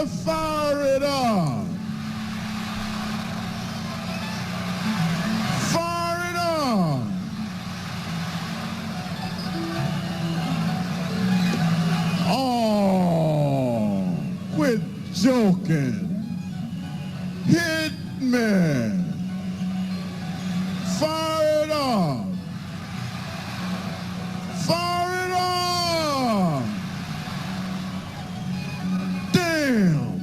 fire it up. Fire it up. Oh, quit joking. Hit me. Fire it up. Fire it up. Damn.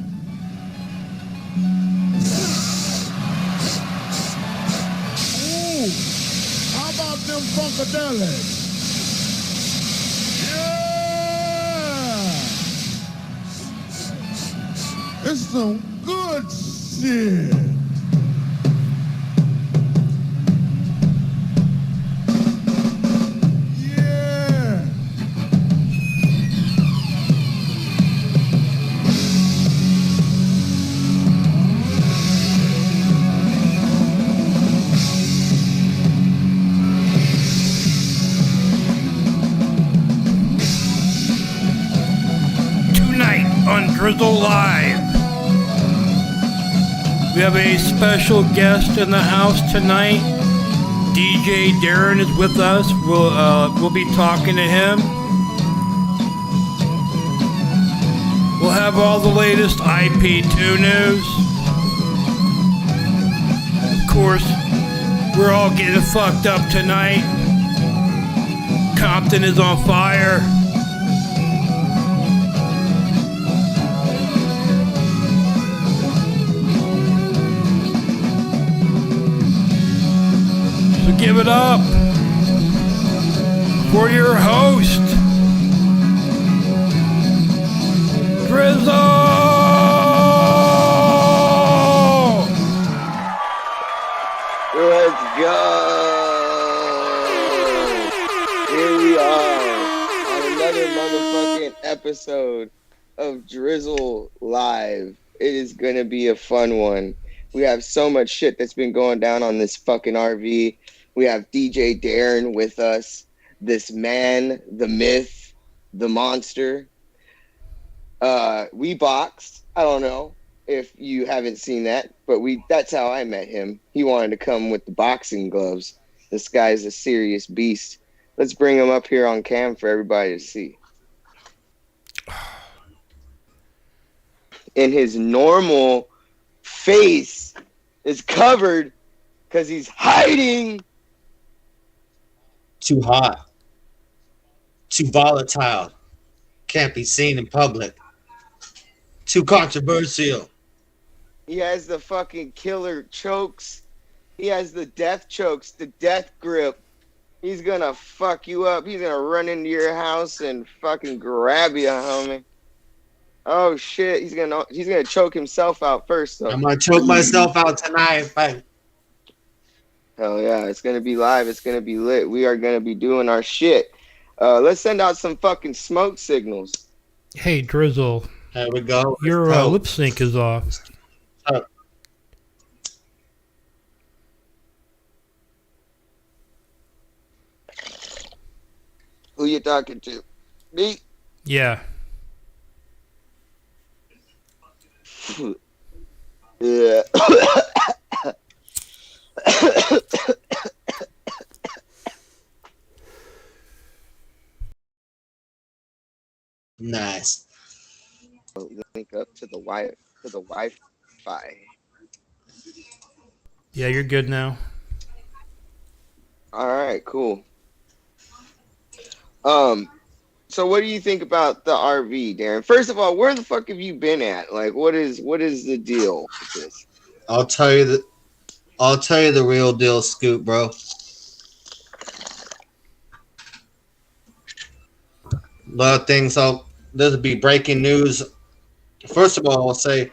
Ooh. How about them funkadelics? Yeah. It's some good shit. On Drizzle Live, we have a special guest in the house tonight. DJ Darren is with us. We'll be talking to him. We'll have all the latest IP2 news. Of course, we're all getting fucked up tonight. Compton is on fire. Give it up for your host, Drizzle! Let's go! Here we are on another motherfucking episode of Drizzle Live. It is going to be a fun one. We have so much shit that's been going down on this fucking RV. We have DJ Darren with us, this man, the myth, the monster. We boxed. I don't know if you haven't seen that, but that's how I met him. He wanted to come with the boxing gloves. This guy's a serious beast. Let's bring him up here on cam for everybody to see. In his normal face is covered because he's hiding. Too hot, too volatile, can't be seen in public, too controversial. He has the fucking killer chokes. He has the death chokes, the death grip. He's gonna fuck you up. He's gonna run into your house and fucking grab you, homie. Oh shit, he's gonna choke himself out first though. I'm gonna choke myself out tonight. Bye. Hell yeah, it's gonna be live, it's gonna be lit. We are gonna be doing our shit. Let's send out some fucking smoke signals. Hey Drizzle. There we go. Your lip sync is off. Who you talking to? Me? Yeah. Yeah. Nice. Link up to the Wi-Fi. Yeah, you're good now. All right, cool. So what do you think about the RV, Darren? First of all, where the fuck have you been at? Like, what is the deal with this? I'll tell you the real deal, Scoop, bro. A lot of things. There'll be breaking news. First of all, I'll say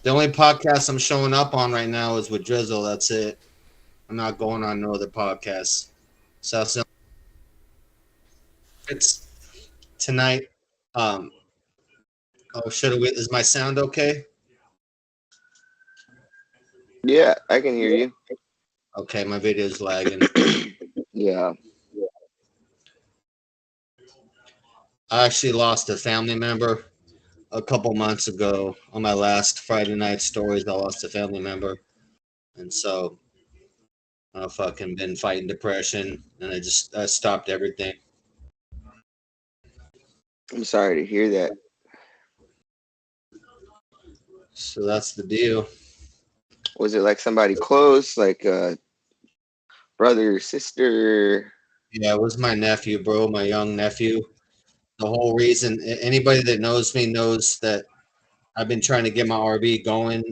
the only podcast I'm showing up on right now is with Drizzle. That's it. I'm not going on no other podcasts. So it's tonight. Oh shit! Is my sound okay? Yeah, I can hear you. Okay, my video's lagging. Yeah. I actually lost a family member a couple months ago on my last Friday night stories. I lost a family member, and so I've fucking been fighting depression, and I stopped everything. I'm sorry to hear that. So that's the deal. Was it like somebody close, like a brother, sister? Yeah, it was my nephew, bro, my young nephew. The whole reason anybody that knows me knows that I've been trying to get my RV going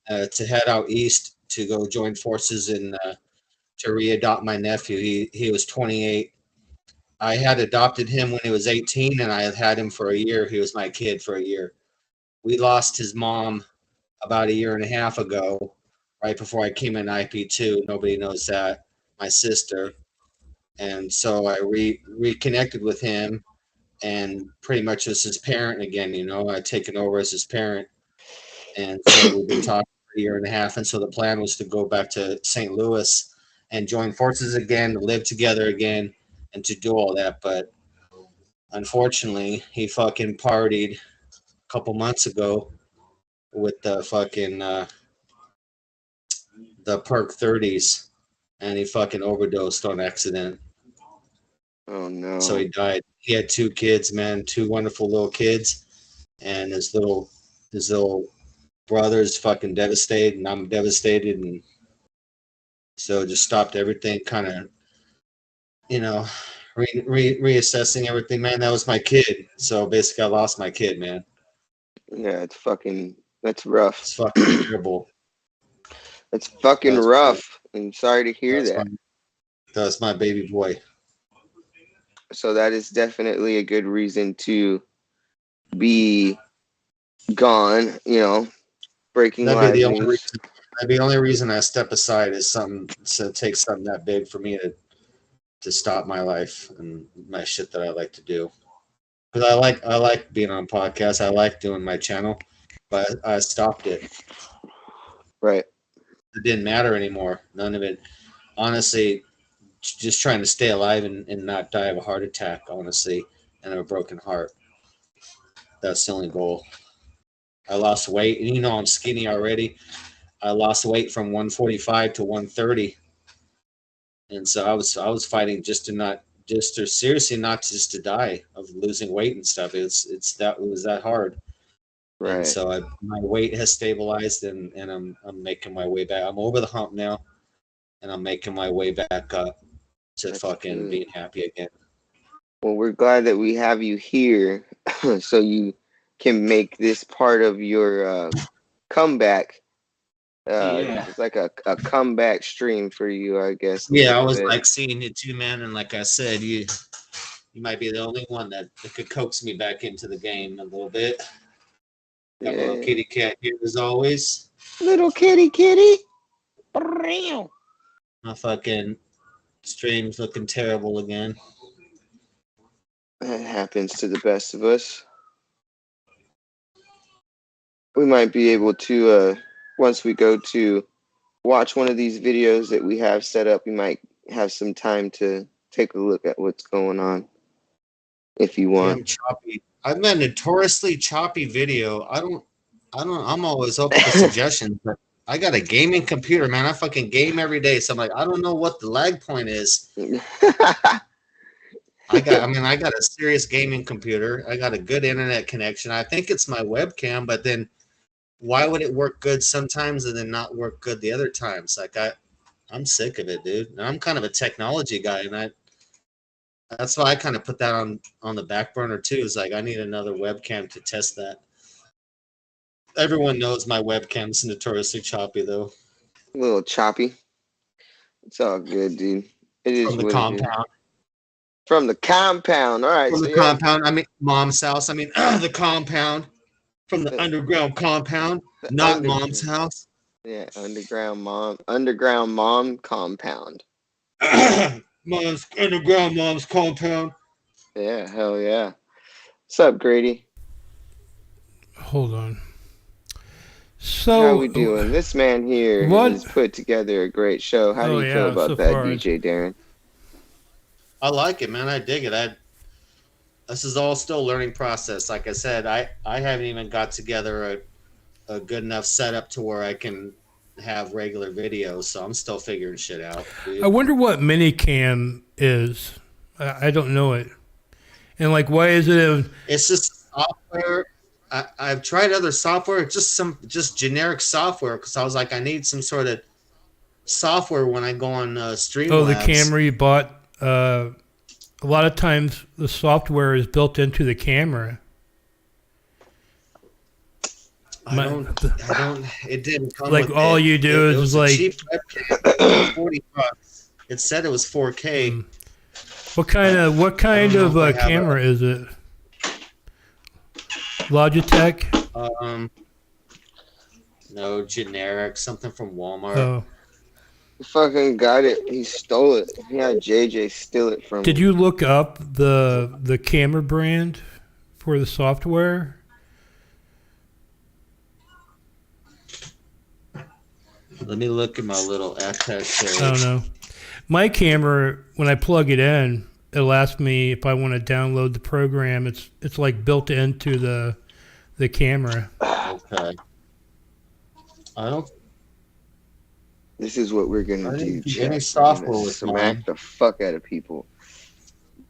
to head out east to go join forces and to readopt my nephew. He was 28. I had adopted him when he was 18, and I had him for a year. He was my kid for a year. We lost his mom about a year and a half ago, right before I came in IP2. Nobody knows that. My sister. And so I reconnected with him and pretty much as his parent again, you know, I'd taken over as his parent. And so we've been talking for a year and a half. And so the plan was to go back to St. Louis and join forces again, to live together again, and to do all that. But unfortunately, he fucking partied a couple months ago with the fucking the Perk 30s, and he fucking overdosed on accident. Oh no! So he died. He had 2 kids, man, 2 wonderful little kids, and his little brother's fucking devastated, and I'm devastated, and so just stopped everything, kind of, you know, reassessing everything, man. That was my kid, so basically I lost my kid, man. Yeah, that's rough. It's fucking terrible. It's fucking rough. I'm sorry to hear that. That's my baby boy. So that is definitely a good reason to be gone, you know, breaking That'd be live the only reason I step aside is something to take something that big for me to stop my life and my shit that I like to do. Because I like being on podcasts. I like doing my channel, but I stopped it. Right. It didn't matter anymore. None of it. Honestly, just trying to stay alive and not die of a heart attack, honestly, and a broken heart. That's the only goal. I lost weight, and you know I'm skinny already. I lost weight from 145 to 130, and so I was fighting just to seriously not just to die of losing weight and stuff. It was that hard. Right. And so my weight has stabilized, and I'm making my way back. I'm over the hump now, and I'm making my way back up to That's fucking good. being happy again. Well, we're glad that we have you here so you can make this part of your comeback. Yeah. It's like a comeback stream for you, I guess. Yeah, I was like seeing it too, man. And like I said, you might be the only one that could coax me back into the game a little bit. Got my little kitty cat here as always. Little kitty. My fucking stream's looking terrible again. That happens to the best of us. We might be able to, once we go to watch one of these videos that we have set up, we might have some time to take a look at what's going on. If you want. Damn choppy. I've got a notoriously choppy video. I'm always open to suggestions, but I got a gaming computer, man. I fucking game every day. So I'm like, I don't know what the lag point is. I got a serious gaming computer. I got a good internet connection. I think it's my webcam, but then why would it work good sometimes and then not work good the other times? Like I'm sick of it, dude. And I'm kind of a technology guy, and that's why I kind of put that on the back burner too. Is like I need another webcam to test that. Everyone knows my webcam's notoriously choppy, though. A little choppy. It's all good, dude. It is From the what compound. it is. From the compound. All right. From the compound. I mean, mom's house. I mean, the compound. From the underground compound, not mom's house. Yeah, underground mom compound. Underground mom's compound. Yeah, hell yeah. What's up, Grady? Hold on. So how we doing? This man here has put together a great show. How do you feel about that, DJ Darren? I like it, man. I dig it. this is all still learning process. Like I said, I haven't even got together a good enough setup to where I can have regular videos, so I'm still figuring shit out, dude. I wonder what minicam is. I don't know it. And like, why is it? It's just software. I've tried other software, just generic software, because I was like, I need some sort of software when I go on Streamlabs. Oh, the camera you bought. A lot of times the software is built into the camera. I don't. It didn't come like with all it. you do it is was like a cheap webcam, $40. It said it was 4K. What kind of camera is it? Logitech? No, generic, something from Walmart. Oh. He fucking got it. He stole it. He had JJ steal it from him. Did you look up the camera brand for the software? Let me look at my little FX here. I don't know. My camera, when I plug it in, it'll ask me if I want to download the program. It's like built into the camera. Okay. I don't. This is what we're gonna do. Any software with smack mine. the fuck out of people.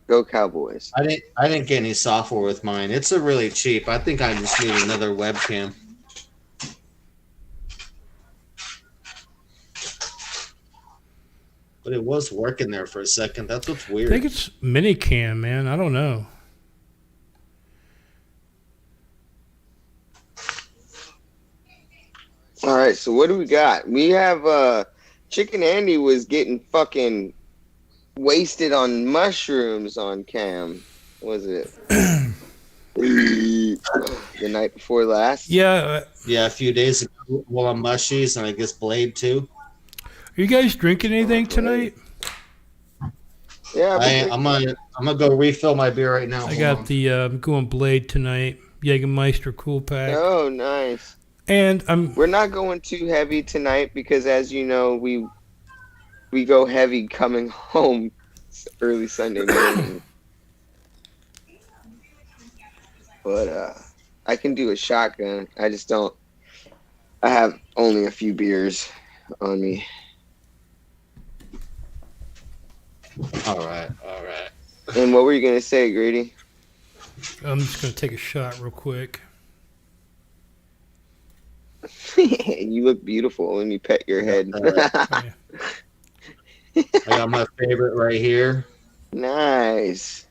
Go Cowboys. I didn't get any software with mine. It's a really cheap. I think I just need another webcam. But it was working there for a second. That's what's I weird. think it's minicam, man. I don't know. All right, so what do we got? We have Chicken Andy was getting fucking wasted on mushrooms on cam. Was it the night before last? Yeah. Yeah, a few days ago, well, on mushies, and I guess Blade too. Are you guys drinking anything tonight? Yeah, I'm gonna go refill my beer right now. I got the I'm going Blade tonight. Jägermeister Cool Pack. Oh, nice. And we're not going too heavy tonight because, as you know, we go heavy coming home early Sunday morning. But I can do a shotgun. I just don't. I have only a few beers on me. All right. And what were you gonna say, Grady? I'm just gonna take a shot real quick. You look beautiful. Let me pet your head. I got my favorite right here. Nice.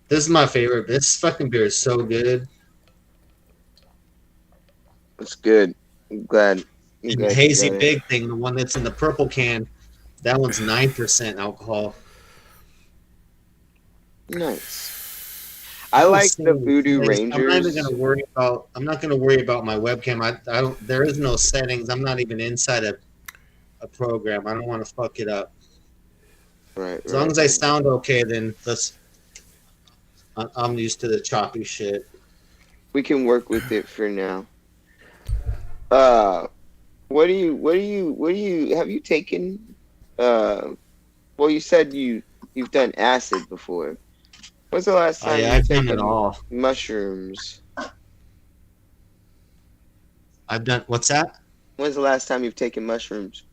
This is my favorite. This fucking beer is so good. It's good. I'm glad. And the hazy big thing, the one that's in the purple can, that one's 9% alcohol. Nice. I like the Voodoo Rangers. I'm not even gonna worry about. I'm not gonna worry about my webcam. I don't. There is no settings. I'm not even inside a program. I don't want to fuck it up. Right. As long as I sound okay, then I'm used to the choppy shit. We can work with it for now. What do you have you taken? Well, you said you've done acid before. When's the last time I've you've done taken it all. mushrooms? I've done. What's that? When's the last time you've taken mushrooms?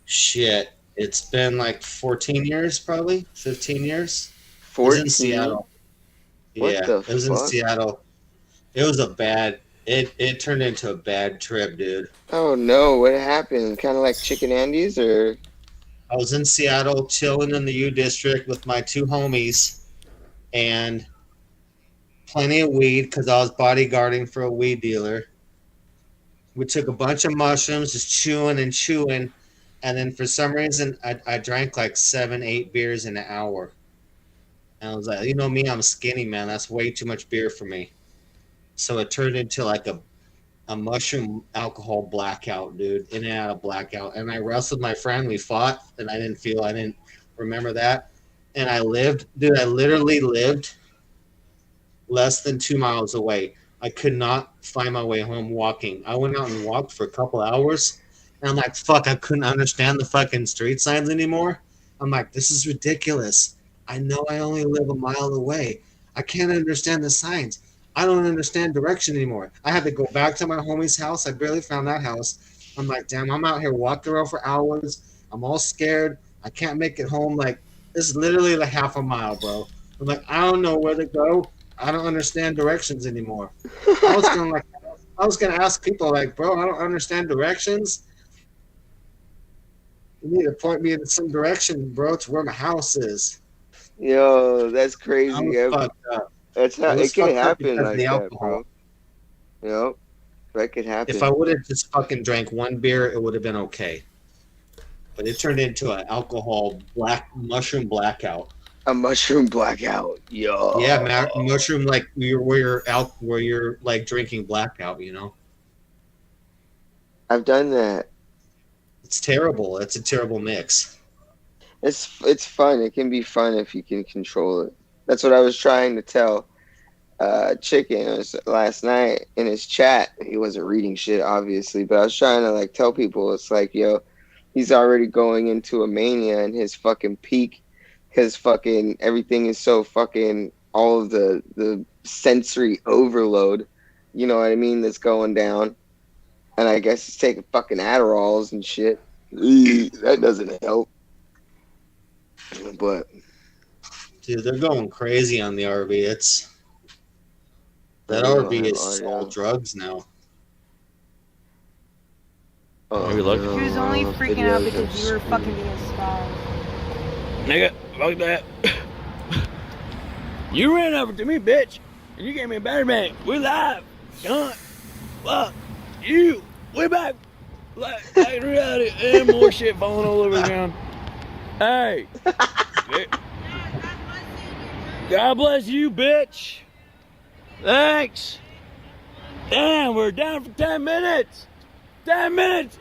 Shit. It's been like 14 years, probably 15 years. 14? It was in Seattle. What Yeah, the it was in fuck? Seattle. It was a bad. It turned into a bad trip, dude. Oh no! What happened? Kind of like Chicken Andy's, or? I was in Seattle chilling in the U District with my two homies and plenty of weed because I was bodyguarding for a weed dealer. We took a bunch of mushrooms, just chewing and chewing. And then for some reason, I drank like 7-8 beers in an hour. And I was like, you know me, I'm skinny, man. That's way too much beer for me. So it turned into like a mushroom alcohol blackout, dude. In and out of blackout. And I wrestled my friend. We fought, and I didn't remember that. And I literally lived less than 2 miles away. I could not find my way home walking. I went out and walked for a couple hours, And I'm like, fuck, I couldn't understand the fucking street signs anymore. I'm like, this is ridiculous. I know I only live a mile away. I can't understand the signs. I don't understand direction anymore. I had to go back to my homie's house. I barely found that house. I'm like, damn, I'm out here walking around for hours. I'm all scared. I can't make it home. Like, this is literally like half a mile, bro. I'm like, I don't know where to go. I don't understand directions anymore. I was gonna ask people like, bro, I don't understand directions. You need to point me in some direction, bro, to where my house is. Yo, that's crazy. I was fucked up. That's how It was it can fucked up happen because of like the that, alcohol. bro. Yep, that could happen. If I would have just fucking drank one beer, it would have been okay. But it turned into an alcohol mushroom blackout. A mushroom blackout, yo. Yeah, mushroom like where you're like drinking blackout. You know, I've done that. it's terrible. It's a terrible mix. It's fun. It can be fun if you can control it. That's what I was trying to tell Chicken last night in his chat. He wasn't reading shit, obviously, but I was trying to like tell people it's like, yo, he's already going into a mania in his fucking peak because fucking everything is so fucking all of the sensory overload. You know what I mean? That's going down, and I guess he's taking fucking Adderalls and shit. That doesn't help. But Dude, they're going crazy on the RV. That RV is all drugs now. Maybe look. no, He was only freaking out videos because of you were speed. fucking being spied. Nigga, fuck that. You ran over to me, bitch, and you gave me a battery bank. We live. Cunt. Fuck you. We back. Back in reality. And more shit falling all over the ground. Hey. God bless you, bitch. Thanks. Damn, we're down for 10 minutes. 10 minutes.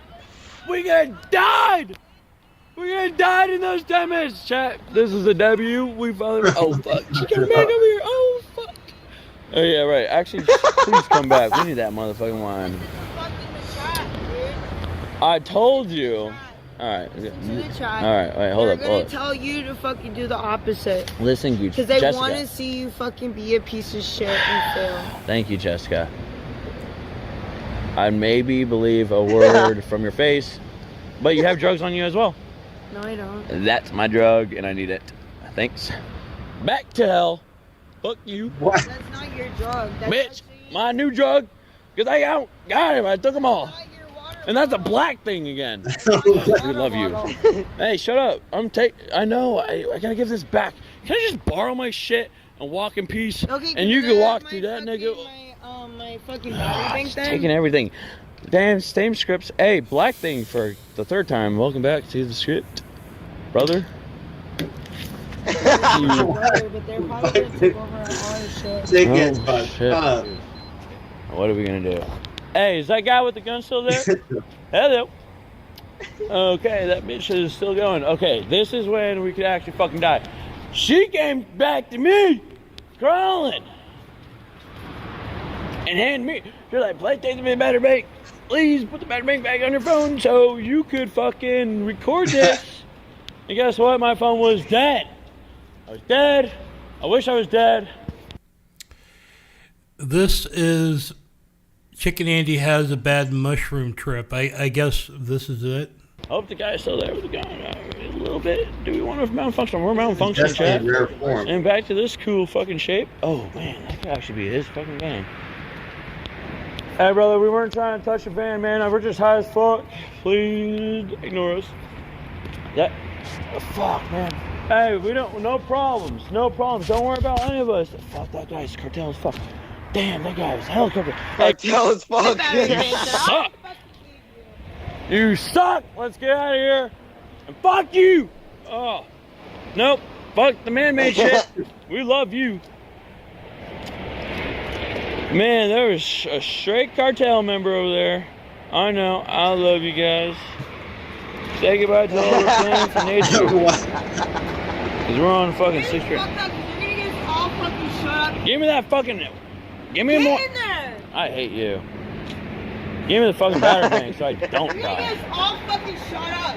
We gonna died. We gonna died in those 10 minutes, chat. This is a W. We finally. Oh fuck. She came back over here. Oh fuck. Oh yeah, right. Actually, please come back. We need that motherfucking wine. I told you. All right. To the chat. All right. Wait. Hold They're up. gonna Hold up. tell you to fucking do the opposite. Listen, Gooch. Because they Jessica. want to see you fucking be a piece of shit and fail. Thank you, Jessica. I maybe believe a word from your face, but you have drugs on you as well. No, I don't. That's my drug, and I need it. Thanks. Back to hell. Fuck you. What? That's not your drug. That's Bitch, actually- my new drug. Because I got him. I took them all. Not your water And that's a bottle. black thing again. Not your We water love you. bottle. Hey, shut up. I know. I gotta give this back. Can I just borrow my shit and walk in peace? Okay, And you I can have walk my through that, fucking- nigga. My fucking battery bank He's thing. taking everything. Damn, same scripts. Hey, black thing for the third time. Welcome back to the script, brother. Brother, but they're probably gonna take over all this shit. Chickens, Oh, but shit. What are we gonna do? Hey, is that guy with the gun still there? Hello. Okay, that bitch is still going. Okay, this is when we could actually fucking die. She came back to me, crawling, and handed me. She's like, "Please take the battery bank. Please put the battery bank back on your phone so you could fucking record this." And guess what? My phone was dead. I was dead. I wish I was dead. This is Chicken Andy has a bad mushroom trip. I guess this is it. I hope the guy's still there with the gun. A little bit. Do we want to malfunction? We're malfunctioning, Definitely chat. in rare form. And back to this cool fucking shape. Oh man, that could actually be his fucking gun. Hey brother, we weren't trying to touch your van, man. We're just high as fuck. Please ignore us. That. Oh, fuck, man. Hey, we don't. No problems. No problems. Don't worry about any of us. Fuck that guy's cartel as fuck. Damn, that guy was helicopter. Hey, Cartel as fuck. you suck. You suck. Let's get out of here. And fuck you. Oh. Nope. Fuck the man-made shit. We love you. Man, there was a straight cartel member over there. I know. I love you guys. Say goodbye to all the friends for nature. Because we're on fucking 6th Street. Fuck up, you're gonna get us all fucking shut up. Give me that fucking... Give me more... Get in there. I hate you. Give me the fucking battery bank so I don't You die. guys all fucking shut up.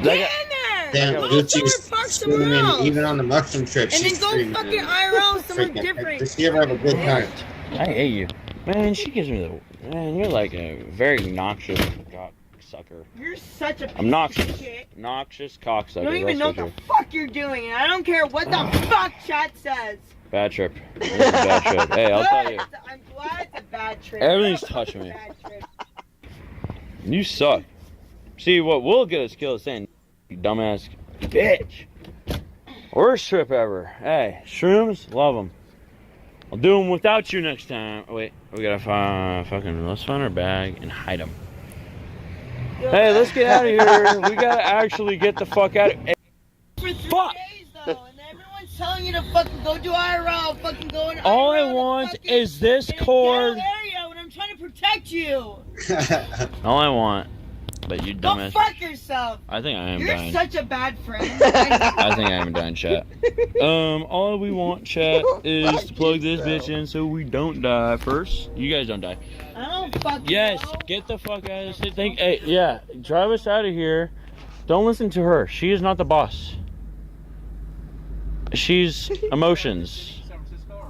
Like, Get in there. Damn, Go Gucci's somewhere, fuck somewhere screaming, else. even on the mushroom trip, And she's then go screaming. fucking IRL somewhere Freaking- different. Does she ever have a good time? I hate you. Man, she gives me the... Man, you're like a very noxious cocksucker. You're such a piece Obnoxious. of shit. Noxious cocksucker. You don't even know That's what what the fuck you're doing, and I don't care what the fuck chat says. Bad trip. This is a bad trip. Hey, I'll tell you. I'm glad it's a bad trip. Everything's It's touching me. a bad trip. You suck. See, what will get us killed is saying, you dumbass bitch. Worst trip ever. Hey, shrooms, love them. I'll do them without you next time. Oh, wait, we gotta let's find our bag and hide them. Hey, let's get out of here. We gotta actually get the fuck out of here. For 3 Fuck. days though, and everyone's telling you to fucking go do IRL, fucking go in All I IRL to want fucking is this in a cord. ghetto area when I'm trying to protect you. All I want, but you Go dumbass. fuck yourself. I think I am You're dying. such a bad friend. I think I am dying, chat. All we want, chat, is to plug this bitch in so we don't die first. You guys don't die. I don't fucking Yes, know. get the fuck out of this thing. Hey, yeah, drive us out of here. Don't listen to her. She is not the boss. She's emotions.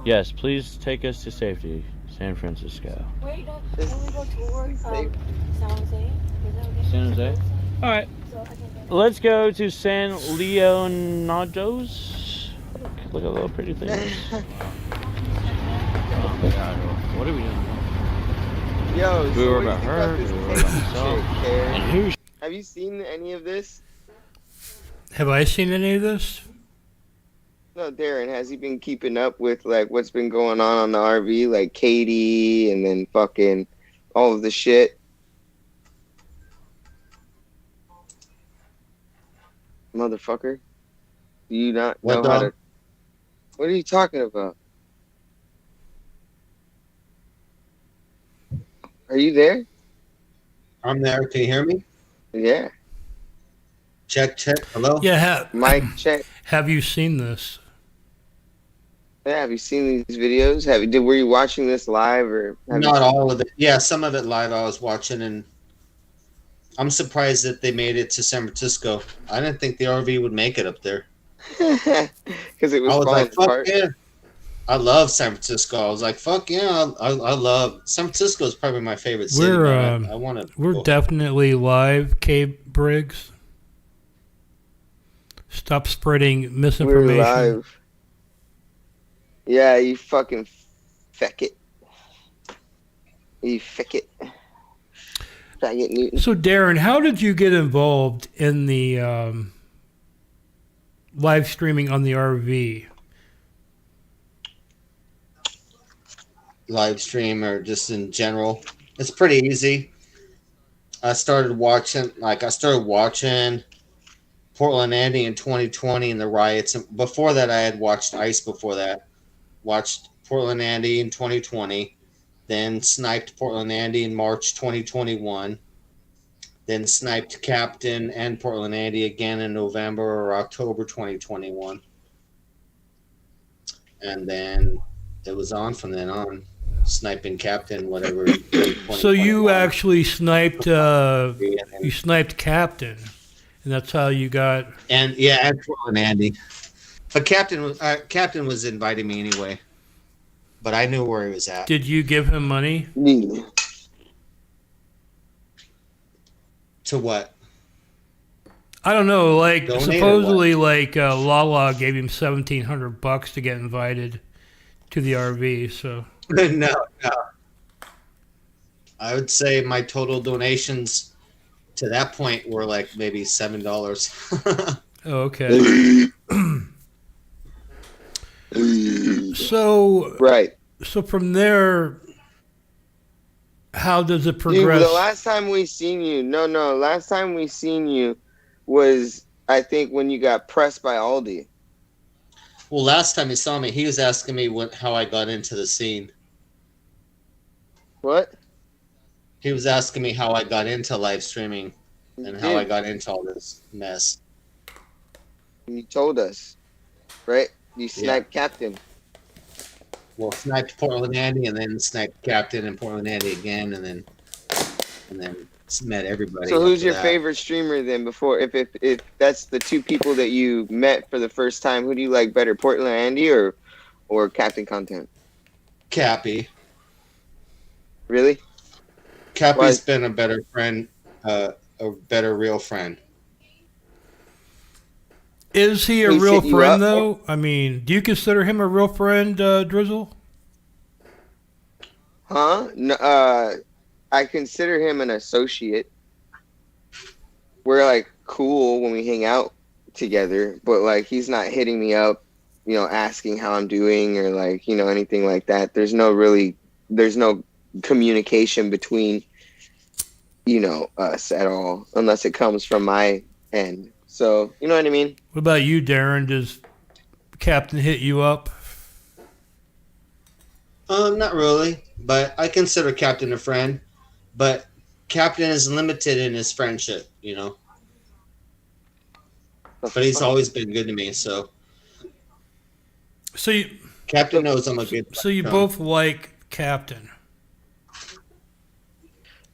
Yes, please take us to safety, San Francisco. Wait, no, when we go towards San Jose, is that okay? San Jose? All right, So I can go. let's go to San Leonardo's. Look at little pretty things. Oh my God, what are we doing? Yo, We so were what do you about think her, about this we were cake about myself. shit, Karen? And who? Have you seen any of this? Have I seen any of this? No, Darren, has he been keeping up with like what's been going on the RV, like Katie, and then fucking all of the shit? Motherfucker, do you not What, know how dog? to? What are you talking about? Are you there? I'm there. Can you hear me? Yeah. Check, check. Hello? Yeah, Mic check. have you seen this? Yeah, have you seen these videos? Were you watching this live or? Not all of it. Yeah, some of it live I was watching, and I'm surprised that they made it to San Francisco. I didn't think the RV would make it up there. Because it was I was falling like, fuck apart. yeah. I love San Francisco. I was like, fuck yeah. I love San Francisco is probably my favorite city. We're, I want to. We're definitely live, Cape Briggs. Stop spreading We're misinformation. live. Yeah, you fucking feck it. You feck it. Faggot Newton. So, Darren, how did you get involved in the live streaming on the RV? live stream or just in general. It's pretty easy. I started watching Portland Andy in 2020 and the riots. And before that, I had watched ICE before that. Watched Portland Andy in 2020. Then sniped Portland Andy in March 2021. Then sniped Captain and Portland Andy again in November or October 2021. And then it was on from then on. Sniping Captain, whatever. So you actually sniped and you sniped Captain, and that's how you got. and Portland Andy. But Captain was inviting me anyway. But I knew where he was at. Did you give him money? To what? I don't know. Like Donate or supposedly, like Lala gave him $1,700 to get invited to the RV. So No. I would say my total donations to that point were like maybe $7. oh, okay. So Right. So from there, how does it Dude, progress? the last time we seen you, last time we seen you was, I think, when you got pressed by Aldi. Well, last time he saw me, he was asking me how I got into the scene. What? He was asking me how I got into live streaming and how I got into all this mess. You told us, right? You sniped Captain. well, sniped Portland Andy, and then sniped Captain and Portland Andy again, and then met everybody. So who's after your that. favorite streamer then? Before, if that's the two people that you met for the first time, who do you like better, Portland Andy or Captain Content? Cappy. Really? Cappy's been a better friend, a better real friend. Is he a He's real hit you friend, up? though? I mean, do you consider him a real friend, Drizzle? Huh? No, I consider him an associate. We're like cool when we hang out together, but like he's not hitting me up, asking how I'm doing or like, anything like that. There's no communication between, us at all, unless it comes from my end. So, you know what I mean? What about you, Darren? Does Captain hit you up? Not really, but I consider Captain a friend. But Captain is limited in his friendship, But he's always been good to me, so. So you, Captain knows I'm a good. so you both like Captain.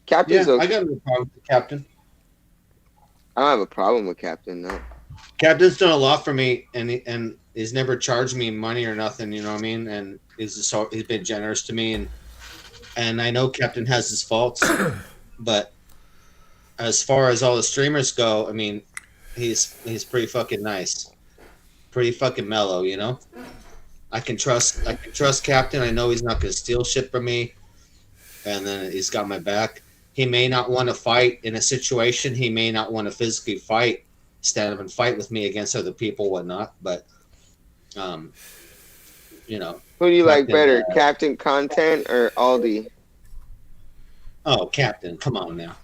Captain's Yeah, okay. I got no problem with Captain. I don't have a problem with Captain, no. Captain's done a lot for me, and he's never charged me money or nothing. You know what I mean? And he's been generous to me, and I know Captain has his faults, but as far as all the streamers go, I mean, he's pretty fucking nice, pretty fucking mellow. I can trust Captain. I know he's not gonna steal shit from me, and then he's got my back. He may not want to fight in a situation. He may not want to physically stand up and fight with me against other people, whatnot. But, Who do you like better, Captain Content or Aldi? Oh, Captain, come on now.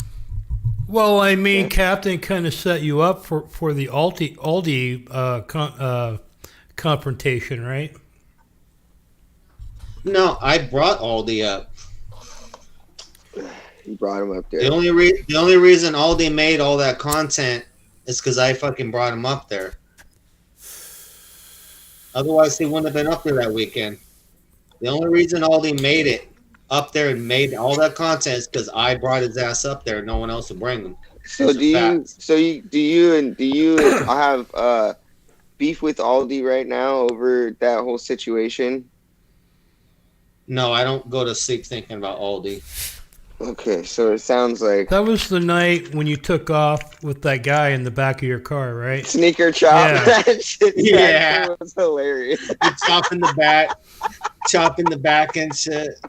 Well, I mean, Captain kind of set you up for the Aldi confrontation, right? No, I brought Aldi up. You brought him up there. The only reason Aldi made all that content is because I fucking brought him up there. Otherwise, he wouldn't have been up there that weekend. The only reason Aldi made it up there and made all that content is because I brought his ass up there. No one else would bring him. So do you have beef with Aldi right now over that whole situation? No, I don't go to sleep thinking about Aldi. Okay, so it sounds like That was the night when you took off with that guy in the back of your car, right? sneaker chop. Yeah. That shit Yeah. was hilarious. chopping the back and shit.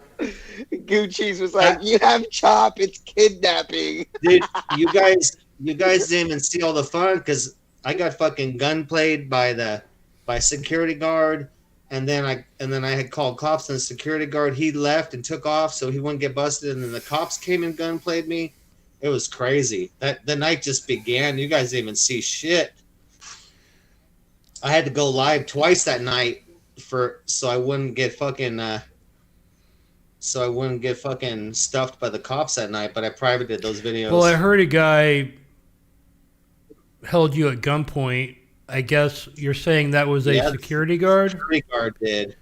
Gucci's was like, "You have chop, it's kidnapping." Dude, you guys didn't even see all the fun because I got fucking gunplayed by security guard, and then I had called cops, and the security guard, he left and took off so he wouldn't get busted, and then the cops came and gunplayed me. It was crazy. The night just began. You guys didn't even see shit. I had to go live twice that night so I wouldn't get fucking stuffed by the cops that night, but I privated those videos. Well, I heard a guy held you at gunpoint. I guess you're saying that was a security guard? Security guard did.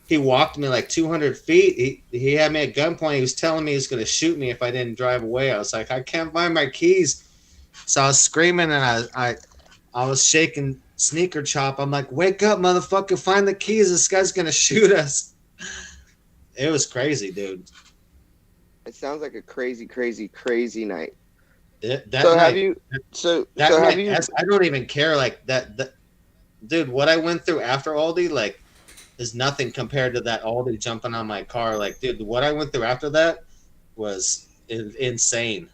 He walked me like 200 feet. He had me at gunpoint. He was telling me he was going to shoot me if I didn't drive away. I was like, I can't find my keys. So I was screaming, and I was shaking sneaker chop. I'm like, wake up, motherfucker, find the keys. This guy's going to shoot us. It was crazy, dude. It sounds like a crazy, crazy, crazy night. I don't even care like that. Dude, what I went through after Aldi, like, is nothing compared to that Aldi jumping on my car. Like, dude, what I went through after that was insane.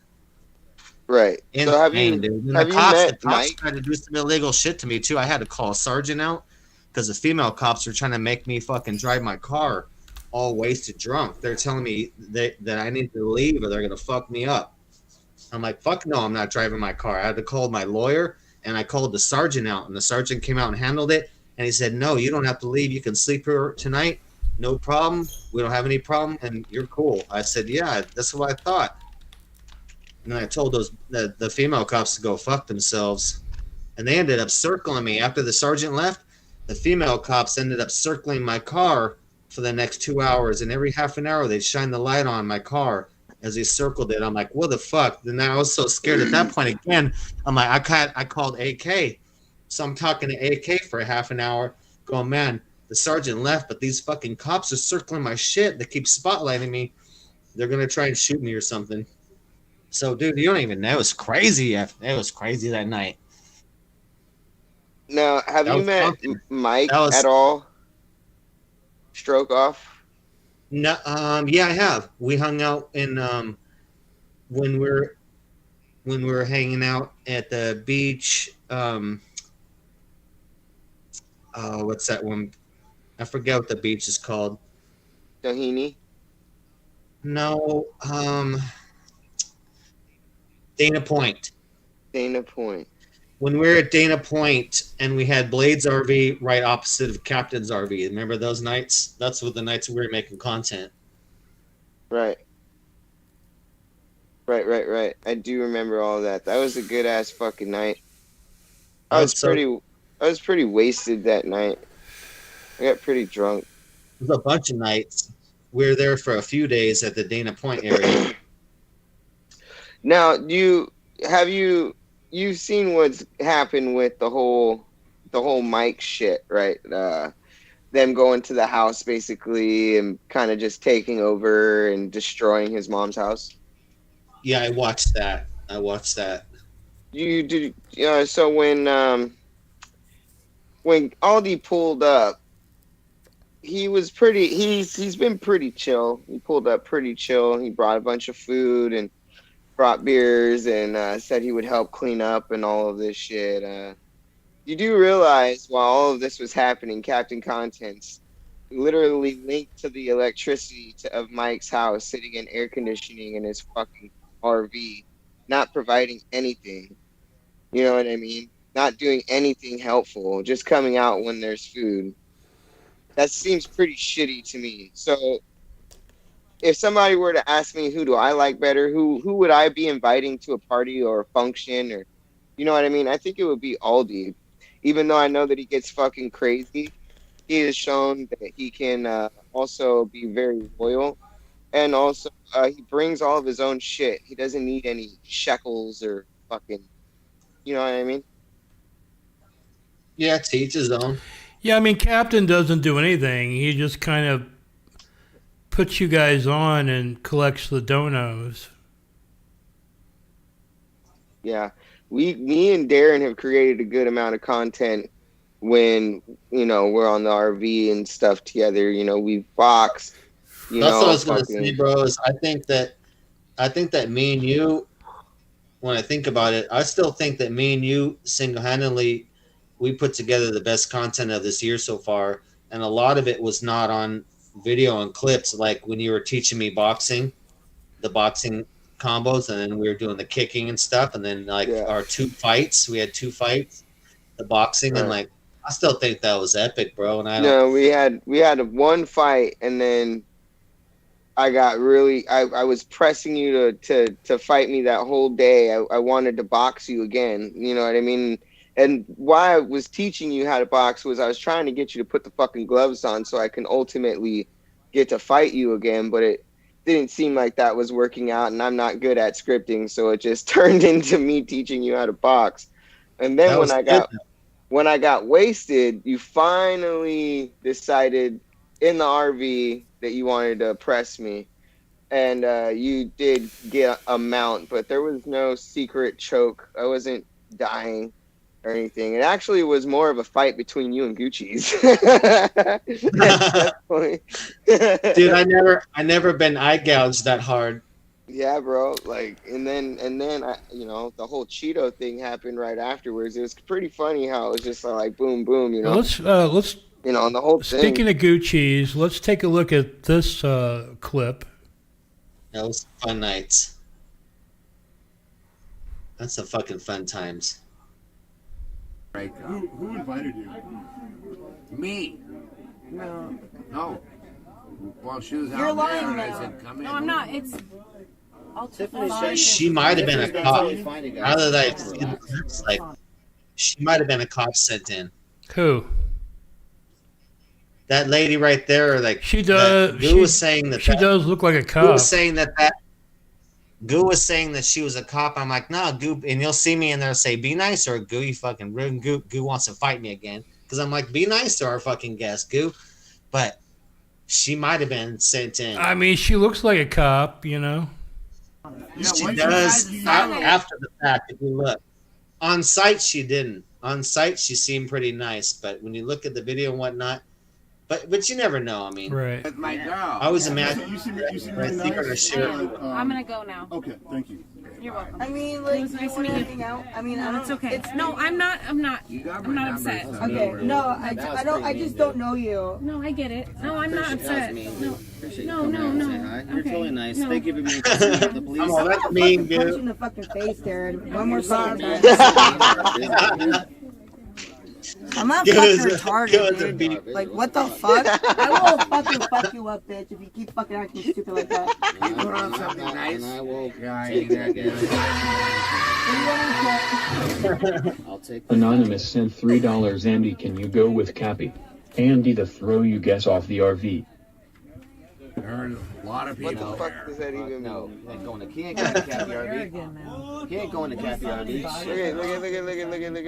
Right. Insane, So have you, dude. And have the you cops met Mike? tried to do some illegal shit to me too. I had to call a sergeant out because the female cops were trying to make me fucking drive my car all wasted drunk. They're telling me that I need to leave or they're gonna fuck me up. I'm like, fuck no, I'm not driving my car. I had to call my lawyer, and I called the sergeant out, and the sergeant came out and handled it, and he said, no, you don't have to leave. You can sleep here tonight. No problem. We don't have any problem, and you're cool. I said, yeah, that's what I thought. And then I told the female cops to go fuck themselves, and they ended up circling me. After the sergeant left, the female cops ended up circling my car for the next 2 hours, and every half an hour they'd shine the light on my car as they circled it. I'm like, what the fuck? Then I was so scared at that point again. I'm like, I called AK. So I'm talking to AK for a half an hour, going, man, the sergeant left, but these fucking cops are circling my shit. They keep spotlighting me. They're going to try and shoot me or something. So, dude, you don't even know. It was crazy. It was crazy that night. Now, have you met Mike at all? Stroke off? No, yeah, I have. We hung out in when we were hanging out at the beach. What's that one? I forget what the beach is called. Doheny? No, Dana Point. Dana Point. When we were at Dana Point and we had Blade's RV right opposite of Captain's RV. Remember those nights? That's what the nights we were making content. Right. I do remember all that. That was a good ass fucking night. I was pretty wasted that night. I got pretty drunk. It was a bunch of nights. We were there for a few days at the Dana Point area. Now, you've seen what's happened with the whole Mike shit, right? Them going to the house basically and kind of just taking over and destroying his mom's house. Yeah, I watched that. You did. So when Aldi pulled up, he was pretty. He's been pretty chill. He pulled up pretty chill. He brought a bunch of food and brought beers and said he would help clean up and all of this shit. You do realize while all of this was happening, Captain Contents literally linked to the electricity of Mike's house, sitting in air conditioning in his fucking RV, not providing anything. You know what I mean? Not doing anything helpful, just coming out when there's food. That seems pretty shitty to me. So if somebody were to ask me who do I like better, who would I be inviting to a party or a function, or you know what I mean? I think it would be Aldi. Even though I know that he gets fucking crazy, he has shown that he can also be very loyal. And also, he brings all of his own shit. He doesn't need any shekels or fucking, you know what I mean? Yeah, to each his own. Yeah, I mean, Captain doesn't do anything. He just kind of puts you guys on and collects the donos. Yeah. Me and Darren have created a good amount of content when, we're on the RV and stuff together. We've boxed. That's what I was going to say, bro. Is I think that me and you, when I think about it, I still think that me and you single-handedly, we put together the best content of this year so far, and a lot of it was not on video and clips, like when you were teaching me boxing, the boxing combos, and then we were doing the kicking and stuff, and then our 2 fights, we had 2 fights, the boxing, and I still think that was epic, bro. And we had 1 fight, and then I got really, I was pressing you to fight me that whole day. I wanted to box you again. You know what I mean? And why I was teaching you how to box was I was trying to get you to put the fucking gloves on so I can ultimately get to fight you again. But it didn't seem like that was working out, and I'm not good at scripting. So it just turned into me teaching you how to box. And then when I got wasted, you finally decided in the RV that you wanted to press me, and you did get a mount, but there was no secret choke. I wasn't dying or anything. It actually was more of a fight between you and Gucci's. Dude, I never been eye gouged that hard. Yeah, bro. And then I, the whole Cheeto thing happened right afterwards. It was pretty funny how it was just like boom, boom. Let's and the whole thing. Speaking of Gucci's, let's take a look at this clip. That was fun nights. That's some fucking fun times. Right. Who invited you? Me. No. Well, she was You're out lying there, and I now. said, "Come in." No, I'm not. It's. She might have been a cop. Now that I see the clips, she might have been a cop sent in. Who? that lady right there, like She does. Goo was saying that she does look like a Goo cop. was saying that Goo was saying that she was a cop. I'm like, nah, Goo, and you'll see me in there say, be nice or Goo, you fucking rude. Goo wants to fight me again because I'm like, be nice to our fucking guest, Goo. But she might have been sent in. I mean, she looks like a cop, you know. She does after the fact. If you look on site, she didn't. On site, she seemed pretty nice, but when you look at the video and whatnot, but you never know. I mean, right? With my girl. I always imagine. You seem I really think nice. I'm gonna go now. Okay, thank you. You're welcome. I mean, It like, was nice you want meeting you. anything out? I mean, I No, don't. it's okay. No, I'm not. I'm not upset. Okay, no, I don't. I just don't know you. No, I get it. No, I'm not upset. No, no. You're totally nice. No. Thank you for being the police. Come on, that's I'll mean, fucking punch you Goo. in the fucking face, Darren. One more fucking time. I'm not Good fucking as a- good retarded, as a dude. beat. Like, what the fuck? I will fucking fuck you up, bitch, if you keep fucking acting stupid like that. You put on something nice. And I will Yeah, take that. I'll take that. Anonymous sent $3. Andy, can you go with Cappy? Andy to throw you guys off the RV. There's a lot of What people the fuck there. does that even No, mean? he ain't going to Cappy RV. He ain't going to Cappy RV.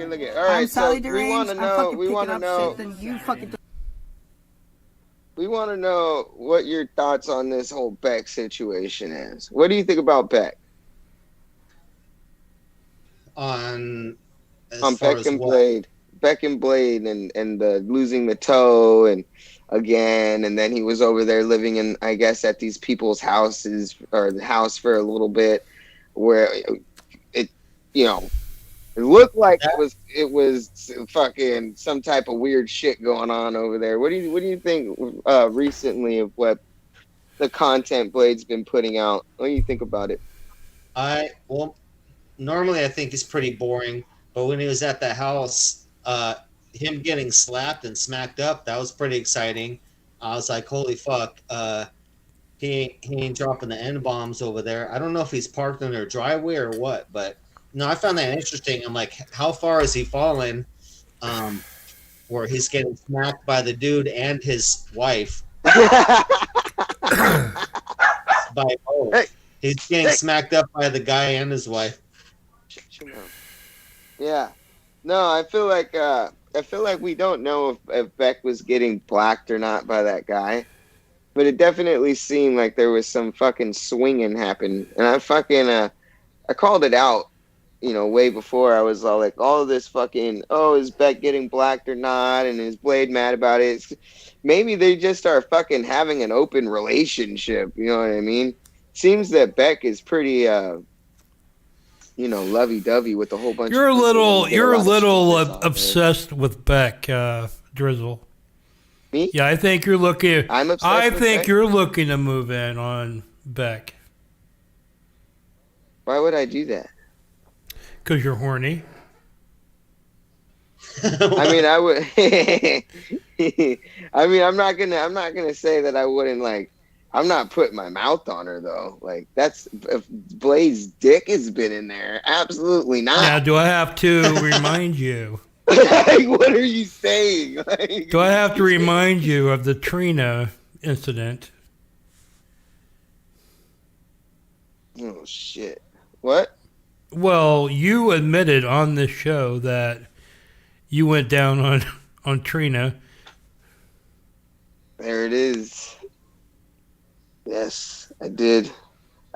Look at. All I'm right, so Sally we deranged. want to I'm know. fucking We want to picking up know. shit, then you fucking. We want to know what your thoughts on this whole Beck situation is. What do you think about Beck? On Beck and Blade. Beck and Blade and the losing the toe and again, and then he was over there living in, I guess, at these people's houses or the house for a little bit, where it, you know, it looked like it was fucking some type of weird shit going on over there. What do you think recently of what the content Blade's been putting out? What do you think about it? Normally I think he's pretty boring, but when he was at the house, him getting slapped and smacked up, that was pretty exciting. I was like, holy fuck, he ain't dropping the N-bombs over there. I don't know if he's parked in their driveway or what, but no, I found that interesting. I'm like, how far has he fallen where he's getting smacked by the dude and his wife? By both. Hey. He's getting smacked up by the guy and his wife. Yeah. No, I feel like we don't know if Beck was getting blacked or not by that guy, but it definitely seemed like there was some fucking swinging happening, and I called it out, you know, way before. I was all like, all of this fucking, is Beck getting blacked or not, and is Blade mad about it? Maybe they just are fucking having an open relationship, you know what I mean? Seems that Beck is pretty lovey-dovey with a whole bunch. You're a of little shit obsessed with Beck, Drizzle. Me? Yeah, I think you're looking. I'm obsessed I with think Beck? you're looking to move in on Beck Why would I do that? because you're horny. I mean, I would. I mean, I'm not gonna say that I wouldn't like. I'm not putting my mouth on her though. Like that's if Blade's dick has been in there. Absolutely not. Now, do I have to remind you? Like, what are you saying? Like, Do I have to remind you of the Trina incident? oh shit! What? Well, you admitted on this show that you went down on Trina. There it is. Yes, I did.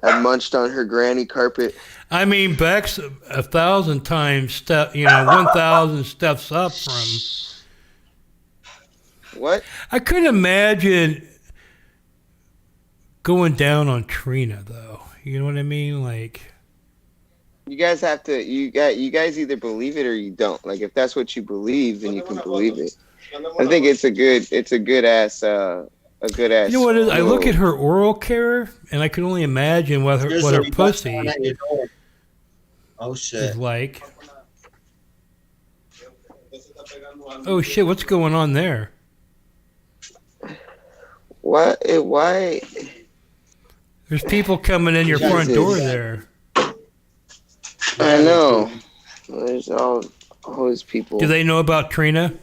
I munched on her granny carpet. I mean, Beck's 1,000 times 1,000 steps up from. What? I couldn't imagine going down on Trina though. You know what I mean? Like, You guys have to. You guys either believe it or you don't. Like, if that's what you believe, then you can believe it. I think it's a good ass. A good ass. you know what it is? I look at her oral care, and I can only imagine what her pussy Oh is shit! like. Oh shit! What's going on there? What? Why? There's people coming in your front door there. I know. There's all those people. Do they know about Trina?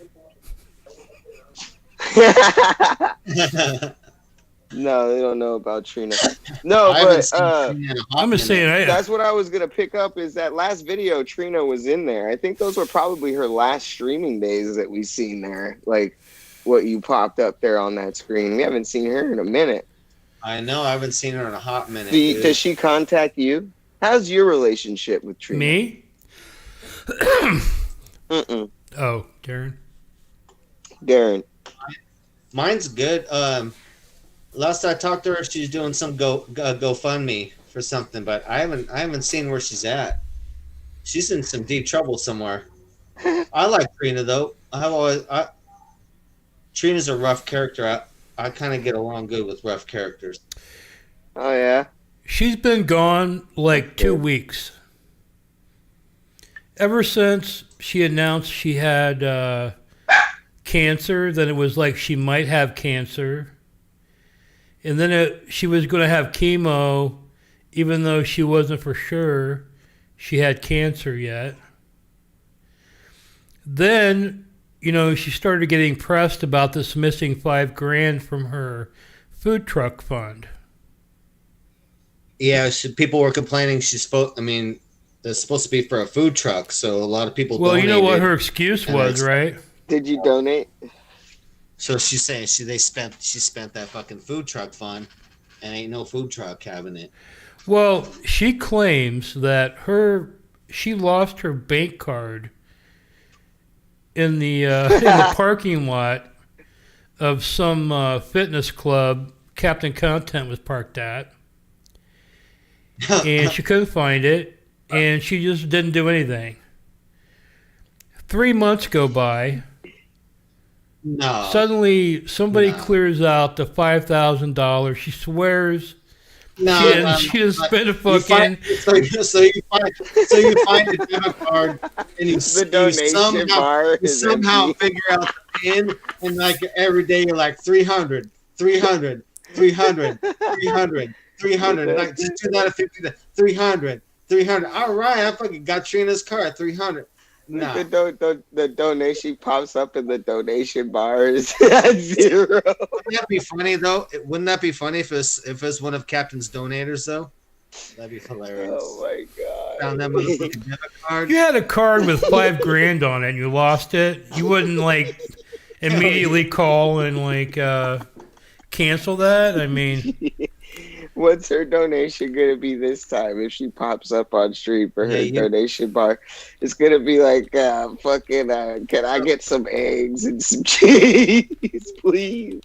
No, they don't know about Trina. No, I haven't but seen Trina in a hot I'm just minute. saying, that's what I was gonna pick up. Is that last video Trina was in there? I think those were probably her last streaming days that we've seen there. Like what you popped up there on that screen. We haven't seen her in a minute. I know. I haven't seen her in a hot minute. Does she contact you? How's your relationship with Trina? me? Mm-mm. Oh, Darren. Darren. Mine's good. Last I talked to her, she's doing some GoFundMe for something, but I haven't seen where she's at. She's in some deep trouble somewhere. I like Trina though. Trina's a rough character. I kind of get along good with rough characters. Oh yeah. She's been gone like 2 weeks. Ever since she announced she had cancer, then it was like she might have cancer. And then she was going to have chemo, even though she wasn't for sure she had cancer yet. Then, she started getting pressed about this missing $5,000 from her food truck fund. Yeah, people were complaining it's supposed to be for a food truck, so a lot of people Well, you know what donated, her excuse was, right? Did you donate? So she's saying she spent that fucking food truck fund and ain't no food truck having it. Well, she claims that she lost her bank card in the parking lot of some fitness club Captain Content was parked at, and she couldn't find it, and she just didn't do anything. 3 months go by. No. Suddenly, somebody clears out the $5,000. She swears she didn't spend a fucking. So you find a debit card and you somehow figure out the pin, and like every day you're like 300. Like just do that at 50. 300. All right, I fucking got Trina's car at 300. Nah. The donation pops up in the donation bars at 0. Wouldn't that be funny though? Wouldn't that be funny if it's one of Captain's donators though? That'd be hilarious. Oh my god! Found that motherfucking debit card. You had a card with $5,000 on it, and you lost it. You wouldn't like immediately call and like cancel that. I mean. What's her donation gonna be this time if she pops up on stream for her donation bar? It's gonna be like can I get some eggs and some cheese, please?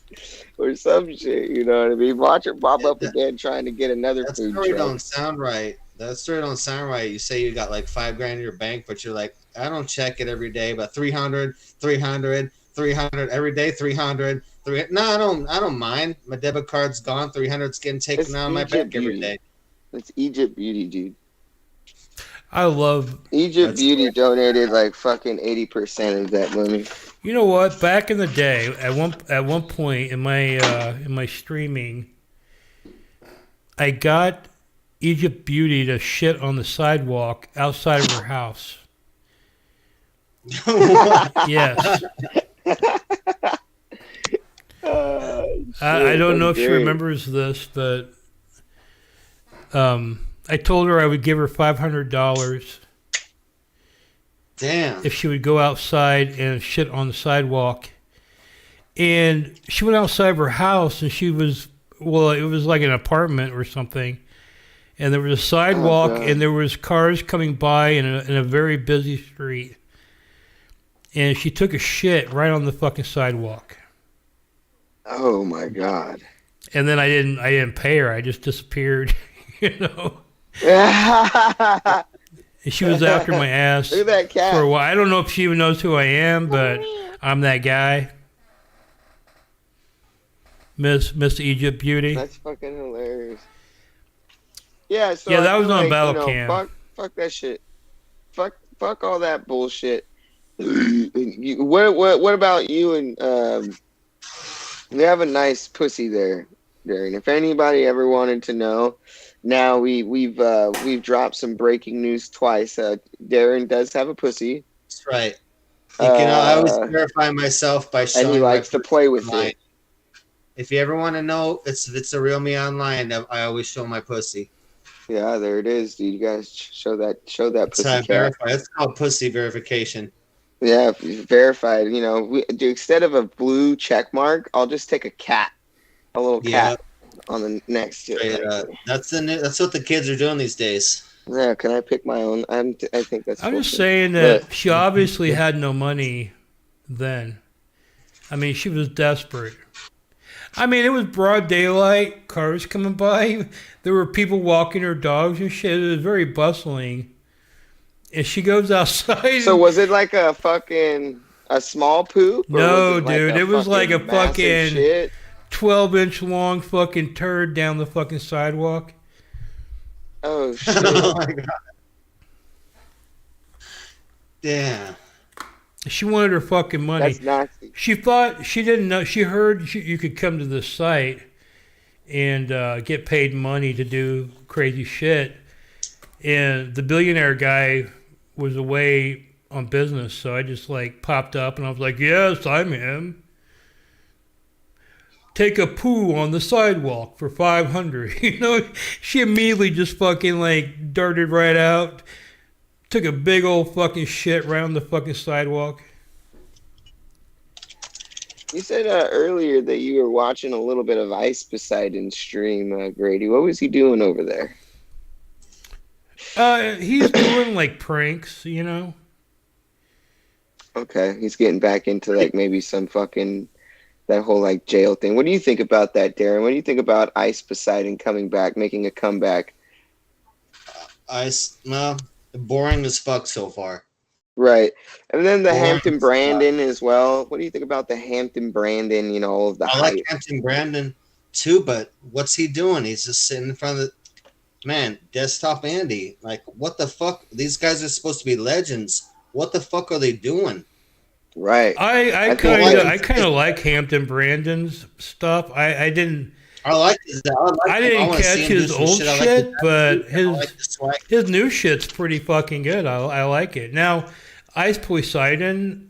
Or some shit, you know what I mean? Watch her pop up again trying to get another food truck. That story don't sound right. That story don't sound right. You say you got like $5,000 in your bank, but you're like, I don't check it every day, but 300 every day, 300. No, I don't mind. My debit card's gone. 300's getting taken out of my bank every day. It's Egypt Beauty, dude. I love Egypt Beauty donated like fucking 80% of that money. You know what? Back in the day, at one point in my streaming, I got Egypt Beauty to shit on the sidewalk outside of her house. Yes. I don't know if she remembers this, but I told her I would give her $500. Damn. If she would go outside and shit on the sidewalk. And she went outside of her house, and it was like an apartment or something. And there was a sidewalk, and there was cars coming by in a very busy street. And she took a shit right on the fucking sidewalk. Oh my god! And then I didn't pay her. I just disappeared. You know. And she was after my ass Look at that cat. for a while. I don't know if she even knows who I am, but I'm that guy, Miss Egypt Beauty. That's fucking hilarious. Yeah. So yeah, that was on Battle Cam. Fuck that shit. Fuck all that bullshit. What about you and we have a nice pussy there, Darren. If anybody ever wanted to know, now we've dropped some breaking news twice. Darren does have a pussy. That's right. I always verify myself by showing. And he likes to play with online. it. If you ever want to know, it's the real me online. I always show my pussy. Yeah, there it is, dude. You guys show that That's how I pussy cat. verify. That's called pussy verification. Yeah, verified. You know, instead of a blue check mark, I'll just take a cat, a little cat on the next to it. That's what the kids are doing these days. Yeah, can I pick my own? I think that's. I'm just saying that she obviously had no money then. I mean, she was desperate. I mean, it was broad daylight, cars coming by. There were people walking their dogs and shit. It was very bustling. And she goes outside. So was it like a small poop? No, dude. It was like a fucking 12-inch long fucking turd down the fucking sidewalk. Oh, shit. Oh, my God. Damn. She wanted her fucking money. That's nasty. She thought, she didn't know, she heard you could come to the site and get paid money to do crazy shit. And the billionaire guy was away on business, so I just like popped up and I was like, yes, I'm him. Take a poo on the sidewalk for $500. You know, she immediately just fucking like darted right out. Took a big old fucking shit around the fucking sidewalk. You said earlier that you were watching a little bit of Ice Poseidon stream, Grady. What was he doing over there? He's doing like pranks, you know. Okay, he's getting back into like maybe some fucking that whole like jail thing. What do you think about that, Darren? What do you think about Ice Poseidon coming back, making a comeback? Boring as fuck so far. Right. And then the Hampton Brandon as well. What do you think about the Hampton Brandon, you know, all of the hype? Like Hampton Brandon too, but what's he doing? He's just sitting in front of the Desktop Andy. Like, what the fuck? These guys are supposed to be legends. What the fuck are they doing? Right. I kind of like Hampton Brandon's stuff. I didn't catch his old shit, but his new shit's pretty fucking good. I like it. Now, Ice Poseidon,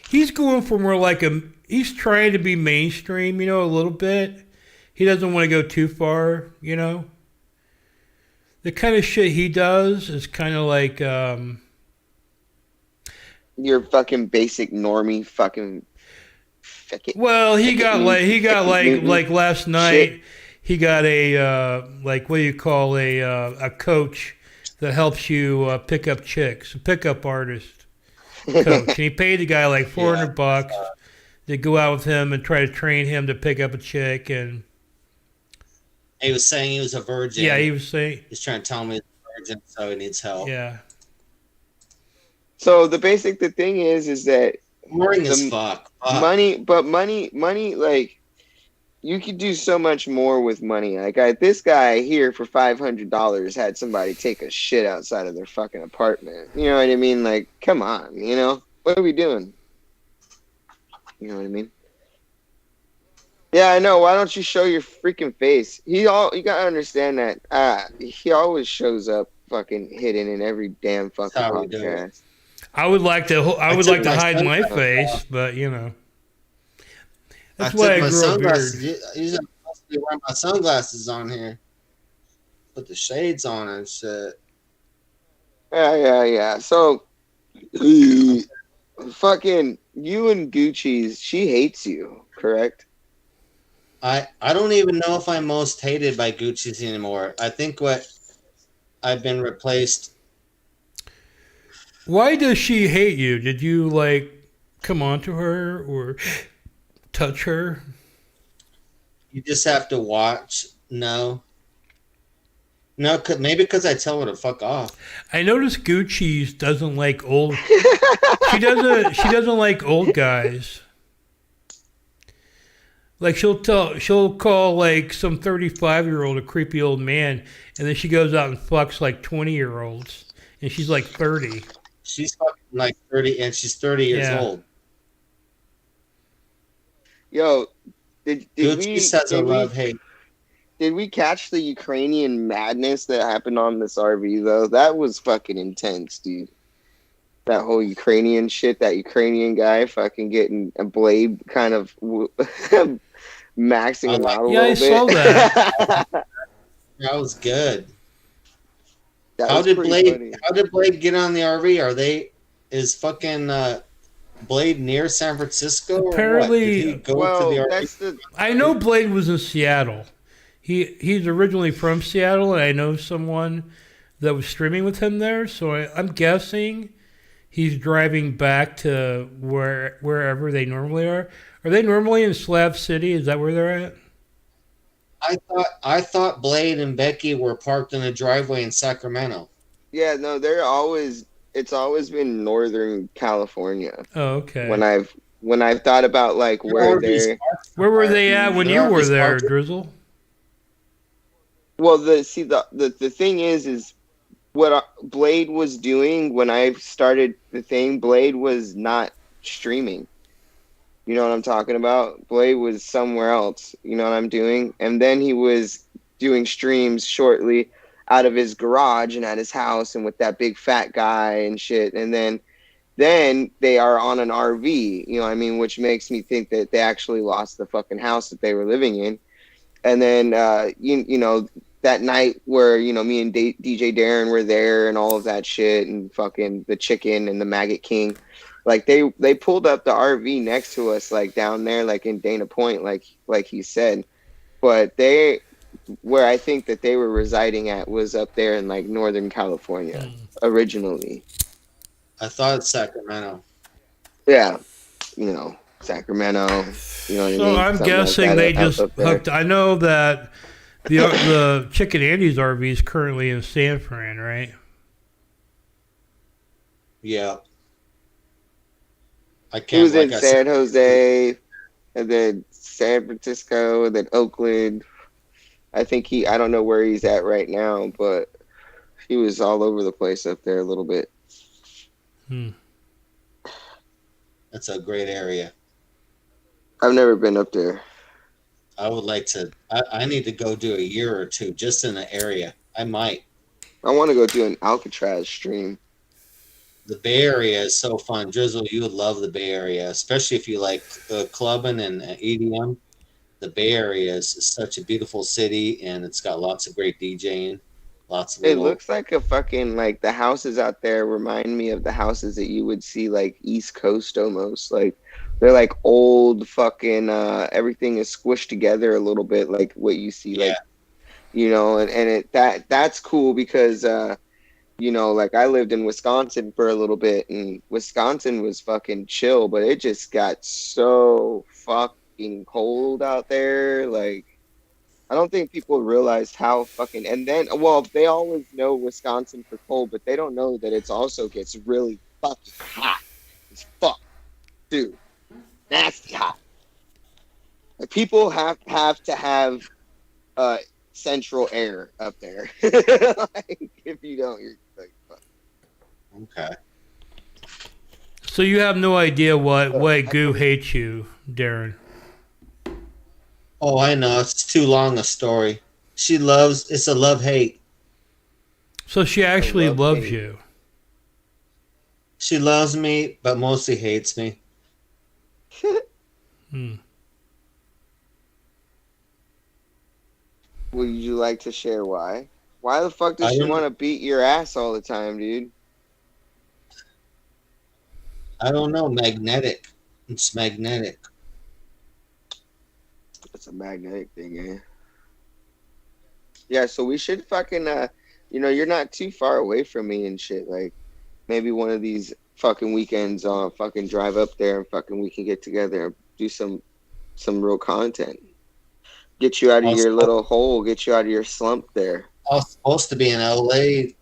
he's going for more like he's trying to be mainstream, you know, a little bit. He doesn't want to go too far, you know. The kind of shit he does is kind of like your fucking basic normie fucking. Well, he got like last night. Shit. He got a like what do you call a coach that helps you pick up chicks, a pickup artist coach, and he paid the guy like $400 to go out with him and try to train him to pick up a chick. And he was saying he was a virgin. Yeah, he was saying he's trying to tell me he's a virgin, so he needs help. Yeah. So the thing is that. Boring as fuck. Money, like you could do so much more with money. Like this guy here for $500 had somebody take a shit outside of their fucking apartment. You know what I mean? Like, come on, you know what are we doing? You know what I mean? Yeah, I know. Why don't you show your freaking face? You gotta understand that he always shows up fucking hidden in every damn fucking podcast. I would like to hide my face, but you know. That's why I grew a beard. He's supposed to be wearing my sunglasses on here. Put the shades on and shit. Yeah. So, fucking you and Gucci's, she hates you, correct? I don't even know if I'm most hated by Gucci's anymore. I think I've been replaced. Why does she hate you? Did you like come on to her or touch her? You just have to watch. No, maybe because I tell her to fuck off. I noticed Gucci's doesn't like old. She doesn't like old guys. Like she'll call like some 35-year-old a creepy old man, and then she goes out and fucks like 20-year-olds, and she's like 30. She's fucking like 30, and she's 30 years old. Yo, did we catch the Ukrainian madness that happened on this RV though? That was fucking intense, dude. that whole Ukrainian shit, that Ukrainian guy fucking getting a blade kind of maxing him out a Yeah, I little saw bit. that. That was good. That How was did pretty Blade? funny. How did Blade get on the RV? Is fucking Blade near San Francisco or what? Did he Apparently, go to the RV? That's the I know Blade was in Seattle. He's originally from Seattle, and I know someone that was streaming with him there. So I'm guessing he's driving back to wherever they normally are. Are they normally in Slav City? Is that where they're at? I thought Blade and Becky were parked in a driveway in Sacramento. yeah. No, it's always been Northern California. Oh, okay. When I've thought about like where they're Where were they at when you were there, parked- Drizzle? well, the thing is what Blade was doing when I started the thing. Blade was not streaming. You know what I'm talking about? Blade was somewhere else. You know what I'm doing? And then he was doing streams shortly out of his garage and at his house and with that big fat guy and shit. And then they are on an RV, you know what I mean? Which makes me think that they actually lost the fucking house that they were living in. And then, you know, that night where, you know, me and DJ Darren were there and all of that shit and fucking the chicken and the Maggot King. Like they pulled up the RV next to us, like down there, like in Dana Point, like he said. But where I think that they were residing at was up there in like Northern California originally. I thought it's Sacramento. Yeah, you know, Sacramento. You know what I mean? So I'm Something guessing like that they just up there. hooked. I know that the Chicken Andy's RV is currently in San Fran, right? Yeah. I He can't. was Like in I San said, Jose, and then San Francisco, and then Oakland. I don't know where he's at right now, but he was all over the place up there a little bit. that's a great area. I've never been up there. I would like to. I need to go do a year or two just in the area. I might. I want to go do an Alcatraz stream. The Bay Area is so fun. Drizzle, you would love the Bay Area, especially if you like clubbing and EDM. The Bay Area is such a beautiful city, and it's got lots of great DJing. Lots of It little, looks like a fucking, like, the houses out there remind me of the houses that you would see, like, East Coast almost. Like, they're like old fucking, everything is squished together a little bit, like what you see, like, you know, and that's cool because, you know, like I lived in Wisconsin for a little bit, and Wisconsin was fucking chill, but it just got so fucking cold out there. Like, I don't think people realized how fucking, and then, well, they always know Wisconsin for cold, but they don't know that it's also gets really fucking hot as fuck, dude. Nasty hot. Like, people have to have central air up there. Like, if you don't, you're like, fuck. Okay. So you have no idea what Goo hates you, Darren. Oh, I know. It's too long a story. It's a love-hate. So she actually loves hate. you. She loves me, but mostly hates me. Would you like to share why? Why the fuck does I she don't- want to beat your ass all the time, dude? I don't know. Magnetic. It's magnetic. It's a magnetic thing, eh? Yeah, so we should fucking, you know, you're not too far away from me and shit. Like, maybe one of these fucking weekends, fucking drive up there and fucking we can get together and do some real content. Get you out of your little hole. Get you out of your slump there. I was supposed to be in LA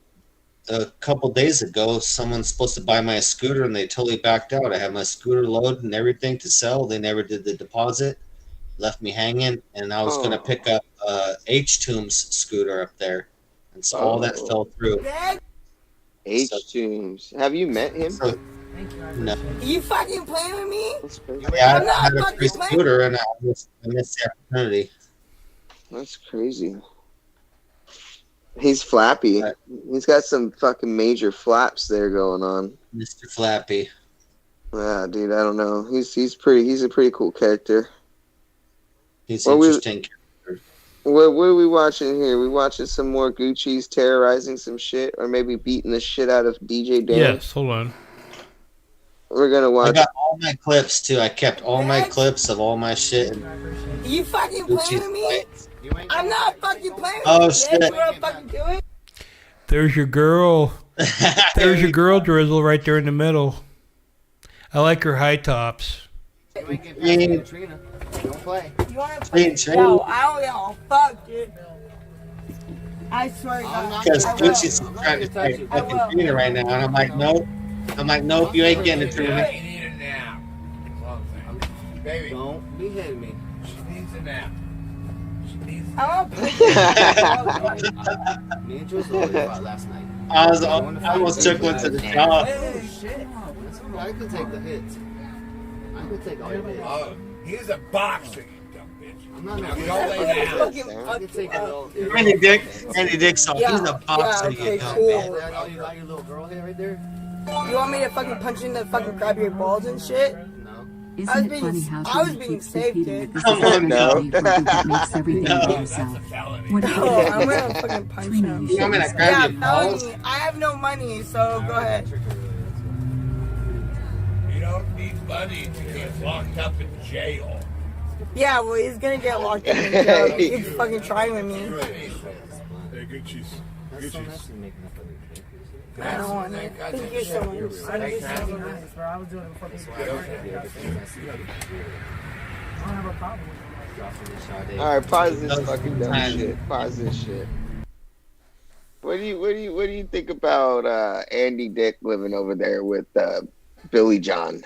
a couple days ago. Someone's supposed to buy my scooter, and they totally backed out. I had my scooter loaded and everything to sell. They never did the deposit. Left me hanging, and I was going to pick up H-Tomb's scooter up there. And so all that fell through. H-Tombs. Have you met him? So, no. You fucking playing with me? That's crazy. Yeah, I'm not I had a fucking free playing. scooter, and I missed the opportunity. That's crazy. He's flappy. He's got some fucking major flaps there going on. Mr. Flappy. Yeah, dude, I don't know. He's a pretty cool character. He's interesting. What are we watching here? We watching some more Gucci's terrorizing some shit, or maybe beating the shit out of DJ Darren? Yes, hold on. We're gonna watch. I got all my clips too. I kept all my clips of all my shit. You fucking playing with me? I'm not fucking playing with Oh you. shit! You wanna fucking do it? There's your girl. There's your girl, Drizzle, right there in the middle. I like her high tops. Trina. Don't play. You wanna play? Yo, yo, fuck, dude. I swear to God. Because I will. Gucci's trying to play fucking Trina right now, and I'm like, nope. You ain't getting it, Trina. You need a nap. Baby, Don't be hitting me. she needs a nap. She needs a I nap. won't Me and Drizzle already fought last night. I almost took one to the jaw. Shit. I could take the hits. I could take all your hits. Oh, he's a boxer, you dumb bitch. I'm not Now gonna go lay down. I could take it all. Randy Dick, so he's a boxer, okay, you know. cool. You got your little girl here right there? You want me to fucking punch you in the fucking grab your balls and shit? No. I was being safe, dude. Come on, no. Makes everything about yourself. What No, I'm gonna fucking punch him. You want me to Yeah, grab your balls? felony. I have no money, so go ahead. You don't need money to get locked up in jail. Yeah, well, he's gonna get locked up in jail. He's fucking trying with me. Hey, good cheese. That's so nice to make enough of it. I don't want it. Thank you so much. I Thank you so much. Bro, I was doing it before people got hurt. I don't have a problem with it. All right, pause this fucking dumb shit. Pause this shit. What do you think about Andy Dick living over there with Billy John?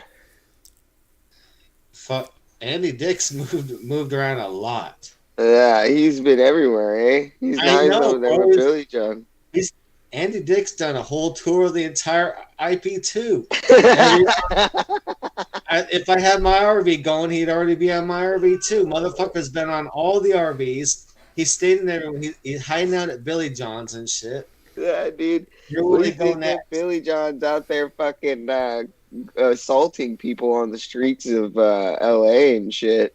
Fuck, Andy Dick's moved around a lot. Yeah, he's been everywhere, eh? He's over there with Billy John. Andy Dick's done a whole tour of the entire IP2. If I had my RV going, he'd already be on my RV too. Motherfucker's been on all the RVs. He's stayed in there. He's hiding out at Billy John's and shit. Yeah, dude. You're What do really you think going that that? Billy John's out there fucking assaulting people on the streets of LA and shit?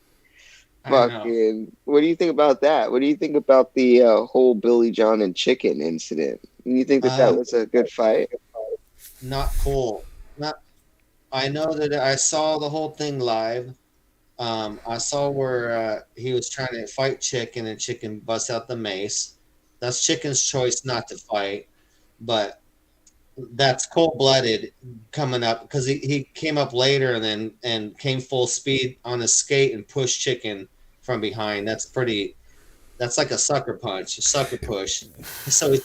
I don't know. Fucking. What do you think about that? What do you think about the whole Billy John and Chicken incident? You think that was a good fight? Not cool. I know that I saw the whole thing live. I saw where he was trying to fight Chicken and Chicken busts out the mace. That's Chicken's choice not to fight, but that's cold-blooded coming up because he came up later and came full speed on his skate and pushed Chicken from behind. That's like a sucker punch, a sucker push. So he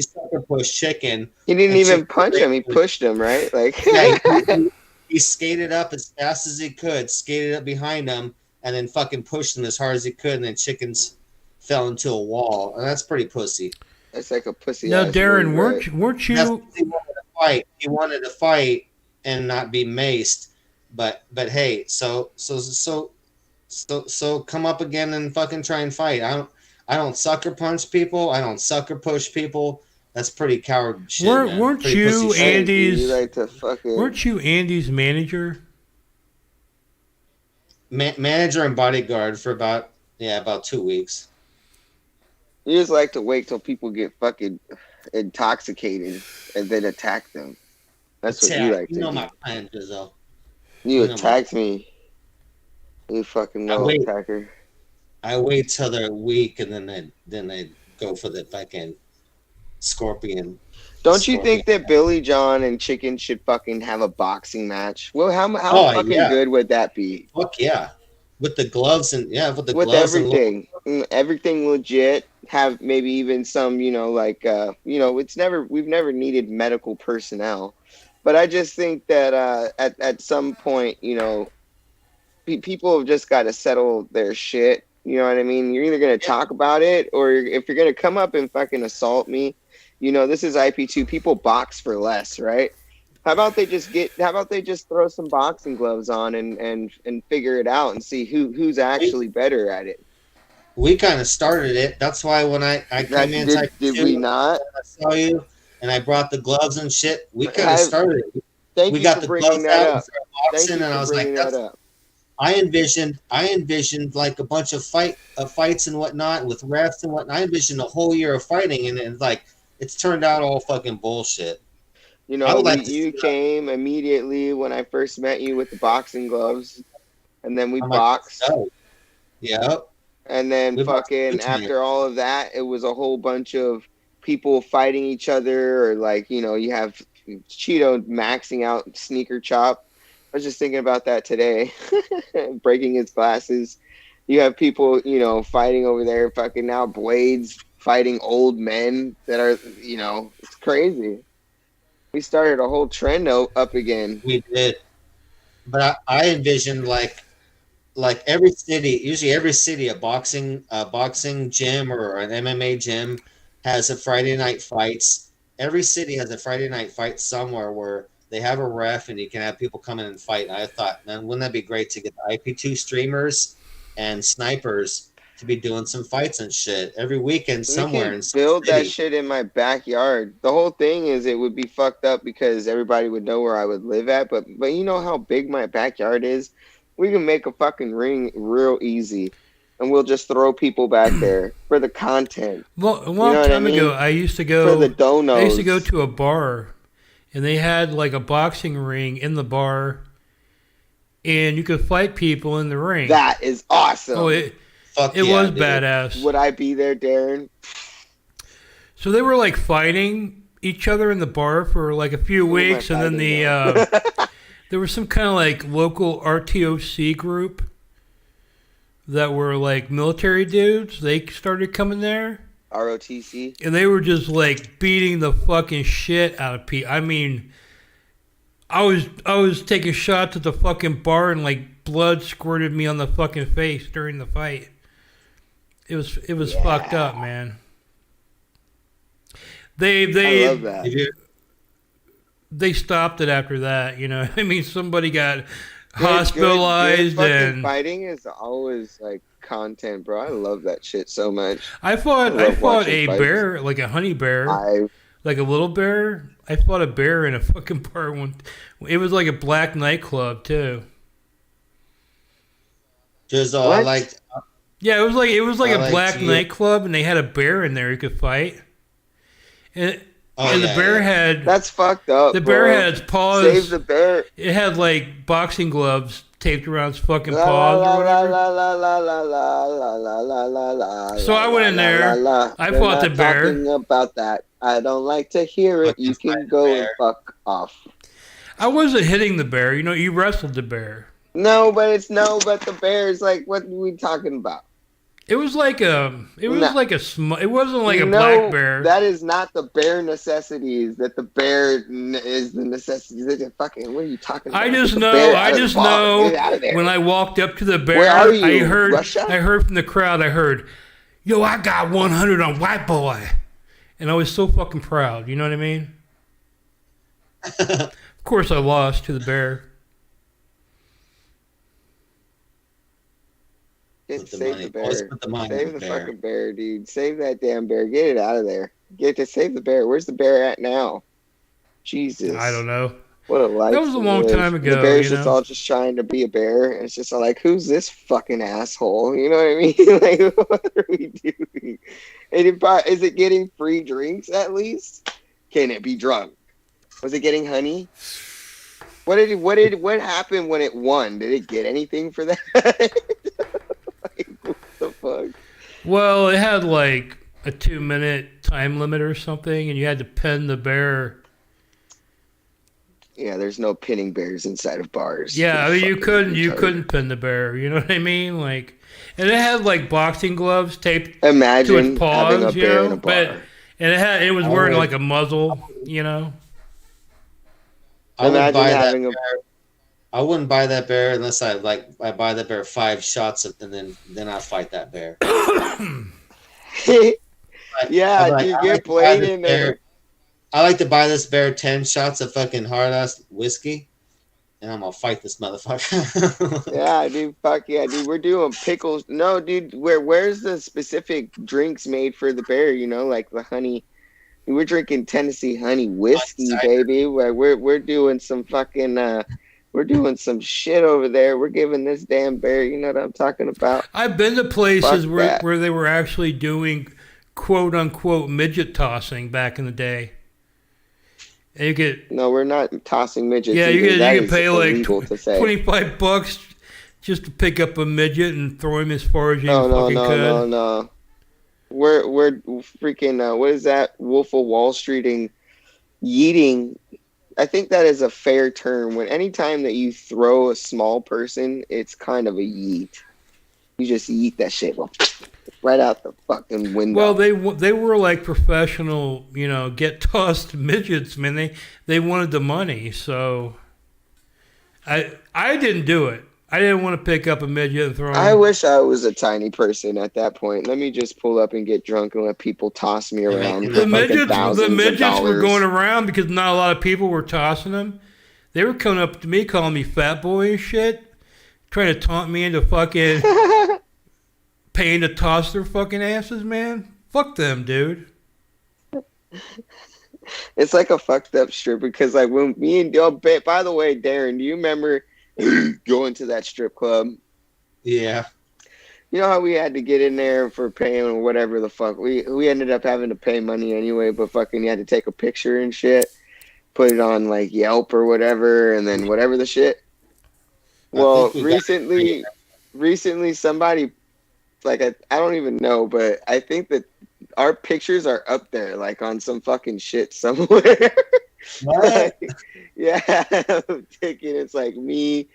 sucker pushed Chicken. He didn't even punch him. He pushed him, right? Like yeah, he skated up as fast as he could, skated up behind him, and then fucking pushed him as hard as he could, and then Chickens fell into a wall, and that's pretty pussy. That's like a pussy. Now, Darren, move, weren't you? He wanted to fight. He wanted to fight and not be maced, but hey, so come up again and fucking try and fight. I don't sucker punch people. I don't sucker push people. That's pretty coward shit. Weren't you Andy's? Like to fucking... Weren't you Andy's manager? Manager and bodyguard for about 2 weeks. You just like to wait till people get fucking intoxicated and then attack them. That's what you like to do. You know my plan, Drizzle. You attacked me. You fucking little attacker. I wait till they're weak and then they go for the fucking scorpion. Don't you think that Billy John and Chicken should fucking have a boxing match? Well, how fucking good would that be? Fuck yeah. With the gloves and with everything. Everything legit. Have maybe even some, we've never needed medical personnel. But I just think that at some point, people have just got to settle their shit. You know what I mean? You're either going to talk about it, or if you're going to come up and fucking assault me, this is IP2. People box for less, right? How about they just throw some boxing gloves on and figure it out and see who's actually better at it? We kind of started it. That's why when I came in, Did we not? I saw you, and I brought the gloves and shit. We kind of started it. Thank We you got for the bringing gloves that out up. and started Thank boxing, you and for I was like, bringing that up. I envisioned like a bunch of fights and whatnot with refs and whatnot. I envisioned a whole year of fighting, and it's like it's turned out all fucking bullshit. You know, you came immediately when I first met you with the boxing gloves, and then we boxed. Yeah. And then fucking after all of that, it was a whole bunch of people fighting each other, or like, you know, you have Cheeto maxing out sneaker chop. I was just thinking about that today, breaking his glasses. You have people, you know, fighting over there, fucking now Blades fighting old men that are, you know, it's crazy. We started a whole trend up again. We did. But I envisioned like every city, usually every city, a boxing gym or an MMA gym has a Friday night fights. Every city has a Friday night fight somewhere where they have a ref and you can have people come in and fight. And I thought, man, wouldn't that be great to get the IP2 streamers and snipers to be doing some fights and shit every weekend somewhere. We could build that shit in my backyard. The whole thing is it would be fucked up because everybody would know where I would live at. But you know how big my backyard is? We can make a fucking ring real easy. And we'll just throw people back there for the content. Well, a long time ago, I used to go for the donos. I used to go to a bar, and they had like a boxing ring in the bar, and you could fight people in the ring. That is awesome. Oh, it was badass. Would I be there, Darren? So they were like fighting each other in the bar for like a few weeks, and then there was some kind of like local RTOC group that were like military dudes. They started coming there. ROTC. And they were just like beating the fucking shit out of people. I mean, I was taking shots at the fucking bar and like blood squirted me on the fucking face during the fight. It was fucked up, man. I love that. They stopped it after that, you know. I mean, somebody got hospitalized and fighting is always like content, bro. I love that shit so much. I fought a bear, like a honey bear, like a little bear. I fought a bear in a fucking bar one. It was like a black nightclub too. Drizzle, I liked. Yeah, it was like a black nightclub, and they had a bear in there you could fight. And the bear had... That's fucked up, The bear had its paws... Save the bear. It had, like, boxing gloves taped around its fucking paws or whatever. So I went in there. I fought the bear. Talking about that. I don't like to hear it. You can go and fuck off. I wasn't hitting the bear. You know, you wrestled the bear. No, but the bear is like, what are we talking about? It was like it wasn't like a black bear. That is not the bare necessities. That the bear is the necessities. Fucking, what are you talking about? I just know when I walked up to the bear, where are you, I heard from the crowd, yo, I got 100 on white boy. And I was so fucking proud, you know what I mean? Of course I lost to the bear. Save the bear. Save the fucking bear, dude. Save that damn bear. Get it out of there. Save the bear. Where's the bear at now? Jesus. I don't know. What a life. That was a long time ago. The bear's just all just trying to be a bear. And it's just like, who's this fucking asshole? You know what I mean? Like, what are we doing? And is it getting free drinks at least? Can it be drunk? Was it getting honey? What happened when it won? Did it get anything for that? What the fuck? Well, it had like a 2-minute time limit or something, and you had to pin the bear. Yeah, there's no pinning bears inside of bars. Yeah, I mean, you couldn't pin the bear. You know what I mean? Like, and it had like boxing gloves taped to its paws. Having a bear in a bar. It was wearing like a muzzle. You know. I wouldn't buy that bear unless I buy that bear 5 shots and then I fight that bear. Yeah, you get played in there. I like to buy this bear 10 shots of fucking hard ass whiskey. and I'm gonna fight this motherfucker. Yeah, dude. Fuck yeah, dude. We're doing pickles. No, dude. Where's the specific drinks made for the bear? You know, like the honey. We're drinking Tennessee honey whiskey, baby. We're doing some fucking we're doing some shit over there. We're giving this damn bear. You know what I'm talking about? I've been to places where they were actually doing quote unquote midget tossing back in the day. And you get we're not tossing midgets. Yeah, you can pay like $25 just to pick up a midget and throw him as far as you fucking could. No. We're freaking what is that? Wolf of Wall Streeting, yeeting. I think that is a fair term. When anytime that you throw a small person, it's kind of a yeet. You just yeet that shit right out the fucking window. Well, they were like professional, get tossed midgets, man. They wanted the money, so I didn't do it. I didn't want to pick up a midget and throw him. I wish I was a tiny person at that point. Let me just pull up and get drunk and let people toss me around. The midgets were going around because not a lot of people were tossing them. They were coming up to me calling me fat boy and shit, trying to taunt me into fucking paying to toss their fucking asses, man. Fuck them, dude. It's like a fucked up strip because like when me and by the way, Darren, do you remember going to that strip club? Yeah. You know how we had to get in there for paying or whatever the fuck. We ended up having to pay money anyway, but fucking you had to take a picture and shit, put it on like Yelp or whatever, and then whatever the shit. Well, recently somebody, like I don't even know, but I think that our pictures are up there, like on some fucking shit somewhere. What? Yeah, I'm thinking it's like me.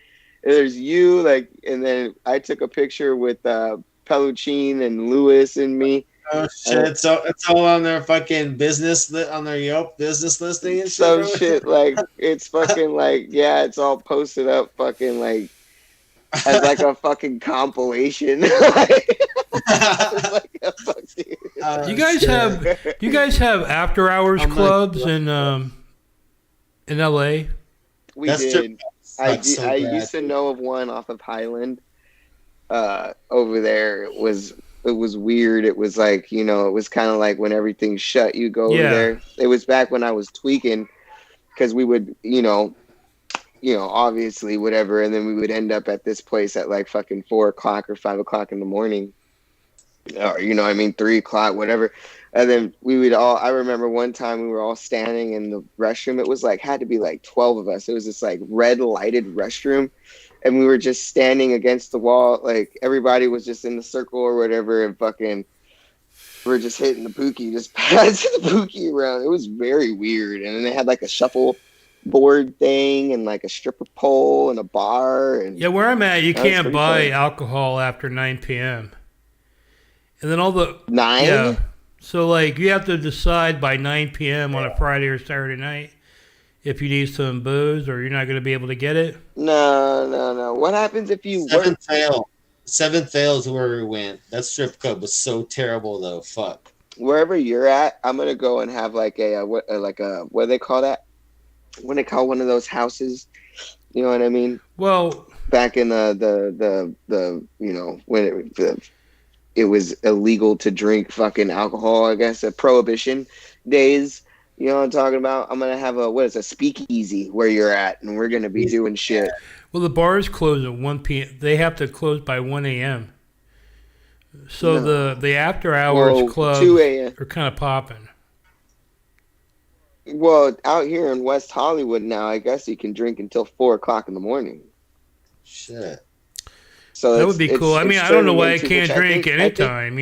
There's you, like, and then I took a picture with Peluchin and Lewis and me. Oh shit! So it's all on their fucking on their Yelp business listing and some shit. Like it's fucking like it's all posted up, fucking like as like a fucking compilation. You guys have after hours clubs in LA? We did. I used to know of one off of Highland. Over there, it was weird. It was like, it was kind of like when everything's shut, you go over there. It was back when I was tweaking, because we would, obviously whatever, and then we would end up at this place at like fucking 4 o'clock or 5 o'clock in the morning, or 3 o'clock, whatever. And then we would I remember one time we were all standing in the restroom. It was like, had to be like 12 of us. It was this like red lighted restroom. And we were just standing against the wall. Like everybody was just in the circle or whatever. And fucking, we're just hitting the pookie, just passing the pookie around. It was very weird. And then they had like a shuffle board thing and like a stripper pole and a bar. And where I'm at, you can't buy alcohol after 9 p.m. And then all the 9? Yeah. So, like, you have to decide by 9 p.m. on a Friday or Saturday night if you need some booze or you're not going to be able to get it. No. What happens if you Seventh Veil is where we went. That strip club was so terrible, though. Fuck. Wherever you're at, I'm going to go and have like what do they call that? When they call one of those houses, you know what I mean? Well, back in the when it was illegal to drink fucking alcohol, I guess, at Prohibition days. You know what I'm talking about? I'm going to have a speakeasy where you're at, and we're going to be doing shit. Well, the bars close at 1 p.m. They have to close by 1 a.m. So the after hours clubs 2 a.m. are kind of popping. Well, out here in West Hollywood now, I guess you can drink until 4 o'clock in the morning. Shit. So that would be cool. I mean, I don't know why I can't drink anytime,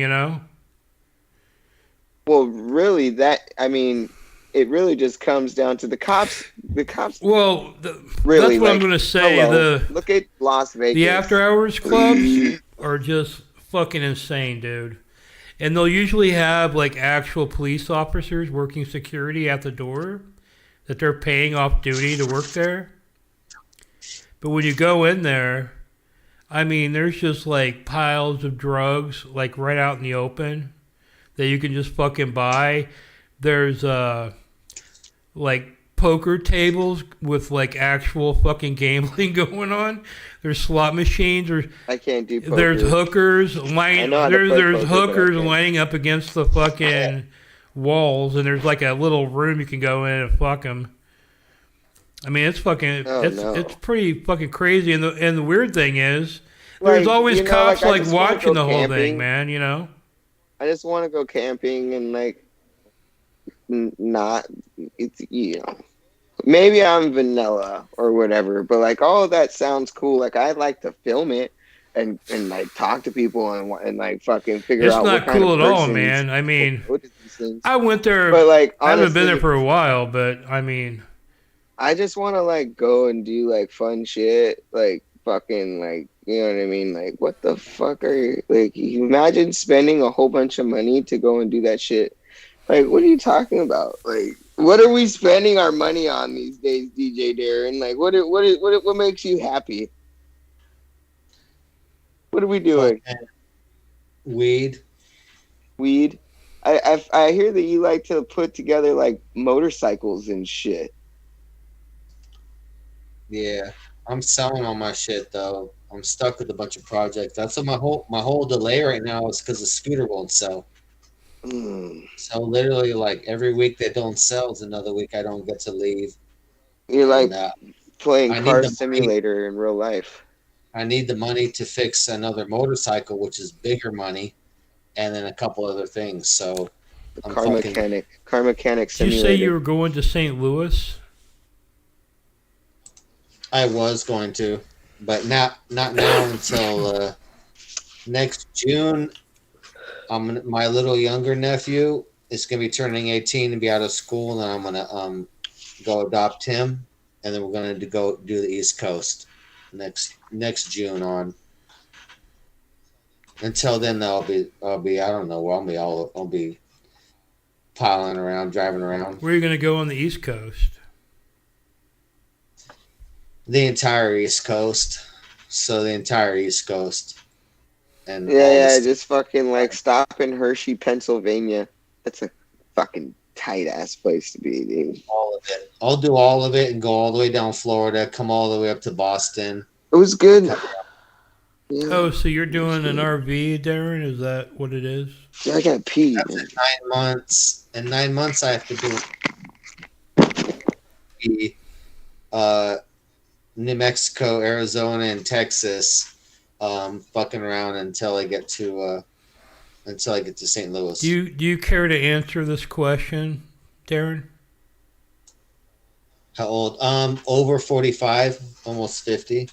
Well, really, it really just comes down to the cops. The cops. Well, really, that's what I'm going to say. Look at Las Vegas. The after hours clubs are just fucking insane, dude. And they'll usually have like actual police officers working security at the door that they're paying off duty to work there. But when you go in there, there's just like piles of drugs like right out in the open that you can just fucking buy. There's like poker tables with like actual fucking gambling going on. There's slot machines. I can't do poker. There's hookers. I know how to play There's poker, but I hookers can't. lining up against the fucking walls, and there's like a little room you can go in and fuck them. I mean, it's fucking. It's pretty fucking crazy. And the weird thing is, there's always cops I like just wanna watching go the whole camping. thing, man. You know. I just want to go camping and like not. It's maybe I'm vanilla or whatever, but like all of that sounds cool. Like I like to film it and like talk to people and like fucking figure out. It's what not cool kind at of all, persons man. I mean, go to these things. I went there, but like I haven't been there honestly, for a while, but I mean, I just want to like go and do like fun shit, like fucking like you know what I mean. Like what the fuck are you like? You imagine spending a whole bunch of money to go and do that shit. Like what are you talking about? Like what are we spending our money on these days, DJ Darren? Like what makes you happy? What are we doing? Weed. I hear that you like to put together like motorcycles and shit. Yeah, I'm selling all my shit though. I'm stuck with a bunch of projects. That's what my whole delay right now is because the scooter won't sell. So literally, like every week they don't sell is another week I don't get to leave. You're like playing I need Car the Simulator in real life. I need the money to fix another motorcycle, which is bigger money, and then a couple other things. So Car Mechanic did Simulator. you say you were going to St. Louis? I was going to, but not now until next June. My little younger nephew is going to be turning 18 and be out of school, and then I'm going to go adopt him, and then we're going to go do the East Coast next June on. Until then, I'll be I don't know where I'll be piling around, driving around. Where are you going to go on the East Coast? The entire East Coast. So the entire East Coast. And just fucking like stop in Hershey, Pennsylvania. That's a fucking tight ass place to be, dude. All of it. I'll do all of it and go all the way down Florida, come all the way up to Boston. It was good. Yeah. Oh, so you're doing an RV, Darren? Is that what it is? Yeah, I got pee. After 9 months. In 9 months, I have to do New Mexico, Arizona, and Texas. Fucking around until I get to St. Louis. Do you care to answer this question, Darren? How old? Over 45, almost 50.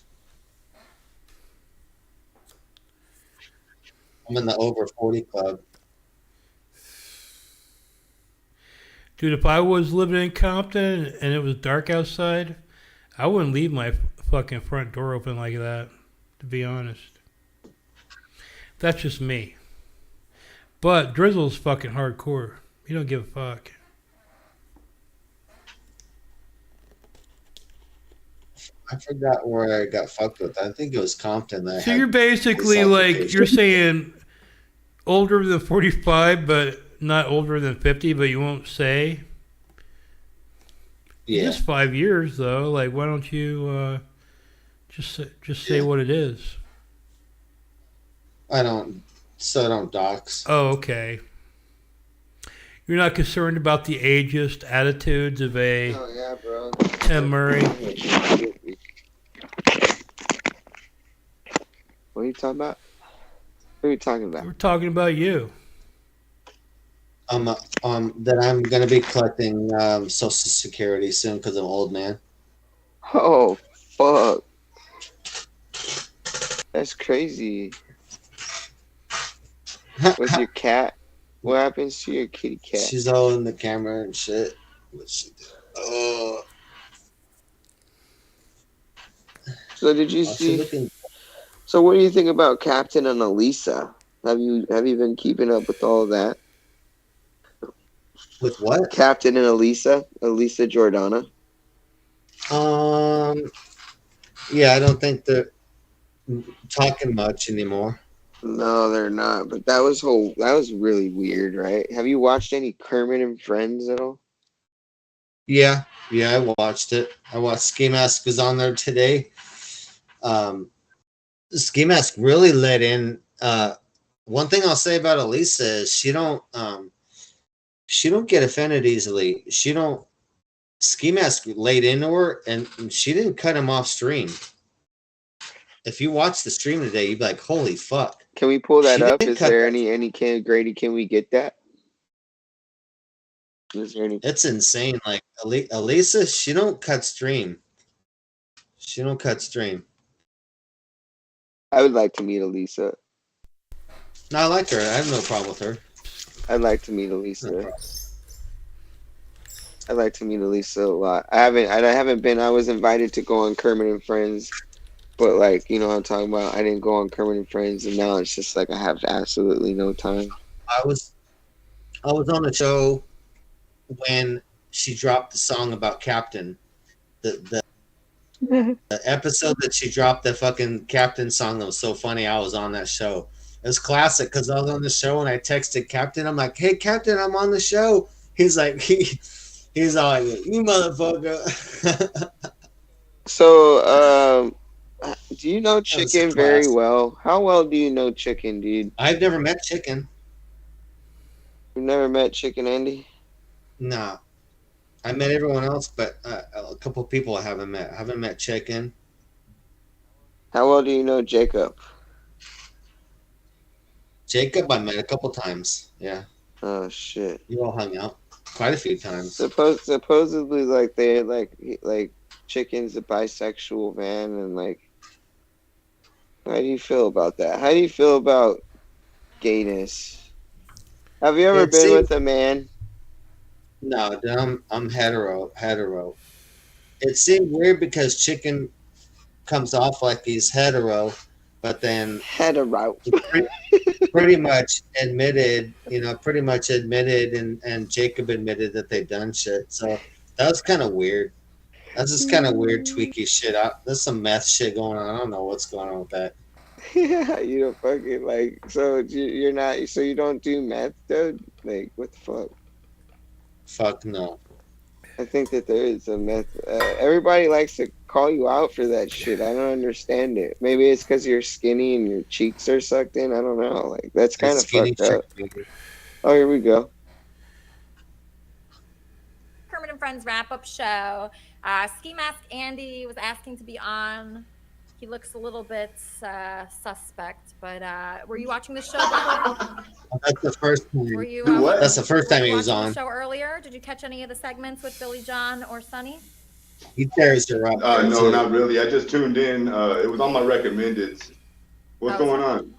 I'm in the over 40 club. Dude, if I was living in Compton and it was dark outside, I wouldn't leave my fucking front door open like that, to be honest. That's just me. But Drizzle's fucking hardcore. He don't give a fuck. I forgot where I got fucked with. I think it was Compton. So you're basically like, you're saying older than 45, but not older than 50, but you won't say? Yeah. Just 5 years, though. Like, why don't you just say what it is? I don't dox. Oh, okay. You're not concerned about the ageist attitudes of a Tim Murray? What are you talking about? What are you talking about? We're talking about you. That I'm gonna be collecting Social Security soon because I'm an old man. Oh fuck! That's crazy. With your cat, what happens to your kitty cat? She's all in the camera and shit. What's she doing? Oh. So did you see? So what do you think about Captain and Elisa? Have you been keeping up with all of that? With what? Captain and Elisa Jordana. Yeah, I don't think they're talking much anymore. No, they're not. But that was really weird, right? Have you watched any Kermit and Friends at all? Yeah, I watched it. I watched Ski Mask was on there today. Ski Mask really let in. One thing I'll say about Elisa is she don't get offended easily. She don't. Ski Mask laid into her, and she didn't cut him off stream. If you watch the stream today, you'd be like, "Holy fuck!" Can we pull that She up? didn't Is cut there that- any Grady? Can we get that? Is there any? It's insane. Like Elisa, she don't cut stream. She don't cut stream. I would like to meet Elisa. No, I like her. I have no problem with her. I'd like to meet Elisa. No problem. I'd like to meet Elisa a lot. I haven't been. I was invited to go on Kermit and Friends, but like, you know what I'm talking about. I didn't go on Kermit and Friends, and now it's just like I have absolutely no time. I was on the show when she dropped the song about Captain. The episode that she dropped the fucking Captain song that was so funny. I was on that show. It was classic because I was on the show and I texted Captain. I'm like, "Hey, Captain, I'm on the show." He's like, he's all like, "You motherfucker." So, do you know was Chicken very class. well? How well do you know Chicken, dude? I've never met Chicken. You've never met Chicken, Andy? No, I met everyone else, but a couple people I haven't met. I haven't met Chicken. How well do you know Jacob? Jacob, I met a couple times. Yeah, Oh shit! you all hung out quite a few times. Supposedly, like they like Chicken's a bisexual man, and like, how do you feel about that? How do you feel about gayness? Have you ever been with a man? No, dude, I'm hetero. It seemed weird because Chicken comes off like he's hetero, but then Hetero. pretty much admitted, and Jacob admitted that they done shit. So that was kind of weird. That's just kind of weird, tweaky shit. There's some meth shit going on. I don't know what's going on with that. Yeah, you don't fucking like. So you're not. So you don't do meth, dude? Like, what the fuck? Fuck no. I think that there is a meth. Everybody likes to call you out for that shit. I don't understand it. Maybe it's because you're skinny and your cheeks are sucked in. I don't know. Like, that's kind of fucked up. Oh, here we go. Kermit and Friends wrap-up show. Ski Mask Andy was asking to be on. He looks a little bit suspect, but were you watching the show before? That's the first time. Were you, That's the first time he was watching on. the show earlier? Did you catch any of the segments with Billy John or Sonny? He tears her up. No, not really. I just tuned in. It was on my recommended. What's going on?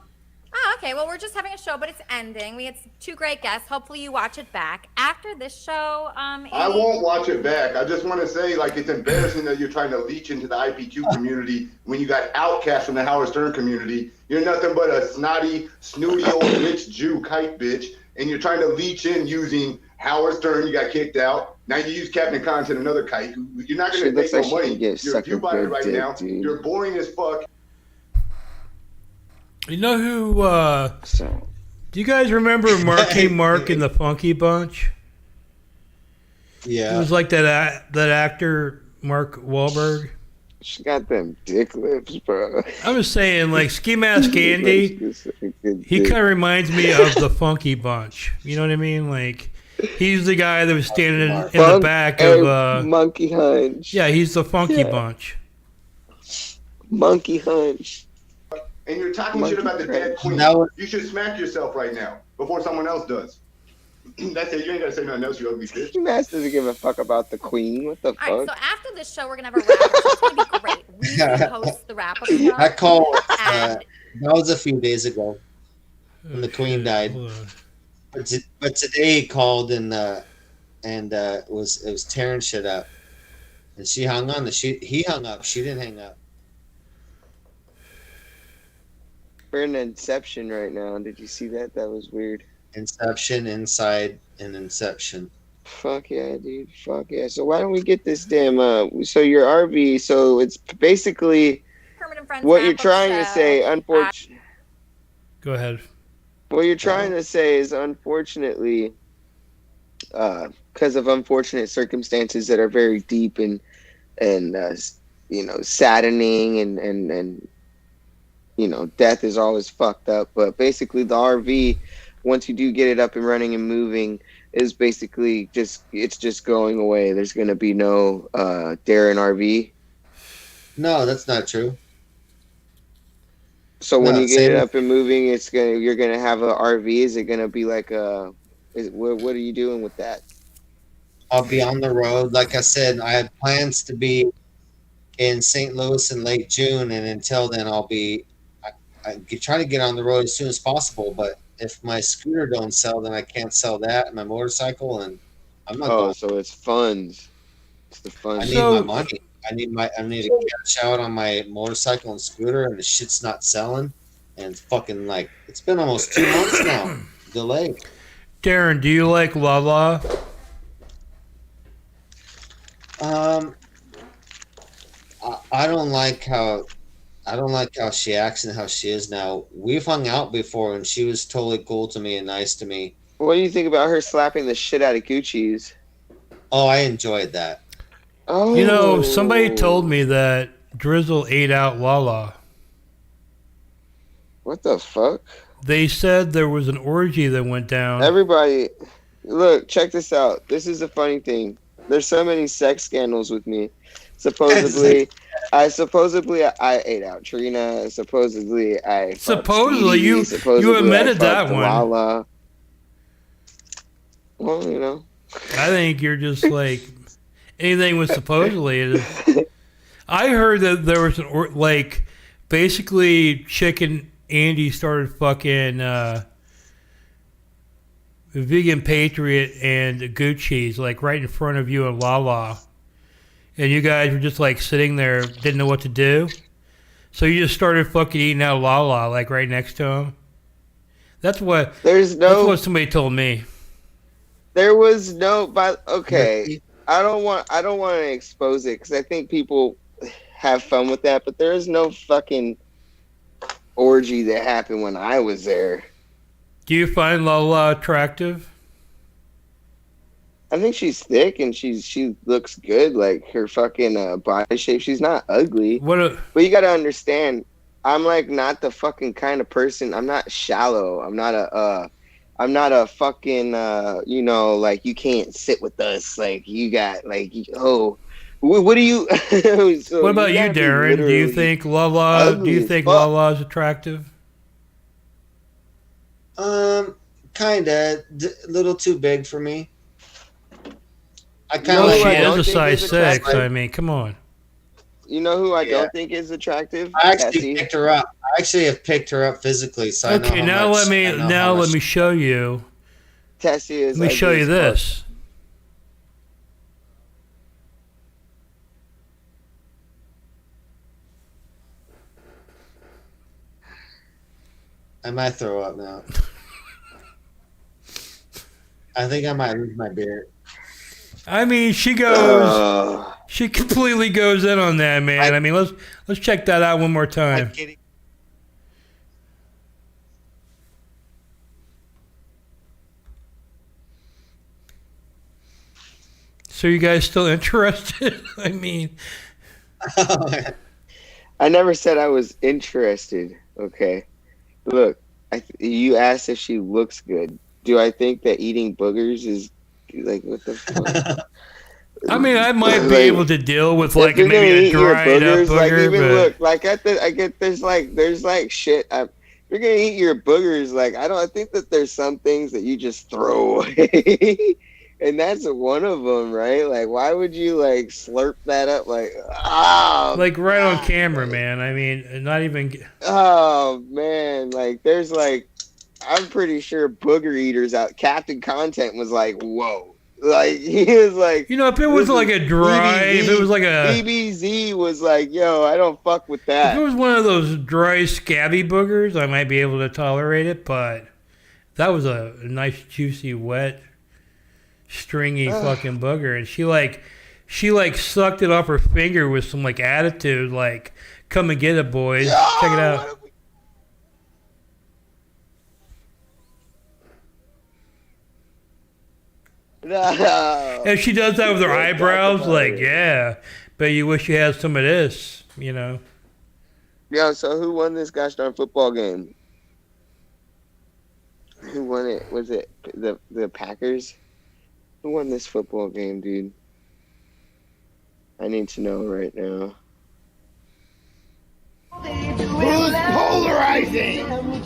Oh, okay. Well, we're just having a show, but it's ending. We had two great guests. Hopefully, you watch it back after this show. I won't watch it back. I just want to say, like, it's embarrassing that you're trying to leech into the IPQ community when you got outcast from the Howard Stern community. You're nothing but a snotty, snooty old rich Jew kite bitch, and you're trying to leech in using Howard Stern. You got kicked out. Now you use Captain Content, another kite. You're not going to make no money. You're a view body right now. You're boring as fuck. You know who? Do you guys remember Marky Mark in the Funky Bunch? Yeah, it was like that actor Mark Wahlberg. She got them dick lips, bro. I'm just saying, like Ski Mask Andy, he kind of reminds me of the Funky Bunch. You know what I mean? Like he's the guy that was standing in the back of Monkey Hunch. Yeah, he's the Funky Bunch. Monkey Hunch. And you're talking shit about the dead queen. You should smack yourself right now before someone else does. That's it. You ain't got to say nothing else, you ugly bitch. Mass doesn't give a fuck about the queen. What the fuck? All right, so after this show, we're going to have a wrap-up. It's going to be great. We can host the wrap-up show. I called. That was a few days ago when the queen died. But today he called and it was tearing shit up. And she hung on. He hung up. She didn't hang up. We're in Inception right now. Did you see that? That was weird. Inception, Inside, and Inception. Fuck yeah, dude. Fuck yeah. So why don't we get this damn so your RV, so it's basically what you're trying to say, unfortunately. Go ahead. What you're trying to say is, unfortunately, because of unfortunate circumstances that are very deep and saddening and death is always fucked up. But basically, the RV, once you do get it up and running and moving, is basically just going away. There's gonna be no Darren RV. No, that's not true. So when you get it up and moving, you're gonna have a RV. Is it gonna be like what are you doing with that? I'll be on the road. Like I said, I had plans to be in St. Louis in late June, and until then, I'll be trying to get on the road as soon as possible. But if my scooter don't sell, then I can't sell that and my motorcycle, and I'm not going. So it's funds. It's the funds. I need my money. I need to cash out on my motorcycle and scooter, and the shit's not selling. And it's fucking it's been almost 2 months now. Delayed. Darren, do you like Lala? I don't like how she acts and how she is now. We've hung out before, and she was totally cool to me and nice to me. What do you think about her slapping the shit out of Gucci's? Oh, I enjoyed that. Oh, Somebody told me that Drizzle ate out Lala. What the fuck? They said there was an orgy that went down. Everybody, look, check this out. This is a funny thing. There's so many sex scandals with me. Supposedly, I ate out Trina. Supposedly, you admitted that one. Lala. Well, I think you're just like anything with supposedly. I heard that there was basically Chick and Andy started fucking Vegan Patriot and Gucci's right in front of you and Lala. And you guys were just sitting there, didn't know what to do. So you just started fucking eating out Lala right next to him. That's what somebody told me. There was no, but okay. I don't want to expose it because I think people have fun with that, but there is no fucking orgy that happened when I was there. Do you find Lala attractive? I think she's thick and she looks good. Her fucking body shape. She's not ugly. But you got to understand, I'm not the fucking kind of person. I'm not shallow. I'm not a fucking you can't sit with us. You got what do you? What about you, Darren? Do you think Lala? Do you think Lala is attractive? Kinda. A little too big for me. I kind of like. She is a size 6. I mean, come on. You know who I don't think is attractive? I actually picked her up. I actually have picked her up physically. So okay, let me show you. Tessie is. Let me show you this. I might throw up now. I think I might lose my beard. I mean, she completely goes in on that, man. I mean, let's check that out one more time. So you guys still interested? I mean, I never said I was interested. Okay, look, you asked if she looks good. Do I think that eating boogers is what the fuck? I mean, I might be able to deal with maybe a dried up booger, but there's shit. You're gonna eat your boogers. I think that there's some things that you just throw away, and that's one of them, right? Why would you slurp that up? Right on camera, man. I mean, not even. Oh man, there's I'm pretty sure booger eaters out. Captain Content was whoa. He was if it was a dry, if it was a BBZ was yo, I don't fuck with that. If it was one of those dry, scabby boogers, I might be able to tolerate it. But that was a nice, juicy, wet, stringy fucking booger, and she sucked it off her finger with some attitude, come and get it, boys. Check it out. No. And she does that with her Don't talk eyebrows, about like, it. yeah, but you wish you had some of this, you know. Yo, so who won this gosh darn football game? Who won it? Was it the Packers? Who won this football game, dude? I need to know right now. Who's polarizing?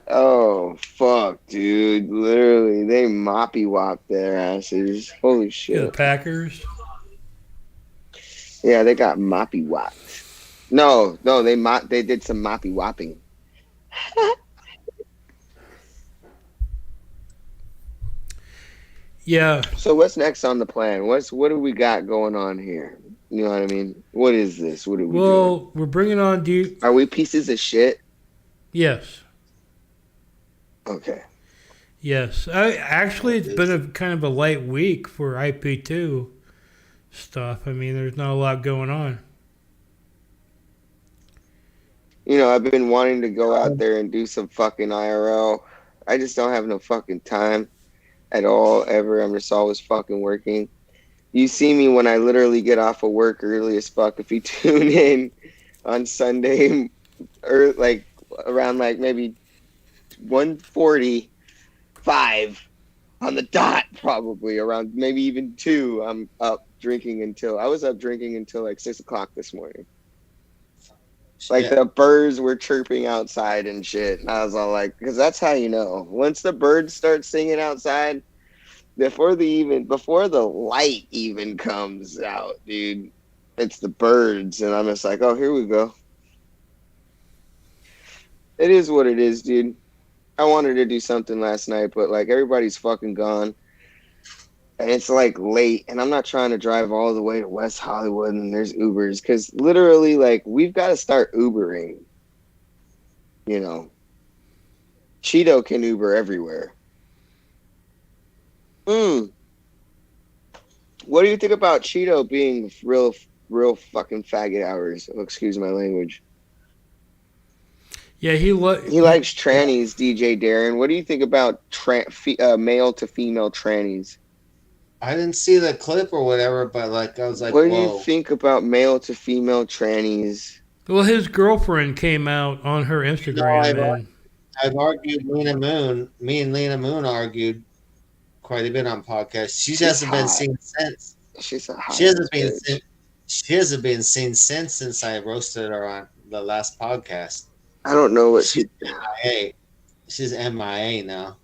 Oh, fuck, dude. Literally, they moppy wop their asses. Holy Yeah, shit. the Packers. Yeah, they got moppy wopped. No, they did some moppy whopping. Yeah. So what's next on the plan? What do we got going on here? You know what I mean? What is this? What are we doing? We're bringing on Are we pieces of shit? Yes. Okay. Yes. Actually, it's been a kind of a light week for IP2 stuff. I mean, there's not a lot going on. You know, I've been wanting to go out there and do some fucking IRL. I just don't have no fucking time at all, ever. I'm just always fucking working. You see me when I literally get off of work early as fuck. If you tune in on Sunday, or like around like maybe 1:45 on the dot, probably around maybe even 2, I'm up drinking until I was up drinking until like 6 o'clock this morning. Like the birds were chirping outside and shit. And I was all like, because that's how you know. Once the birds start singing outside, before the light even comes out, dude, it's the birds. And I'm just like, oh, here we go. It is what it is, dude. I wanted to do something last night, but like everybody's fucking gone. And it's like late, and I'm not trying to drive all the way to West Hollywood and there's Ubers, because literally, like, we've got to start Ubering. You know, Cheeto can Uber everywhere. What do you think about Cheeto being real fucking faggot hours? Oh, excuse my language. Yeah, he likes trannies, DJ Darren. What do you think about male to female trannies? I didn't see the clip or whatever, but like I was like, what do whoa. you think about male to female trannies? Well, his girlfriend came out on her Instagram. I've argued Lena Moon. Me and Lena Moon argued quite a bit on podcasts. She hasn't been seen since. She's a hot She hasn't been seen since I roasted her on the last podcast. I don't know what she's MIA. She's MIA now.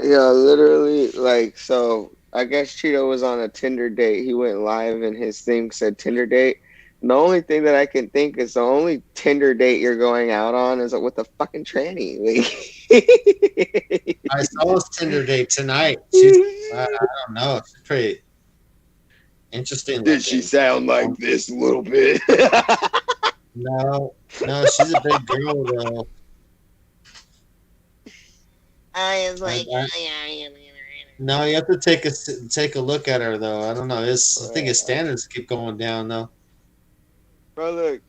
Yeah, literally, like, so I guess Cheeto was on a Tinder date. He went live and his thing said Tinder date. And the only thing that I can think is the only Tinder date you're going out on is with a fucking tranny. I saw his Tinder date tonight. I don't know. She's pretty interesting. Did she sound like this a little bit? No, she's a big girl though. I was like, no, you have to take a look at her though. I don't know. I think his standards keep going down though. Bro, look,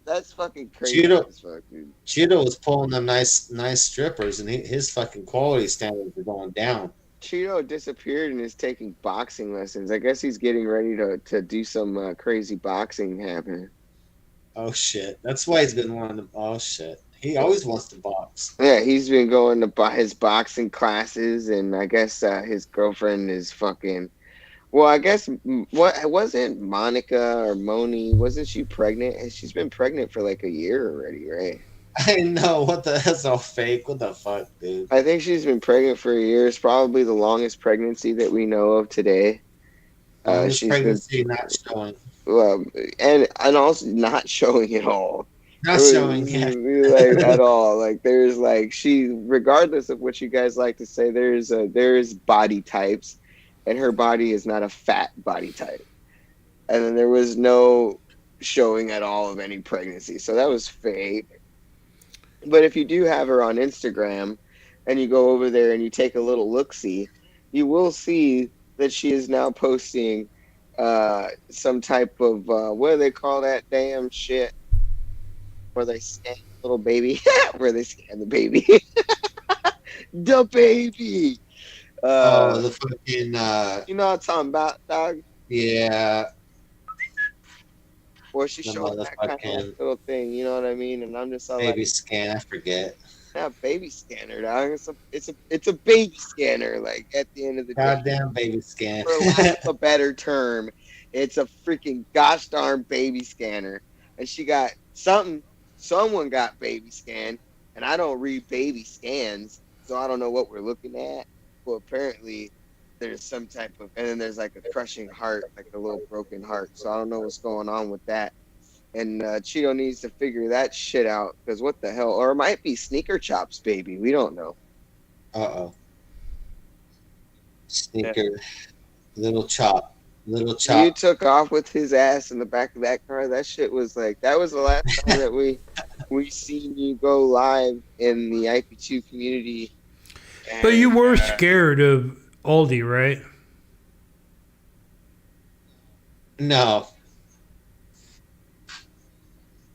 that's fucking crazy. Cheeto was pulling them nice strippers, and his fucking quality standards are going down. Cheeto disappeared and is taking boxing lessons. I guess he's getting ready to do some crazy boxing happen. Oh shit! That's why he's been wanting to. Oh shit! He always wants to box. Yeah, he's been going to his boxing classes, and I guess his girlfriend is fucking. Well, I guess what wasn't Monica or Moni? Wasn't she pregnant? She's been pregnant for like a year already, right? I know. That's all fake. What the fuck, dude? I think she's been pregnant for a year. It's probably the longest pregnancy that we know of today. She's pregnancy not showing. And also not showing at all. Not showing like at all. Like there's like regardless of what you guys like to say, there's body types, and her body is not a fat body type. And then there was no showing at all of any pregnancy, so that was fake. But if you do have her on Instagram, and you go over there and you take a little look-see, you will see that she is now posting some type of what do they call that damn shit where they scan the little baby where they scan the baby the baby The fucking you know what I'm talking about, dog? yeah. Or she The showed that kind of motherfucking little thing, you know what I mean? And I'm just all baby like, scan. I forget. yeah, baby scanner, dog. It's a baby scanner. Like at the end of the day, Goddamn baby scan. for lack of a better term, it's a freaking gosh darn baby scanner. And she got someone got baby scanned, and I don't read baby scans, so I don't know what we're looking at. Well, apparently there's some type of, and then there's like a crushing heart, like a little broken heart. So I don't know what's going on with that. And Cheeto needs to figure that shit out, because what the hell? Or it might be Sneaker Chop's baby. We don't know. Uh-oh. Sneaker. Little chop. Little chop. You took off with his ass in the back of that car. That shit was like, that was the last time that we seen you go live in the IP2 community. And, But you were scared of Aldi, right? No.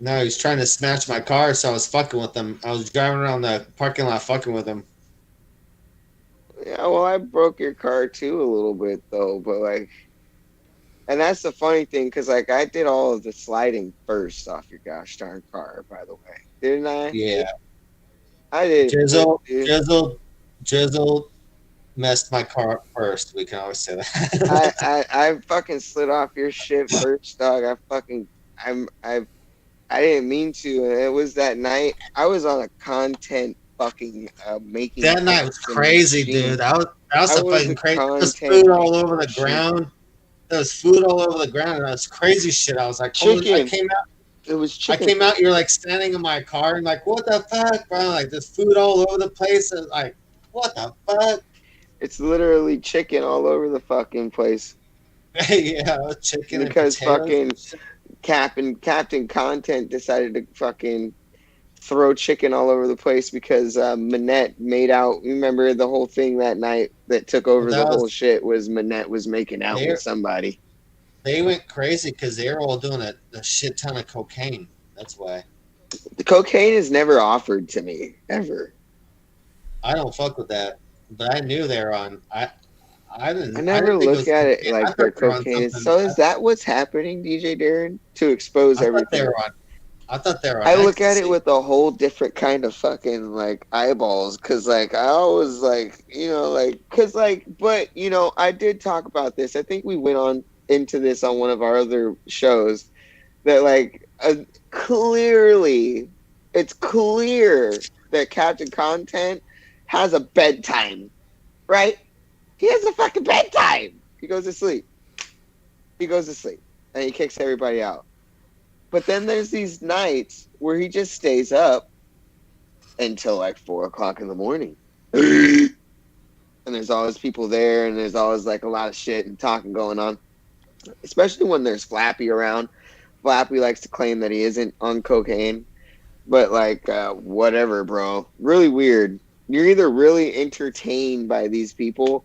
No, he was trying to smash my car, so I was fucking with him. I was driving around the parking lot fucking with him. Yeah, well, I broke your car too a little bit though, but like, and that's the funny thing, because like I did all of the sliding first off your gosh darn car, by the way, didn't I? Yeah. I did. Drizzle messed my car up first. We can always say that. I fucking slid off your shit first, dog. I didn't mean to, and it was that night. I was on a content fucking making. That night was crazy, machine. dude. That was I was fucking a crazy. There was content food all over the machine. ground. There was food all over the ground, and that was crazy shit. I was like, holy, I came out. It was I chicken. came out. You're like standing in my car, and like, what the fuck, bro? Like, there's food all over the place. And like, what the fuck? It's literally chicken all over the fucking place. Yeah, chicken. Because and fucking Captain Content decided to fucking throw chicken all over the place because Manette made out. Remember the whole thing that night that took over the whole shit was Manette was making out with somebody. They went crazy because they were all doing a shit ton of cocaine. That's why. The cocaine is never offered to me ever. I don't fuck with that, but I knew they were on. I never look at it like they're cocaine. So is that what's happening, DJ Darren? To expose everything. I thought they were on. I look at it with a whole different kind of fucking like eyeballs, because like I always like, you know, like, because like, but you know, I did talk about this. I think we went on into this on one of our other shows that like clearly, it's clear that Captain Content has a bedtime, right? He has a fucking bedtime. He goes to sleep. And he kicks everybody out. But then there's these nights where he just stays up until like 4 o'clock in the morning. And there's always people there, and there's always like a lot of shit and talking going on. Especially when there's Flappy around. Flappy likes to claim that he isn't on cocaine. But like, whatever, bro. Really weird. You're either really entertained by these people,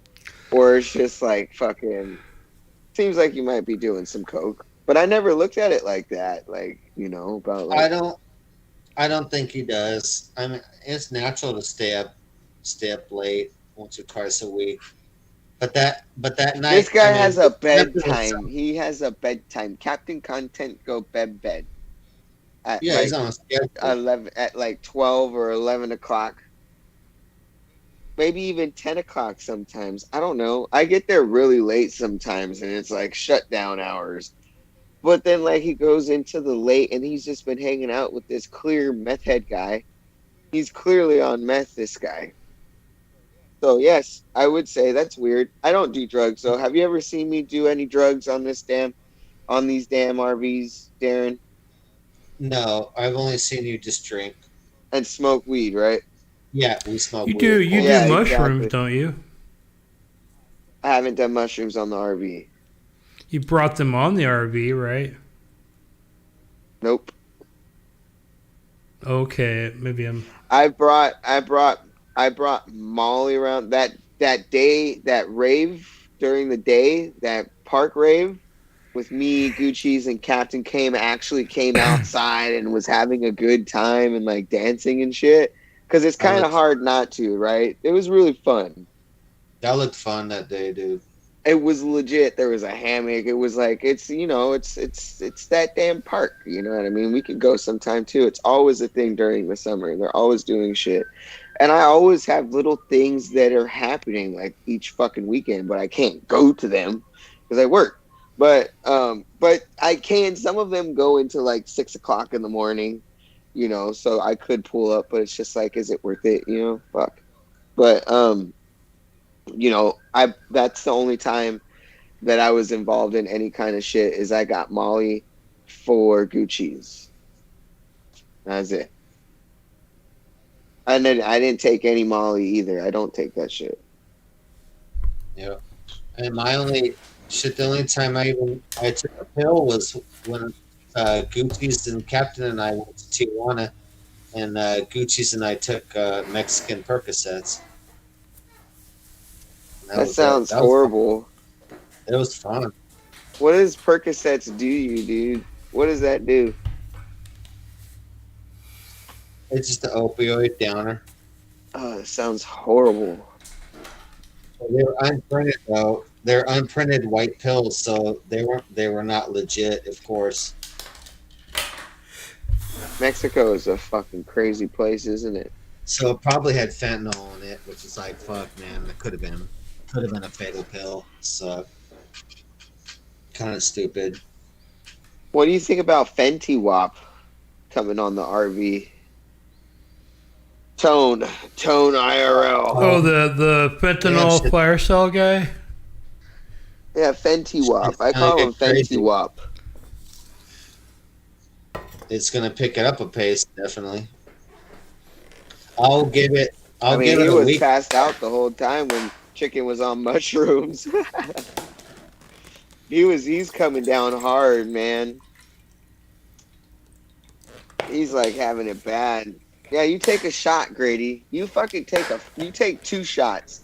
or it's just like fucking seems like you might be doing some coke. But I never looked at it like that. Like, you know, about like, I don't think he does. I mean, it's natural to stay up late once or twice a week. But that night, this guy has a bedtime. He has a bedtime. Captain Content go bed. At he's on a schedule. 11 at like 12 or 11 o'clock. Maybe even 10 o'clock sometimes. I don't know. I get there really late sometimes, and it's like shutdown hours. But then, like, he goes into the late, and he's just been hanging out with this clear meth head guy. He's clearly on meth, this guy. So, yes, I would say that's weird. I don't do drugs, though. Have you ever seen me do any drugs on these damn RVs, Darren? No, I've only seen you just drink. And smoke weed, right? Yeah, we smoke weed. You do mushrooms, don't you? I haven't done mushrooms on the RV. You brought them on the RV, right? Nope. Okay, maybe I brought Molly around that day, that rave during the day, that park rave with me, Gucci's, and Captain came outside and was having a good time and like dancing and shit. Because it's kind of hard not to, right? It was really fun. That looked fun that day, dude. It was legit. There was a hammock. It was like it's that damn park. You know what I mean? We could go sometime too. It's always a thing during the summer. They're always doing shit, and I always have little things that are happening like each fucking weekend, but I can't go to them because I work. But I can. Some of them go into like 6 o'clock in the morning, you know. So I could pull up, but it's just like, is it worth it? You know, fuck. But you know, that's the only time that I was involved in any kind of shit is I got Molly for Gucci's. That's it. And then I didn't take any Molly either. I don't take that shit. Yeah. And the only time I took a pill was when Gucci's and Captain and I went to Tijuana, and Gucci's and I took Mexican Percocets. That sounds horrible. It was fun. What does Percocets do you, dude? What does that do? It's just an opioid downer. Oh, it sounds horrible. They were unprinted though. They're unprinted white pills, so they were not legit, of course. Mexico is a fucking crazy place, isn't it? So it probably had fentanyl in it, which is like, fuck, man, it could have been a fatal pill. So kind of stupid. What do you think about Fenty Wap coming on the RV? Tone IRL. Oh, the fentanyl fire cell guy? Yeah, Fenty Wap. I call him Fenty Wap. It's gonna pick it up a pace, definitely. I'll give it I mean, he a was week. passed out the whole time when Chicken was on mushrooms. He's coming down hard, man. He's like having it bad. Yeah, you take a shot, Grady. You take 2 shots.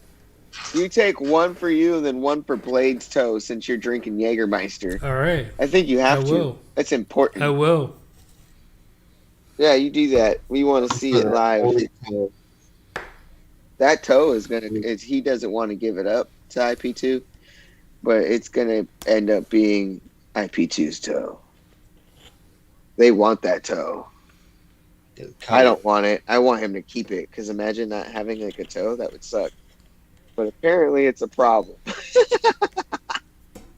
You take one for you and then one for Blade's toe since you're drinking Jägermeister. All right. I think you have to. Will. That's important. I will. Yeah, you do that. We want to see it live. That toe is he doesn't want to give it up to IP2, but it's gonna end up being IP2's toe. They want that toe. I don't want it. I want him to keep it, because imagine not having like a toe. That would suck. But apparently it's a problem.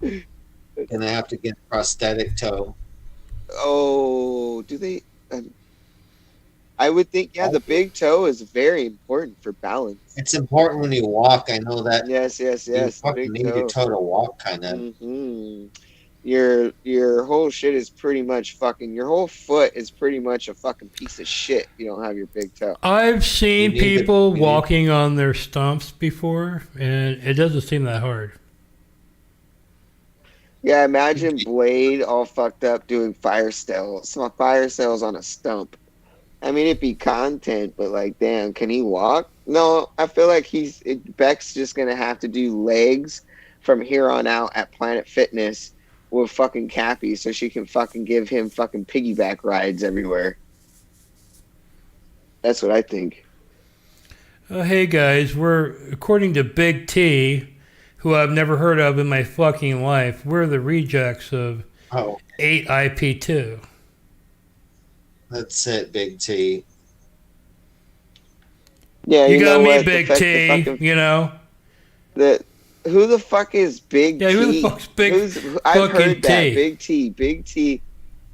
Gonna have to get a prosthetic toe. Oh, do they? I would think, yeah, the big toe is very important for balance. It's important when you walk. I know that. Yes. You fucking need your toe to walk, kind of. Mm-hmm. Your whole shit is pretty much fucking. Your whole foot is pretty much a fucking piece of shit. If you don't have your big toe. I've seen people walking on their stumps before, and it doesn't seem that hard. Yeah, imagine Blade all fucked up doing fire sales on a stump. I mean, it'd be content, but like, damn, can he walk? No, I feel like Beck's just gonna have to do legs from here on out at Planet Fitness with fucking Cappy, so she can fucking give him fucking piggyback rides everywhere. That's what I think. Hey guys, according to Big T, who I've never heard of in my fucking life, we're the rejects of 8IP2. That's it, Big T. Yeah, you got me, what? Big T. Fucking, you know. Who the fuck is Big T? Yeah, who the fuck's Big I've heard T? that. Big T.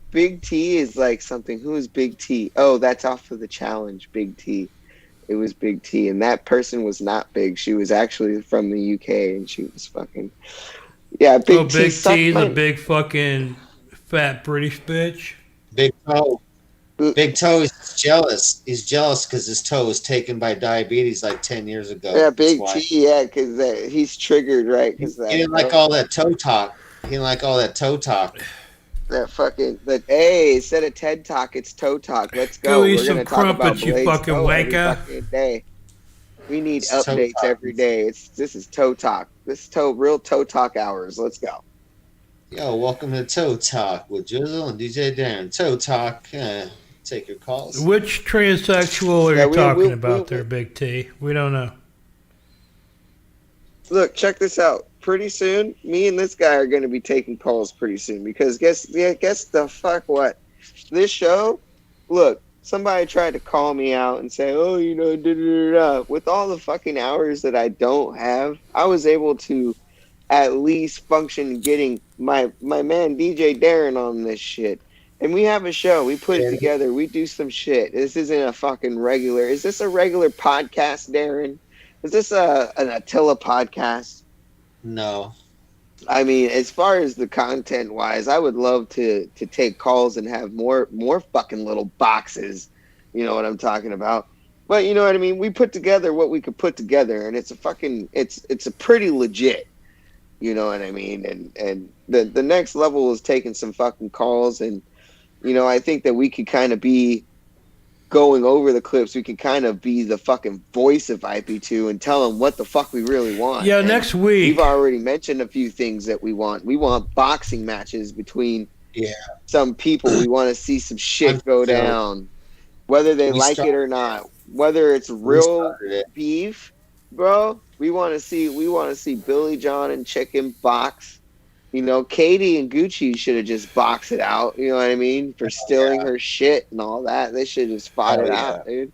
Big T is like something. Who is Big T? Oh, that's off of the challenge. Big T. It was Big T, and that person was not big. She was actually from the UK, and she was fucking. Yeah, Big T. Big T, the big fucking fat British bitch. Big Toe. Big Toe is jealous. He's jealous because his toe was taken by diabetes like 10 years ago. Yeah, Big T, yeah, because he's triggered, right? He didn't like all that toe talk. That fucking, hey, instead of TED Talk, it's toe talk. Let's go. We're going to talk about you fucking wanker. Day. We need updates every day. This is toe talk. This is real toe talk hours. Let's go. Yo, welcome to Toe Talk with Drizzle and DJ Darren. Toe Talk. Take your calls. Which transsexual are you talking about there, Big T? We don't know. Look, check this out. Pretty soon, me and this guy are going to be taking calls pretty soon because guess the fuck what? This show, look, somebody tried to call me out and say, oh, you know, da, da, da, da. With all the fucking hours that I don't have, I was able to at least function getting my man DJ Darren on this shit. And we have a show. We put it together. We do some shit. This isn't a fucking regular. Is this a regular podcast, Darren? Is this an Attila podcast? No. I mean, as far as the content wise, I would love to take calls and have more fucking little boxes. You know what I'm talking about? But you know what I mean? We put together what we could put together, and it's a fucking it's a pretty legit. You know what I mean? And the next level is taking some fucking calls, and you know, I think that we could kind of be going over the clips. We can kind of be the fucking voice of IP2 and tell them what the fuck we really want. Yeah, and next week. We've already mentioned a few things that we want. We want boxing matches between some people. We want to see some shit go down, whether they like it or not. Whether it's real beef, bro. We want to see Billy John and Chicken box. You know, Katie and Gucci should have just boxed it out. You know what I mean? For stealing her shit and all that. They should have just fought it out, dude.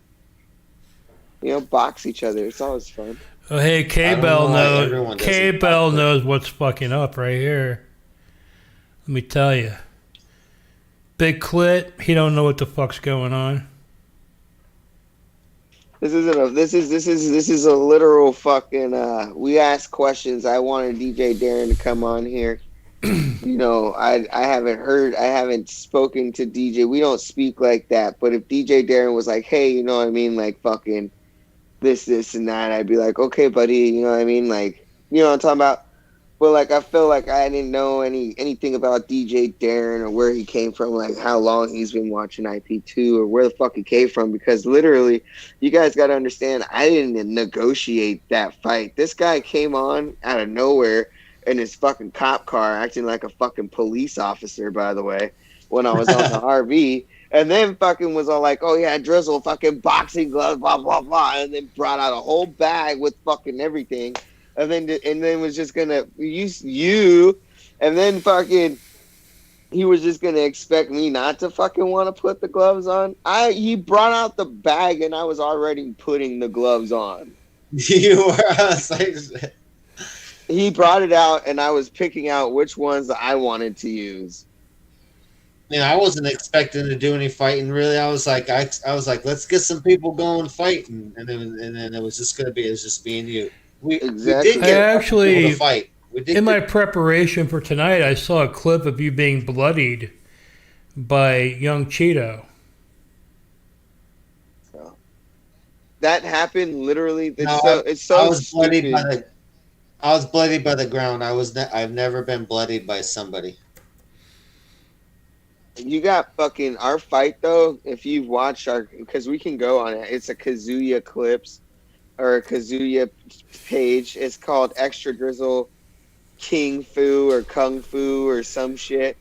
You know, box each other. It's always fun. Oh, hey, K-Bell knows. K-Bell knows what's fucking up right here. Let me tell you. Big clit. He don't know what the fuck's going on. This is a literal fucking. We ask questions. I wanted DJ Darren to come on here. You know, I haven't spoken to DJ. We don't speak like that. But if DJ Darren was like, hey, you know what I mean, like fucking this and that, I'd be like, okay, buddy, you know what I mean, like, you know what I'm talking about. But like, I feel like I didn't know anything about DJ Darren or where he came from, like how long he's been watching IP2 or where the fuck he came from. Because literally, you guys got to understand, I didn't negotiate that fight. This guy came on out of nowhere in his fucking cop car, acting like a fucking police officer, by the way, when I was on the RV. And then fucking was all like, oh yeah, Drizzle, fucking boxing gloves, blah, blah, blah. And then brought out a whole bag with fucking everything. And then was just gonna use you, and then fucking he was just gonna expect me not to fucking want to put the gloves on. He brought out the bag and I was already putting the gloves on. You were. He brought it out and I was picking out which ones I wanted to use. Yeah, I wasn't expecting to do any fighting really. I was like, let's get some people going fighting, and then it was just me and you. We did get a fight. In my preparation for tonight, I saw a clip of you being bloodied by young Cheeto. That happened literally. I was bloodied by the ground. I've never been bloodied by somebody. You got fucking our fight though. If you've watched because we can go on it. It's a Kazuya Clips. Or a Kazuya page. It's called XTRADRIZZLE King Fu or Kung Fu or some shit.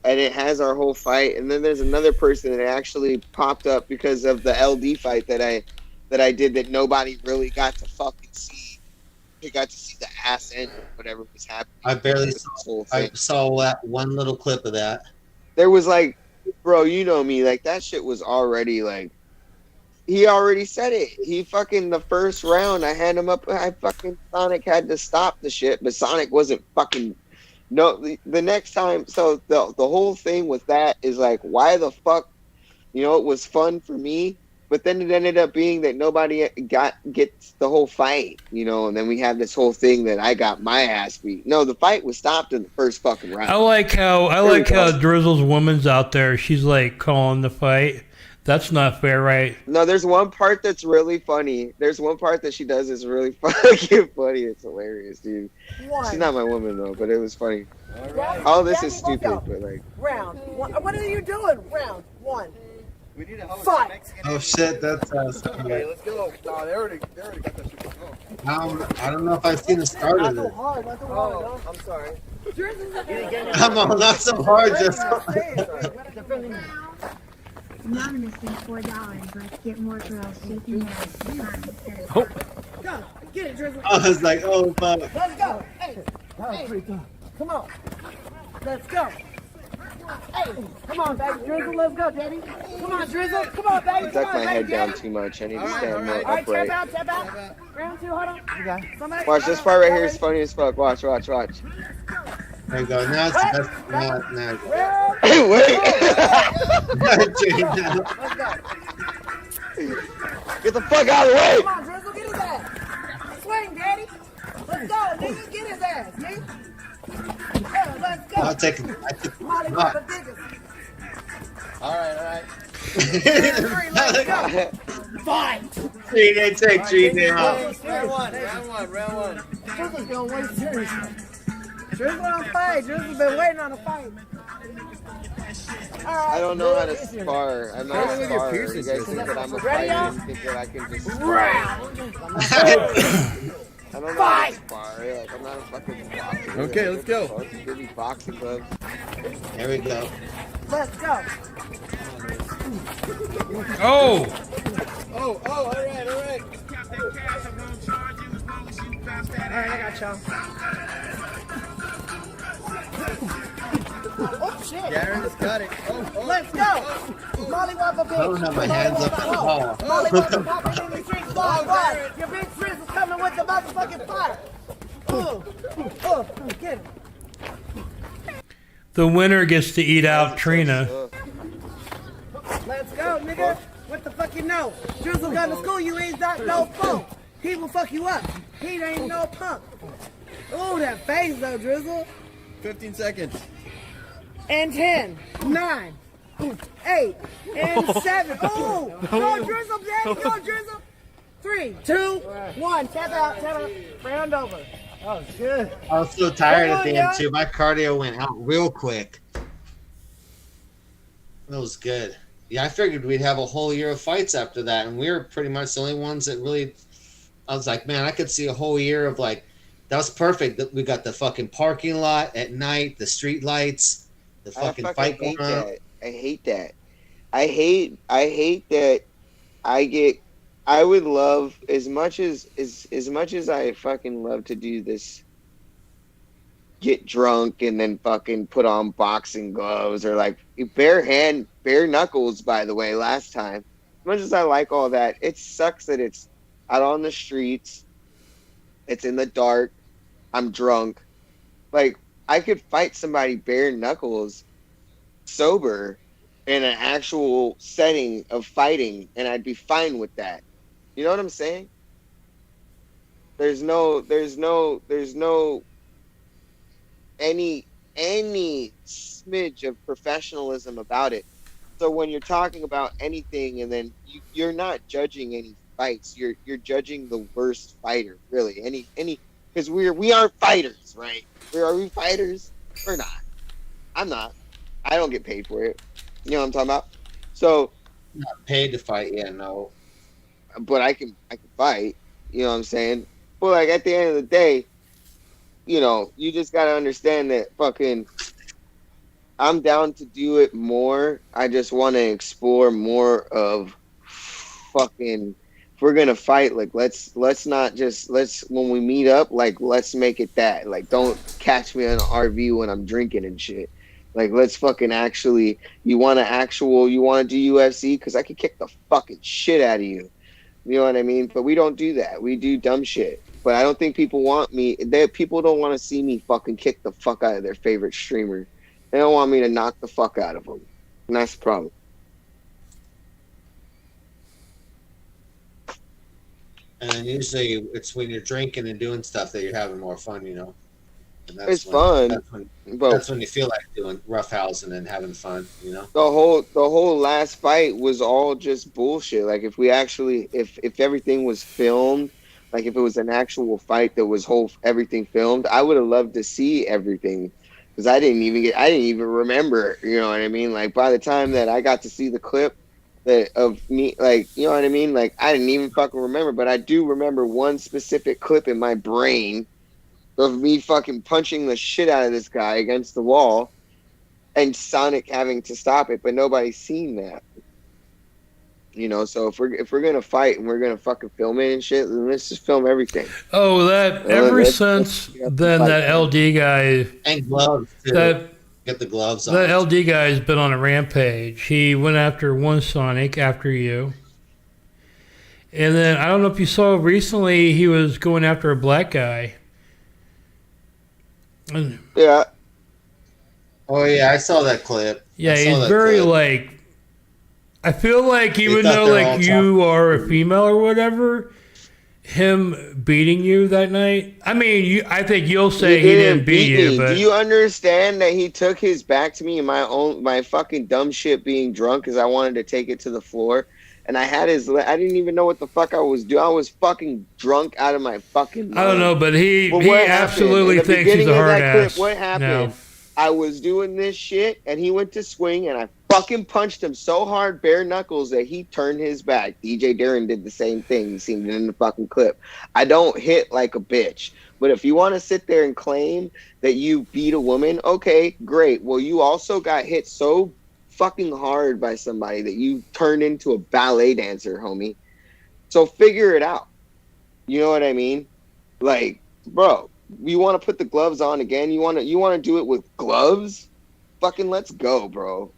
And it has our whole fight. And then there's another person that actually popped up because of the LD fight that I did that nobody really got to fucking see. They got to see the ass end or whatever was happening. I barely saw that one little clip of that. There was like, bro, you know me, like that shit was already like, he already said it. He fucking, the first round, I had him up. Sonic had to stop the shit, but Sonic wasn't fucking. No, the next time. So the whole thing with that is like, why the fuck? You know, it was fun for me, but then it ended up being that nobody gets the whole fight. You know, and then we have this whole thing that I got my ass beat. No, the fight was stopped in the first fucking round. I like how Drizzle's woman's out there. She's like calling the fight. That's not fair, right? No, there's one part that's really funny. There's one part that she does is really fucking funny. It's hilarious, dude. She's not my woman, though, but it was funny. All this is stupid, but like... Round one. What are you doing? Round one. We need a host. Fight. Oh, shit, that's... Okay, let's go. No, they already got that shit going. I don't know if I've seen the start of it. Not so hard, no. I'm sorry. Come on, not so hard, just... Anonymous in $4. Let's get more girls shaking ass. Oh. Get it, Drizzle. I was like, oh fuck. Let's go. Hey, come on. Let's go. Hey, come on, baby. Drizzle, let's go, Daddy. Come on, Drizzle. Come on, baby. I duck my head down too much. I need to stand more All right, upright. tap out. Round two, hold on. Somebody, Watch, this part right here is funny as fuck. Watch. There you go. Now it's that's now. Hey, wait. Let's go. Get the fuck out of the way. Come on, Drizzle, get his ass. Swing, Daddy. Let's go, nigga. Get his ass, nigga. Yeah, let's go. I'll take it. Molly Papa Diggers. All right. Let's go. Fight. Trina, take Trina out. Round one. Drizzle's going way serious. Drizzle on fight. Drizzle's been waiting on a fight. I don't know how to spar. I'm not a sparer. You guys think that I'm a fighter? You think that I can just spar? I don't know how to spar. Like, I'm not a fucking boxer. Okay, let's go. Give me boxing gloves. There we go. Let's go. Oh! All right. All right, I got y'all. Oh, shit. Darren's got it. Let's go. Molly Wappa bitch. I don't have my hands up at all. Molly Wappa popping in the streets. Why? Your big Drizzle's coming with the motherfucking fire. Get him. The winner gets to eat out Trina. Let's go, nigga. What the fuck you know? Drizzle got to school. You ain't got no phone. He will fuck you up. He ain't no punk. Ooh, that face though, Drizzle. 15 seconds. And 10, 9, 8, and 7. Ooh, go Drizzle, Daddy, go Drizzle. 3, 2, 1. Tap out. Round over. Oh, good. I was so tired at the end too. My cardio went out real quick. That was good. Yeah, I figured we'd have a whole year of fights after that, and we were pretty much the only ones that really. I was like, man, I could see a whole year of like. That was perfect. That we got the fucking parking lot at night, the street lights, the fucking fight going on. I hate that. I hate that. I would love as much as I fucking love to do this. Get drunk and then fucking put on boxing gloves or like bare knuckles. By the way, last time, as much as I like all that, it sucks that it's out on the streets. It's in the dark. I'm drunk. Like, I could fight somebody bare knuckles sober in an actual setting of fighting, and I'd be fine with that. You know what I'm saying? There's no any smidge of professionalism about it. So when you're talking about anything, and then you're not judging any fights, you're judging the worst fighter, really. Any because we aren't fighters, right? Are we fighters? We're not. I'm not. I don't get paid for it. You know what I'm talking about? So not paid to fight, yeah, no. But I can fight. You know what I'm saying? But like at the end of the day, you know, you just gotta understand that fucking I'm down to do it more. I just want to explore more of fucking. If we're gonna fight, like let's when we meet up, like let's make it that. Like don't catch me on an RV when I'm drinking and shit. Like let's fucking actually. You want to do UFC because I can kick the fucking shit out of you. You know what I mean? But we don't do that. We do dumb shit. But I don't think people want me. People don't want to see me fucking kick the fuck out of their favorite streamer. They don't want me to knock the fuck out of them. And that's the problem. And then usually it's when you're drinking and doing stuff that you're having more fun, you know. And it's fun. That's when you feel like doing roughhousing and having fun, you know. The whole last fight was all just bullshit. Like if everything was filmed, like if it was an actual fight that was everything filmed, I would have loved to see everything. Because I didn't even remember, you know what I mean? Like by the time that I got to see the clip of me, like, you know what I mean? Like I didn't even fucking remember, but I do remember one specific clip in my brain of me fucking punching the shit out of this guy against the wall and Sonic having to stop it, but nobody's seen that. You know, so if we're gonna fight and we're gonna fucking film it and shit, then let's just film everything. Oh, that ever since then, that LD guy And gloves too. that Get the gloves on. that LD guy has been on a rampage. He went after one Sonic after you, and then I don't know if you saw recently he was going after a black guy. And, Yeah. Oh yeah, I saw that clip. yeah, I saw he's that very clip. like. I feel like even thought though they were all like you are a female or whatever, him beating you that night. I mean, I think you'll say he didn't beat you, me. but Do you understand that he took his back to me and my fucking dumb shit being drunk because I wanted to take it to the floor, and I didn't even know what the fuck I was doing. I was fucking drunk out of my fucking mind. I don't know, but he But what happened? absolutely In the thinks he's beginning a of hard that clip, ass. what happened? No. I was doing this shit, and he went to swing, and I fucking punched him so hard, bare knuckles, that he turned his back. DJ Darren did the same thing. You seen it in the fucking clip. I don't hit like a bitch. But if you want to sit there and claim that you beat a woman, okay, great. Well, you also got hit so fucking hard by somebody that you turned into a ballet dancer, homie. So figure it out. You know what I mean? Like, bro, you want to put the gloves on again? You want to do it with gloves? Fucking let's go, bro.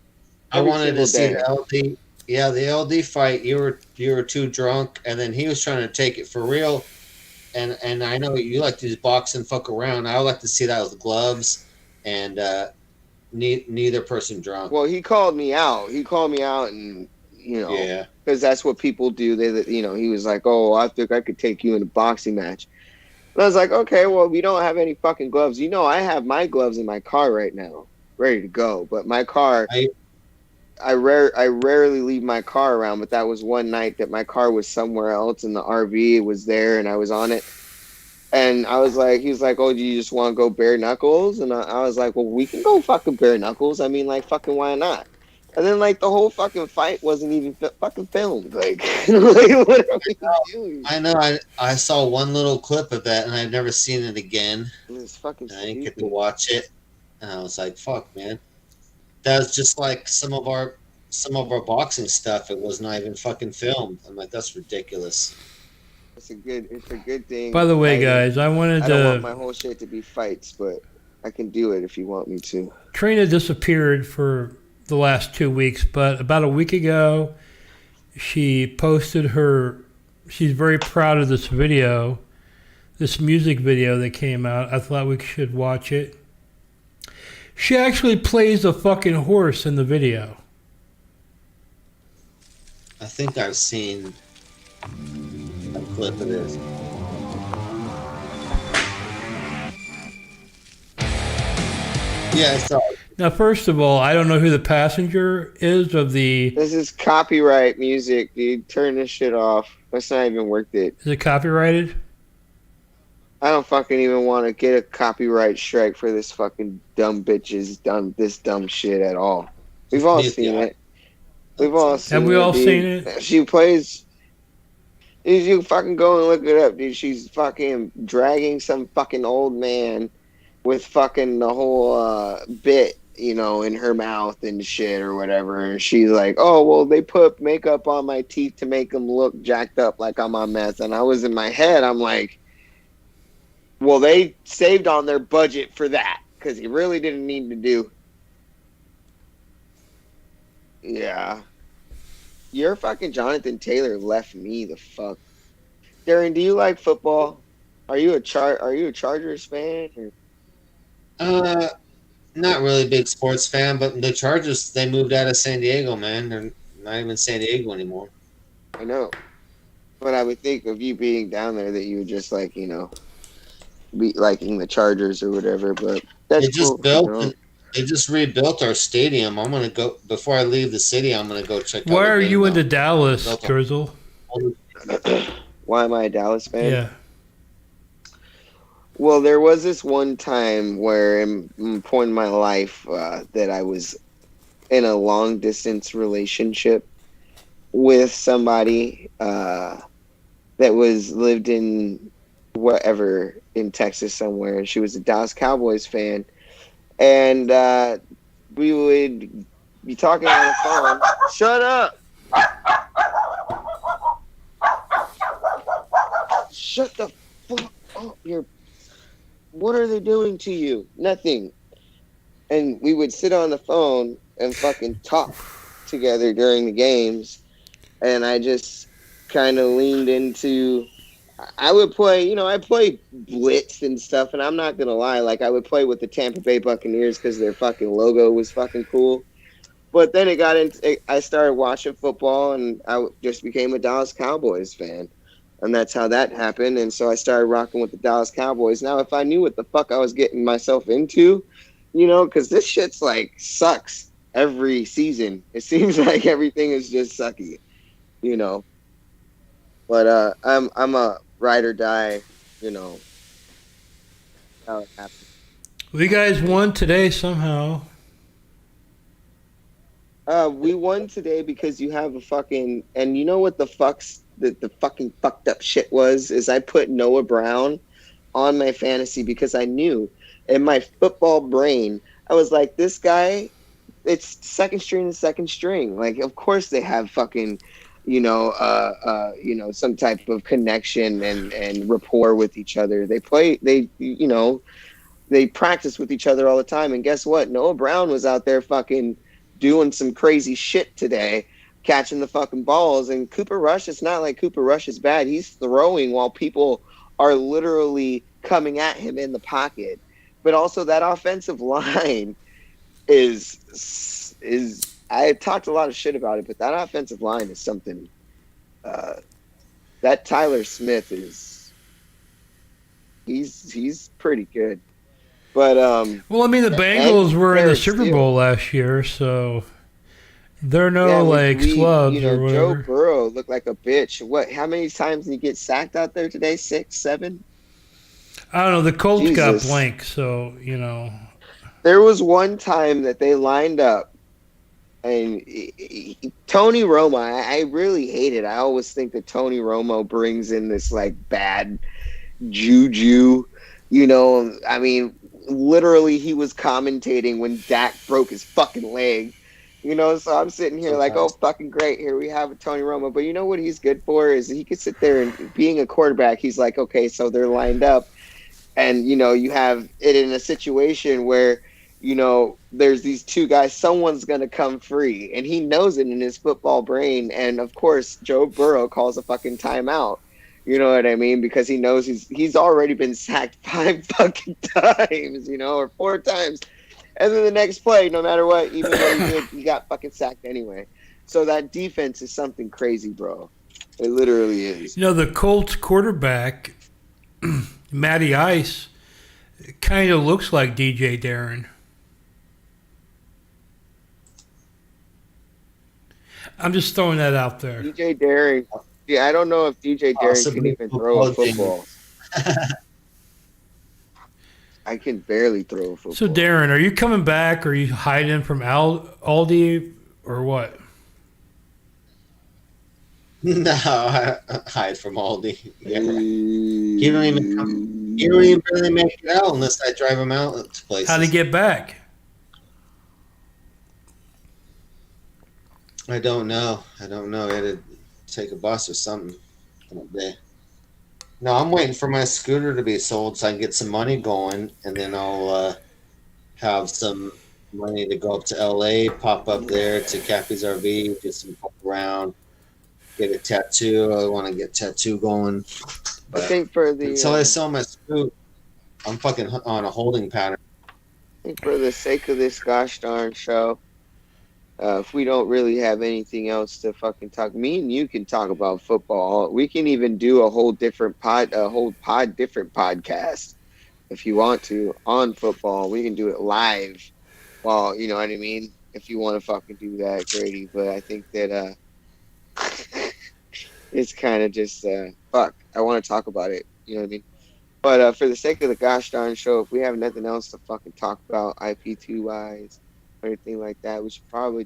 I Every wanted to see single day. the LD. Yeah, the LD fight. You were too drunk, and then he was trying to take it for real. And I know you like to just box and fuck around. I would like to see that with gloves, and neither person drunk. Well, he called me out. And you know, Yeah. because that's what people do. He was like, "Oh, I think I could take you in a boxing match." And I was like, "Okay, well, we don't have any fucking gloves. You know, I have my gloves in my car right now, ready to go. But my car, I rarely leave my car around. But that was one night that my car was somewhere else, and the RV was there, and I was on it. And I was like, he was like, "Oh, do you just want to go bare knuckles?" And I was like, "Well, we can go fucking bare knuckles. I mean, like, fucking why not?" And then, like, the whole fucking fight wasn't even fucking filmed. Like, like, what are we doing? I know. I saw one little clip of that, and I've never seen it again. It's fucking I didn't get to watch it, and I was like, "Fuck, man." That was just like some of our boxing stuff. It was not even fucking filmed. I'm like, that's ridiculous. It's a good thing. By the way, guys, I wanted I don't to. want my whole shit to be fights, but I can do it if you want me to. Trina disappeared for the last 2 weeks, but about a week ago, she posted her. She's very proud of this video, this music video that came out. I thought we should watch it. She actually plays a fucking horse in the video. I think I've seen a clip of this. Yeah, I saw it. Now, first of all, I don't know who the passenger is of the. This is copyright music, dude. Turn this shit off. That's not even worth it. Is it copyrighted? I don't fucking even want to get a copyright strike for this fucking dumb bitches this dumb shit at all. We've all seen it. We've all seen it. Have we all dude. seen it? She plays. You fucking go and look it up, dude. She's fucking dragging some fucking old man with fucking the whole bit, you know, in her mouth and shit or whatever. And she's like, "Oh, well, they put makeup on my teeth to make them look jacked up like I'm on meth." And I was in my head, I'm like, well, they saved on their budget for that because he really didn't need to do. Yeah. Your fucking Jonathan Taylor left me the fuck. Darren, do you like football? Are you a Chargers fan? Or? Not really a big sports fan, but the Chargers, they moved out of San Diego, man. They're not even in San Diego anymore. I know. But I would think of you being down there that you would just like, you know, be liking the Chargers or whatever, but that's They just cool, built you know? They just rebuilt our stadium. I'm gonna go before I leave the city. I'm gonna go check out. Why the are game you now. into Dallas, Drizzle? Why am I a Dallas fan? Yeah. Well, there was this one time where in a point in my life that I was in a long distance relationship with somebody that lived in wherever in Texas somewhere, and she was a Dallas Cowboys fan, and we would be talking on the phone. Shut up! shut the fuck up. What are they doing to you? Nothing. And we would sit on the phone and fucking talk together during the games. And I just kind of leaned into, I would play, I play blitz and stuff. And I'm not going to lie, like I would play with the Tampa Bay Buccaneers because their fucking logo was fucking cool. But then I started watching football and I just became a Dallas Cowboys fan. And that's how that happened. And so I started rocking with the Dallas Cowboys. Now, if I knew what the fuck I was getting myself into, because this shit's like sucks every season. It seems like everything is just sucky, But I'm a ride or die, how it happens. We guys won today somehow. We won today because you have a fucking, and you know what the fucking fucked up shit was, is I put Noah Brown on my fantasy because I knew in my football brain, I was like, this guy, it's second string. Like, of course they have fucking, some type of connection and rapport with each other. They practice with each other all the time. And guess what? Noah Brown was out there fucking doing some crazy shit today, catching the fucking balls. And Cooper Rush, it's not like Cooper Rush is bad. He's throwing while people are literally coming at him in the pocket. But also that offensive line is I talked a lot of shit about it, but that offensive line is something. That Tyler Smith he's pretty good. But well, I mean, the Bengals were in the Super Bowl last year, so they're no slubs or whatever. Joe Burrow looked like a bitch. How many times did he get sacked out there today? 6, 7? I don't know. The Colts got blank, so There was one time that they lined up, and Tony Romo. I really hate it. I always think that Tony Romo brings in this like bad juju. I mean, literally, he was commentating when Dak broke his fucking leg. So I'm sitting here like, oh, fucking great. Here we have a Tony Romo. But you know what he's good for is he could sit there and being a quarterback, he's like, okay, so they're lined up. And, you have it in a situation where, there's these two guys, someone's going to come free. And he knows it in his football brain. And, of course, Joe Burrow calls a fucking timeout. You know what I mean? Because he knows he's already been sacked 5 fucking times, or 4 times. And then the next play, no matter what, even though he got fucking sacked anyway. So that defense is something crazy, bro. It literally is. The Colts quarterback, Matty Ice, kind of looks like DJ Darren. I'm just throwing that out there. DJ Darren. Yeah, I don't know if DJ Darren can even throw a football. I can barely throw a football. So, Darren, are you coming back? Or are you hiding from Aldi or what? No, I hide from Aldi. Yeah. You don't even really make it out unless I drive him out to places. How'd he get back? I don't know. I had to take a bus or something that day. No, I'm waiting for my scooter to be sold so I can get some money going, and then I'll have some money to go up to LA, pop up there to Cappy's RV, do some walk around, get a tattoo. I want to get a tattoo going. But I think for the until I sell my scooter, I'm fucking on a holding pattern. I think for the sake of this gosh darn show, if we don't really have anything else to fucking talk, me and you can talk about football. We can even do a whole different podcast if you want to on football. We can do it live. Well, you know what I mean? If you want to fucking do that, Grady. But I think that it's kind of just fuck. I want to talk about it. You know what I mean? But for the sake of the gosh darn show, if we have nothing else to fucking talk about IP2 wise, anything like that, we should probably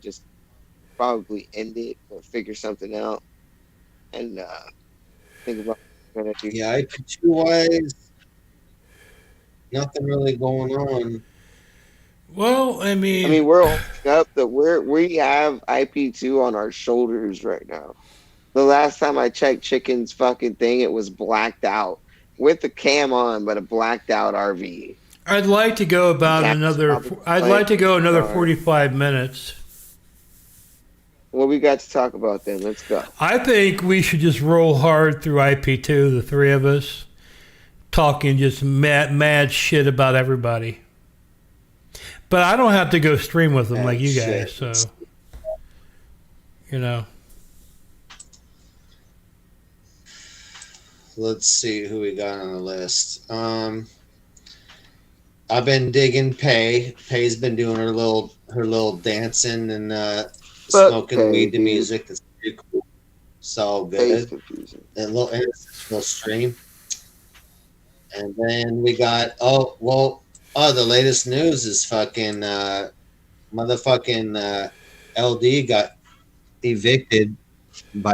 end it or figure something out and think about what we're gonna do. Yeah, IP2 wise, nothing really going on. Well, I mean we're up we have IP2 on our shoulders right now. The last time I checked Chicken's fucking thing, it was blacked out with the cam on, but a blacked out RV. I'd like to go about another. I'd like to go another 45 minutes. What we got to talk about then? Let's go. I think we should just roll hard through IP2, the three of us, talking just mad shit about everybody. But I don't have to go stream with them like you guys, so you know. Let's see who we got on the list. I've been digging Pay. Pay's been doing her little dancing and smoking weed to music. It's pretty cool. So good. A little stream. And then we got the latest news is fucking motherfucking LD got evicted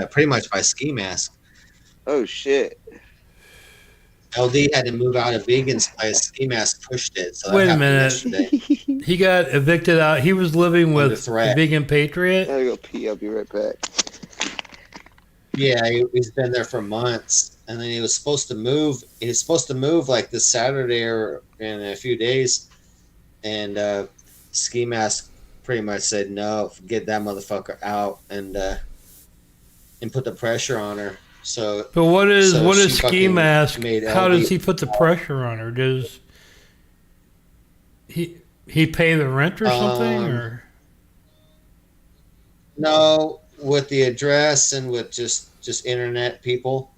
pretty much by Ski Mask. Oh shit. LD had to move out of Vegan's place. Ski Mask pushed it. So wait a minute. He got evicted out. He was living with Vegan Patriot. I gotta go pee. I'll be right back. Yeah, he's been there for months, and then he was supposed to move. He was supposed to move like this Saturday or in a few days, and Ski Mask pretty much said no, get that motherfucker out, and put the pressure on her. So, but what is Ski Mask? How does he put the pressure on her? Does he pay the rent or something? Or no, with the address and with just internet people.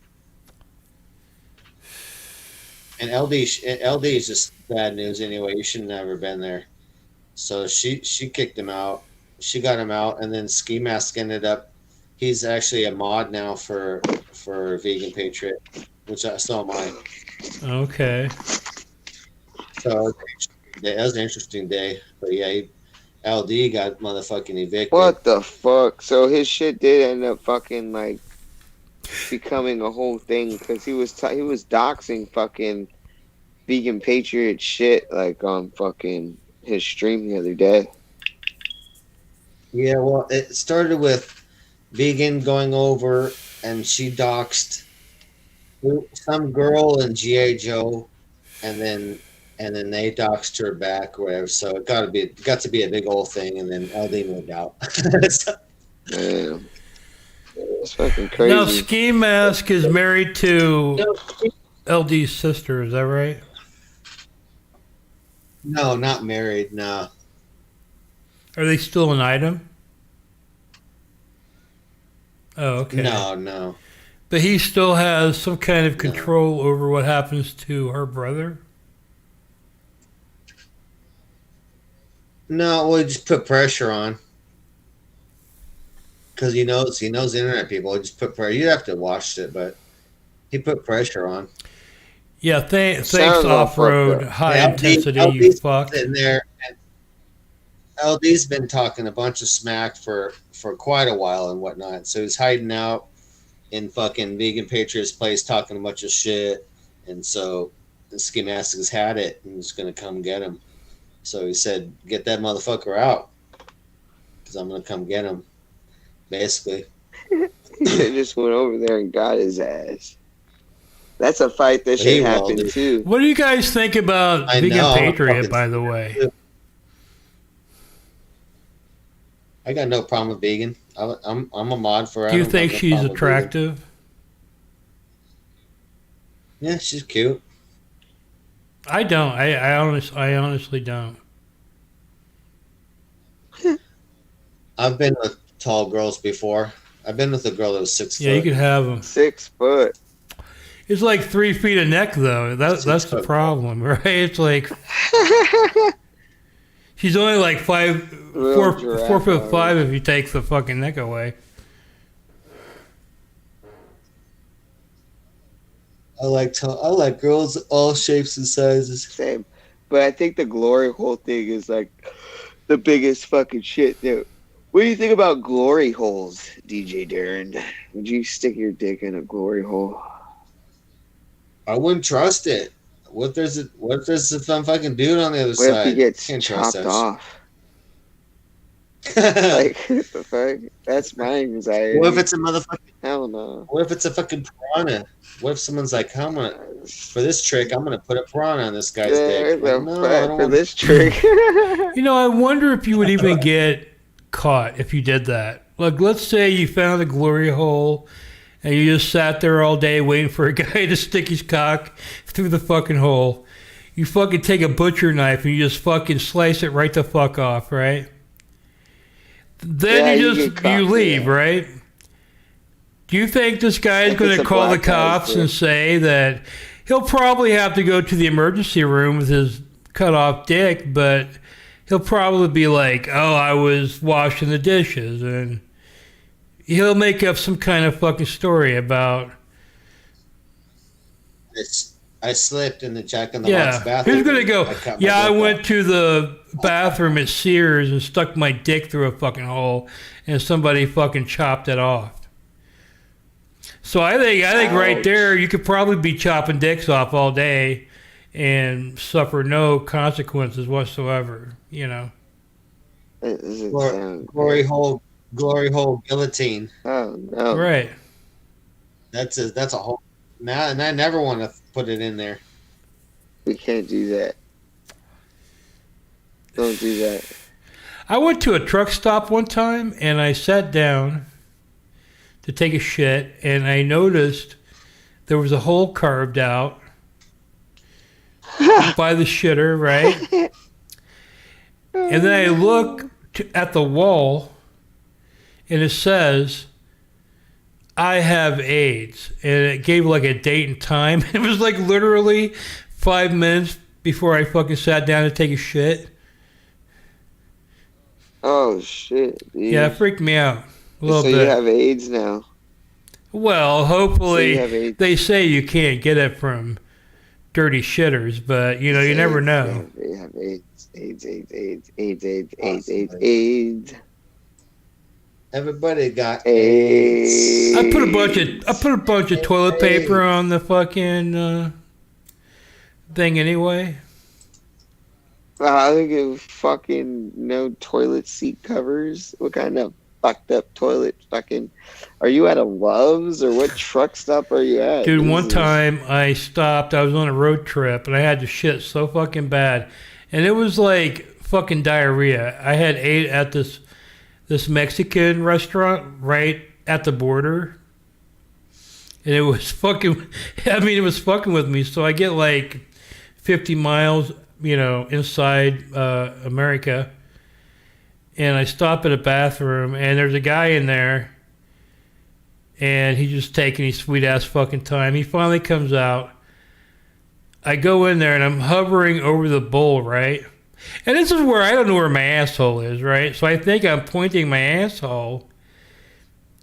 And LD is just bad news anyway. You should have never been there. So she kicked him out. She got him out, and then Ski Mask ended up. He's actually a mod now for Vegan Patriot, which so am I. Okay. So that was an interesting day. But yeah, LD got motherfucking evicted. What the fuck? So his shit did end up fucking like becoming a whole thing because he was doxing fucking Vegan Patriot shit like on fucking his stream the other day. Yeah, well, it started with Vegan going over and she doxed some girl in G.I. Joe, and then they doxed her back or whatever. So it got to be a big old thing, and then LD moved out. Damn. It's fucking crazy. Now Ski Mask is married to LD's sister, is that right? No, not married, no. Are they still an item? Oh, okay. No. But he still has some kind of control over what happens to her brother? No, we just put pressure on. Because he knows internet people. He just put pressure. You have to watch it, but he put pressure on. Yeah, thanks Off-Road, high intensity, you fuck. Sitting there, and LD's been talking a bunch of smack for quite a while and whatnot. So he's hiding out in fucking Vegan Patriot's place talking a bunch of shit. And so the Ski Mask has had it and is going to come get him. So he said, get that motherfucker out because I'm going to come get him, basically. He just went over there and got his ass. That's a fight that should happen too. What do you guys think about Vegan Patriot, by the way? I got no problem with Vegan. I'm a mod for her. Do you think she's attractive? Yeah, she's cute. I don't. I honestly don't. I've been with tall girls before. I've been with a girl that was 6 foot. Yeah, you could have them. 6 foot. It's like 3 feet of neck, though. That's the problem, right? It's like she's only like 4 foot 5 if you take the fucking neck away. I like girls all shapes and sizes. Same, but I think the glory hole thing is like the biggest fucking shit, dude. What do you think about glory holes, DJ Darren? Would you stick your dick in a glory hole? I wouldn't trust it. What if there's some fucking dude on the other side? What if he gets chopped off? Like, what the fuck? That's my anxiety. What if it's a motherfucking? Hell no. What if it's a fucking piranha? What if someone's like, "I'm gonna for this trick, I'm gonna put a piranha on this guy's dick"? Like, no, I don't For want this trick. You know, I wonder if you would even get caught if you did that. Like, let's say you found a glory hole and you just sat there all day waiting for a guy to stick his cock through the fucking hole. You fucking take a butcher knife and you just fucking slice it right the fuck off, right? Then you leave, right? Do you think this guy is going to call the cops and say that he'll probably have to go to the emergency room with his cut off dick, but he'll probably be like, "Oh, I was washing the dishes," and he'll make up some kind of fucking story about. I slipped in the Jack in the Box bathroom. Who's gonna go? Yeah, I went to the bathroom at Sears and stuck my dick through a fucking hole, and somebody fucking chopped it off. So I think right there you could probably be chopping dicks off all day and suffer no consequences whatsoever. You know. Glory hole guillotine. Oh no! Right. That's a whole. Now, and I never want to put it in there. We can't do that. Don't do that. I went to a truck stop one time and I sat down to take a shit and I noticed there was a hole carved out by the shitter, right? And then I look at the wall and it says, "I have AIDS," and it gave like a date and time. It was like literally 5 minutes before I fucking sat down to take a shit. Oh shit! Dude. Yeah, it freaked me out a little bit. So you have AIDS now? Well, hopefully So they say you can't get it from dirty shitters, but you know you never know. They have AIDS. Everybody got AIDS. I put a bunch of toilet paper on the fucking thing anyway. I think of fucking no toilet seat covers. What kind of fucked up toilet fucking? Are you at a Love's or what truck stop are you at? Dude, one time I stopped. I was on a road trip and I had to shit so fucking bad, and it was like fucking diarrhea. I had ate at this Mexican restaurant right at the border, and it was fucking. I mean, it was fucking with me. So I get like 50 miles, inside America, and I stop at a bathroom, and there's a guy in there, and he's just taking his sweet ass fucking time. He finally comes out. I go in there, and I'm hovering over the bowl, right? And this is where I don't know where my asshole is, right? So I think I'm pointing my asshole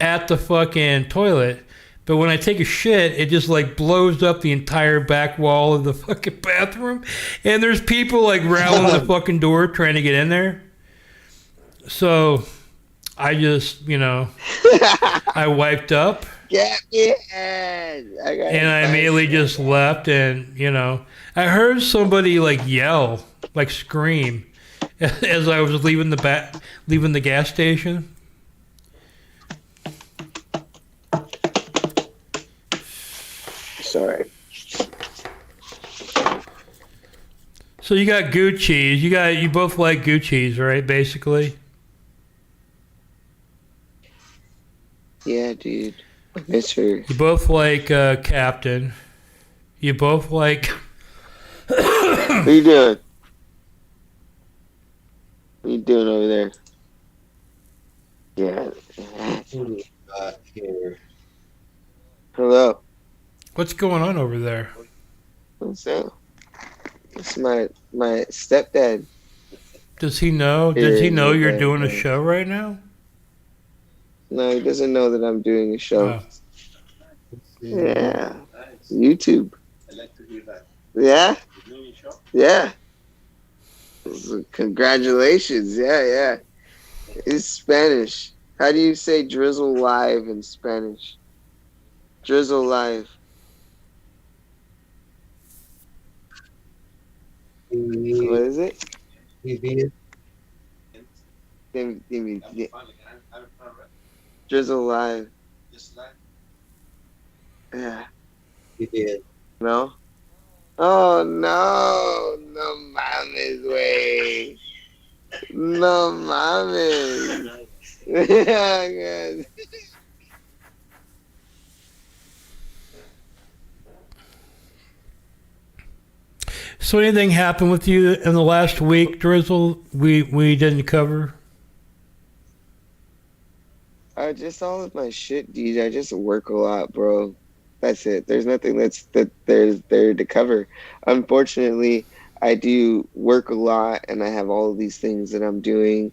at the fucking toilet. But when I take a shit, it just like blows up the entire back wall of the fucking bathroom. And there's people like rattling the fucking door trying to get in there. So I just, I wiped up. Get me in. And I immediately just left, and I heard somebody like yell, like scream, as I was leaving the gas station. Sorry. So you got Gucci's. You both like Gucci's, right? Basically. Yeah, dude. I miss her. You both like Captain. You both like. What are you doing? What are you doing over there? Yeah. Here. Hello. What's going on over there? What's up? It's my stepdad. Does he know? Does he know you're doing a show right now? No, he doesn't know that I'm doing a show. Oh. Yeah. YouTube. I'd like to hear that. Yeah? You're doing a show? Yeah. Congratulations. Yeah. It's Spanish. How do you say Drizzle live in Spanish? Drizzle live. What is it? Give me Drizzle live. Yeah. You did. No? Oh no. No mames, way. No mames. Yeah, good. So anything happened with you in the last week, Drizzle? We didn't cover. Just all of my shit, DJ. I just work a lot, bro. That's it. There's nothing there's there to cover. Unfortunately, I do work a lot, and I have all of these things that I'm doing.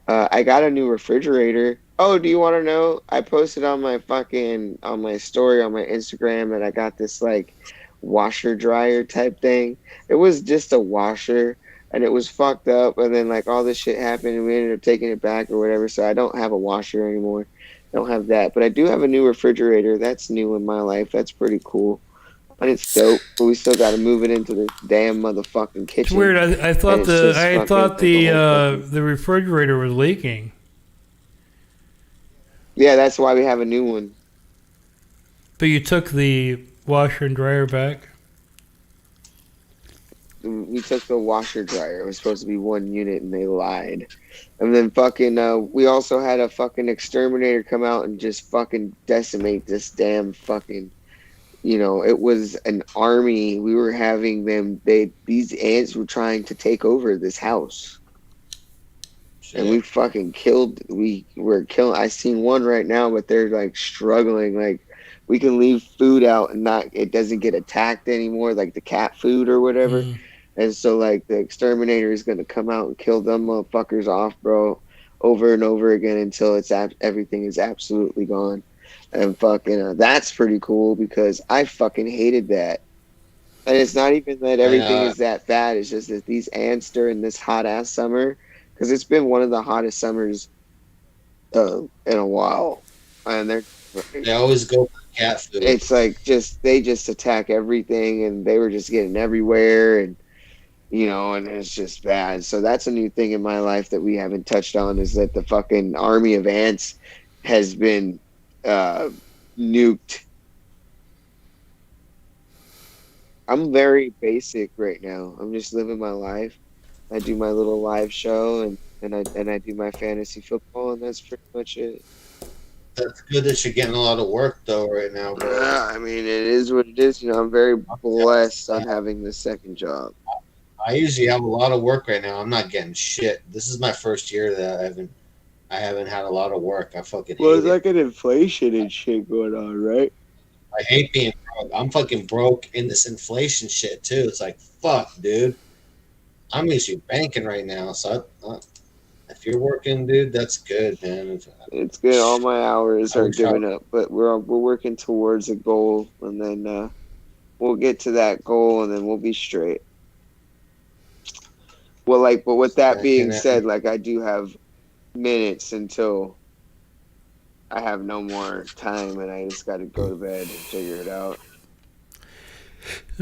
I got a new refrigerator. Oh, do you want to know? I posted on my story on my Instagram that I got this like washer dryer type thing. It was just a washer, and it was fucked up, and then like all this shit happened, and we ended up taking it back or whatever. So I don't have a washer anymore. I don't have that, but I do have a new refrigerator. That's new in my life. That's pretty cool. And it's dope, but we still got to move it into the damn motherfucking kitchen. It's weird. I thought the refrigerator was leaking. Yeah, that's why we have a new one. But you took the washer and dryer back? We took the washer dryer. It was supposed to be one unit, and they lied. And then we also had a fucking exterminator come out and just fucking decimate this damn fucking. It was an army. We were having them. These ants were trying to take over this house. Shit. And we fucking killed. We were killing. I seen one right now, but they're like struggling. Like we can leave food out and it doesn't get attacked anymore, like the cat food or whatever. Mm. And so like the exterminator is gonna come out and kill them motherfuckers off, bro, over and over again until everything is absolutely gone. And fucking that's pretty cool because I fucking hated that. And it's not even that everything is that bad. It's just that these ants during this hot ass summer, because it's been one of the hottest summers in a while, and they always go for cat food. It's like they just attack everything, and they were just getting everywhere, and and it's just bad. So that's a new thing in my life that we haven't touched on, is that the fucking army of ants has been nuked. I'm very basic right now. I'm just living my life. I do my little live show and I do my fantasy football, and that's pretty much it. That's good that you're getting a lot of work though right now, bro. Yeah, I mean it is what it is. I'm very blessed on having this second job. I usually have a lot of work right now. I'm not getting shit. This is my first year that I haven't had a lot of work. I fucking hate it's like an inflation and shit going on, right? I hate being broke. I'm fucking broke in this inflation shit too. It's like, fuck, dude. I'm usually banking right now, so if you're working, dude, that's good, man. It's good. All my hours are giving up, but we're working towards a goal, and then we'll get to that goal, and then we'll be straight. Well, but with that being said, I do have minutes until I have no more time, and I just got to go to bed and figure it out.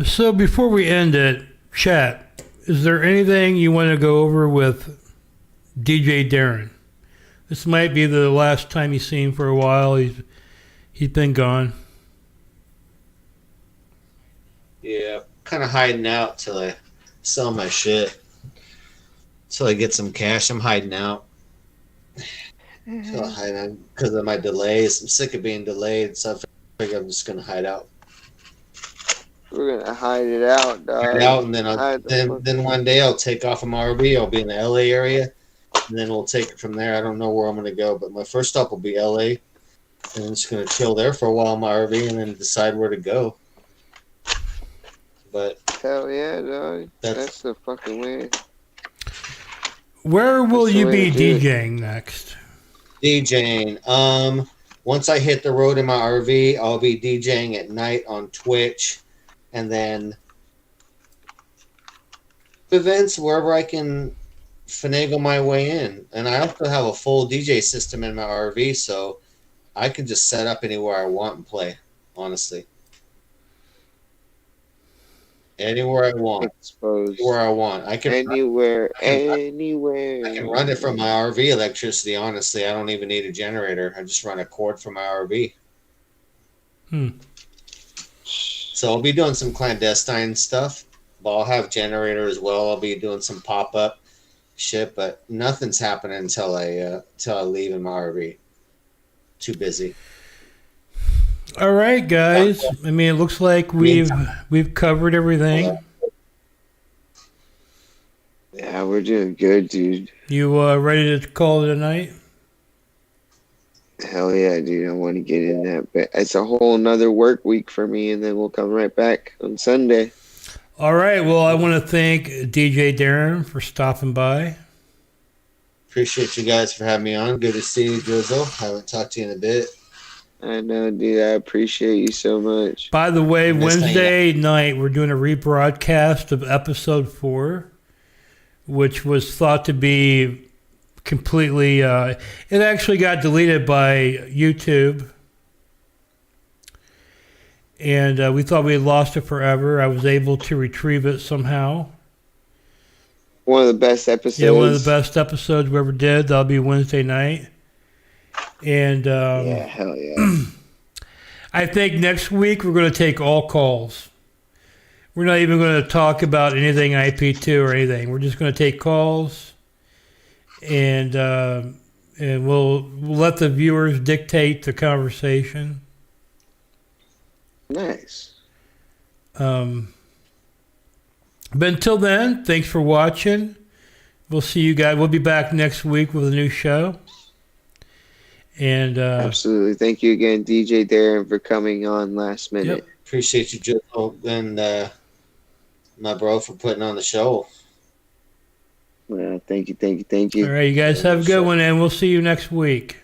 So before we end it, chat, is there anything you want to go over with DJ Darren? This might be the last time you've seen him for a while. He's been gone. Yeah, kind of hiding out till I sell my shit. Till I get some cash, I'm hiding out. Because of my delays. I'm sick of being delayed, so I figure I'm just gonna hide out. We're gonna hide it out, dog. Hide out, and then one day I'll take off from RV. I'll be in the LA area, and then we'll take it from there. I don't know where I'm gonna go, but my first stop will be LA, and I'm just gonna chill there for a while in my RV, and then decide where to go. But hell yeah, dog. That's the fucking way. Where will you be DJing next? DJing. Once I hit the road in my RV, I'll be DJing at night on Twitch, and then events wherever I can finagle my way in. And I also have a full DJ system in my RV, so I can just set up anywhere I want and play, honestly. Anywhere I want. Exposed. Anywhere I want. I can anywhere. I can run it from my RV electricity. Honestly, I don't even need a generator. I just run a cord from my RV. So I'll be doing some clandestine stuff, but I'll have generator as well. I'll be doing some pop up shit, but nothing's happening until I leave in my RV. Too busy. All right, guys. I mean, it looks like we've covered everything. Yeah, we're doing good, dude. You ready to call it a night? Hell yeah, dude. I want to get in that. But it's a whole nother work week for me, and then we'll come right back on Sunday. All right. Well, I want to thank DJ Darren for stopping by. Appreciate you guys for having me on. Good to see you, Drizzle. Haven't talked to you in a bit. I know, dude. I appreciate you so much. By the way, Wednesday night, we're doing a rebroadcast of episode 4, which was thought to be completely... it actually got deleted by YouTube. And we thought we had lost it forever. I was able to retrieve it somehow. One of the best episodes. Yeah, one of the best episodes we ever did. That'll be Wednesday night. And yeah, hell yeah. I think next week we're going to take all calls. We're not even going to talk about anything IP2 or anything. We're just going to take calls, and we'll let the viewers dictate the conversation. Nice. But until then, thanks for watching. We'll see you guys. We'll be back next week with a new show. And absolutely. Thank you again, DJ Darren, for coming on last minute. Yep. Appreciate you, Joe, and my bro for putting on the show. Well, thank you. All right, you guys have a good one, and we'll see you next week.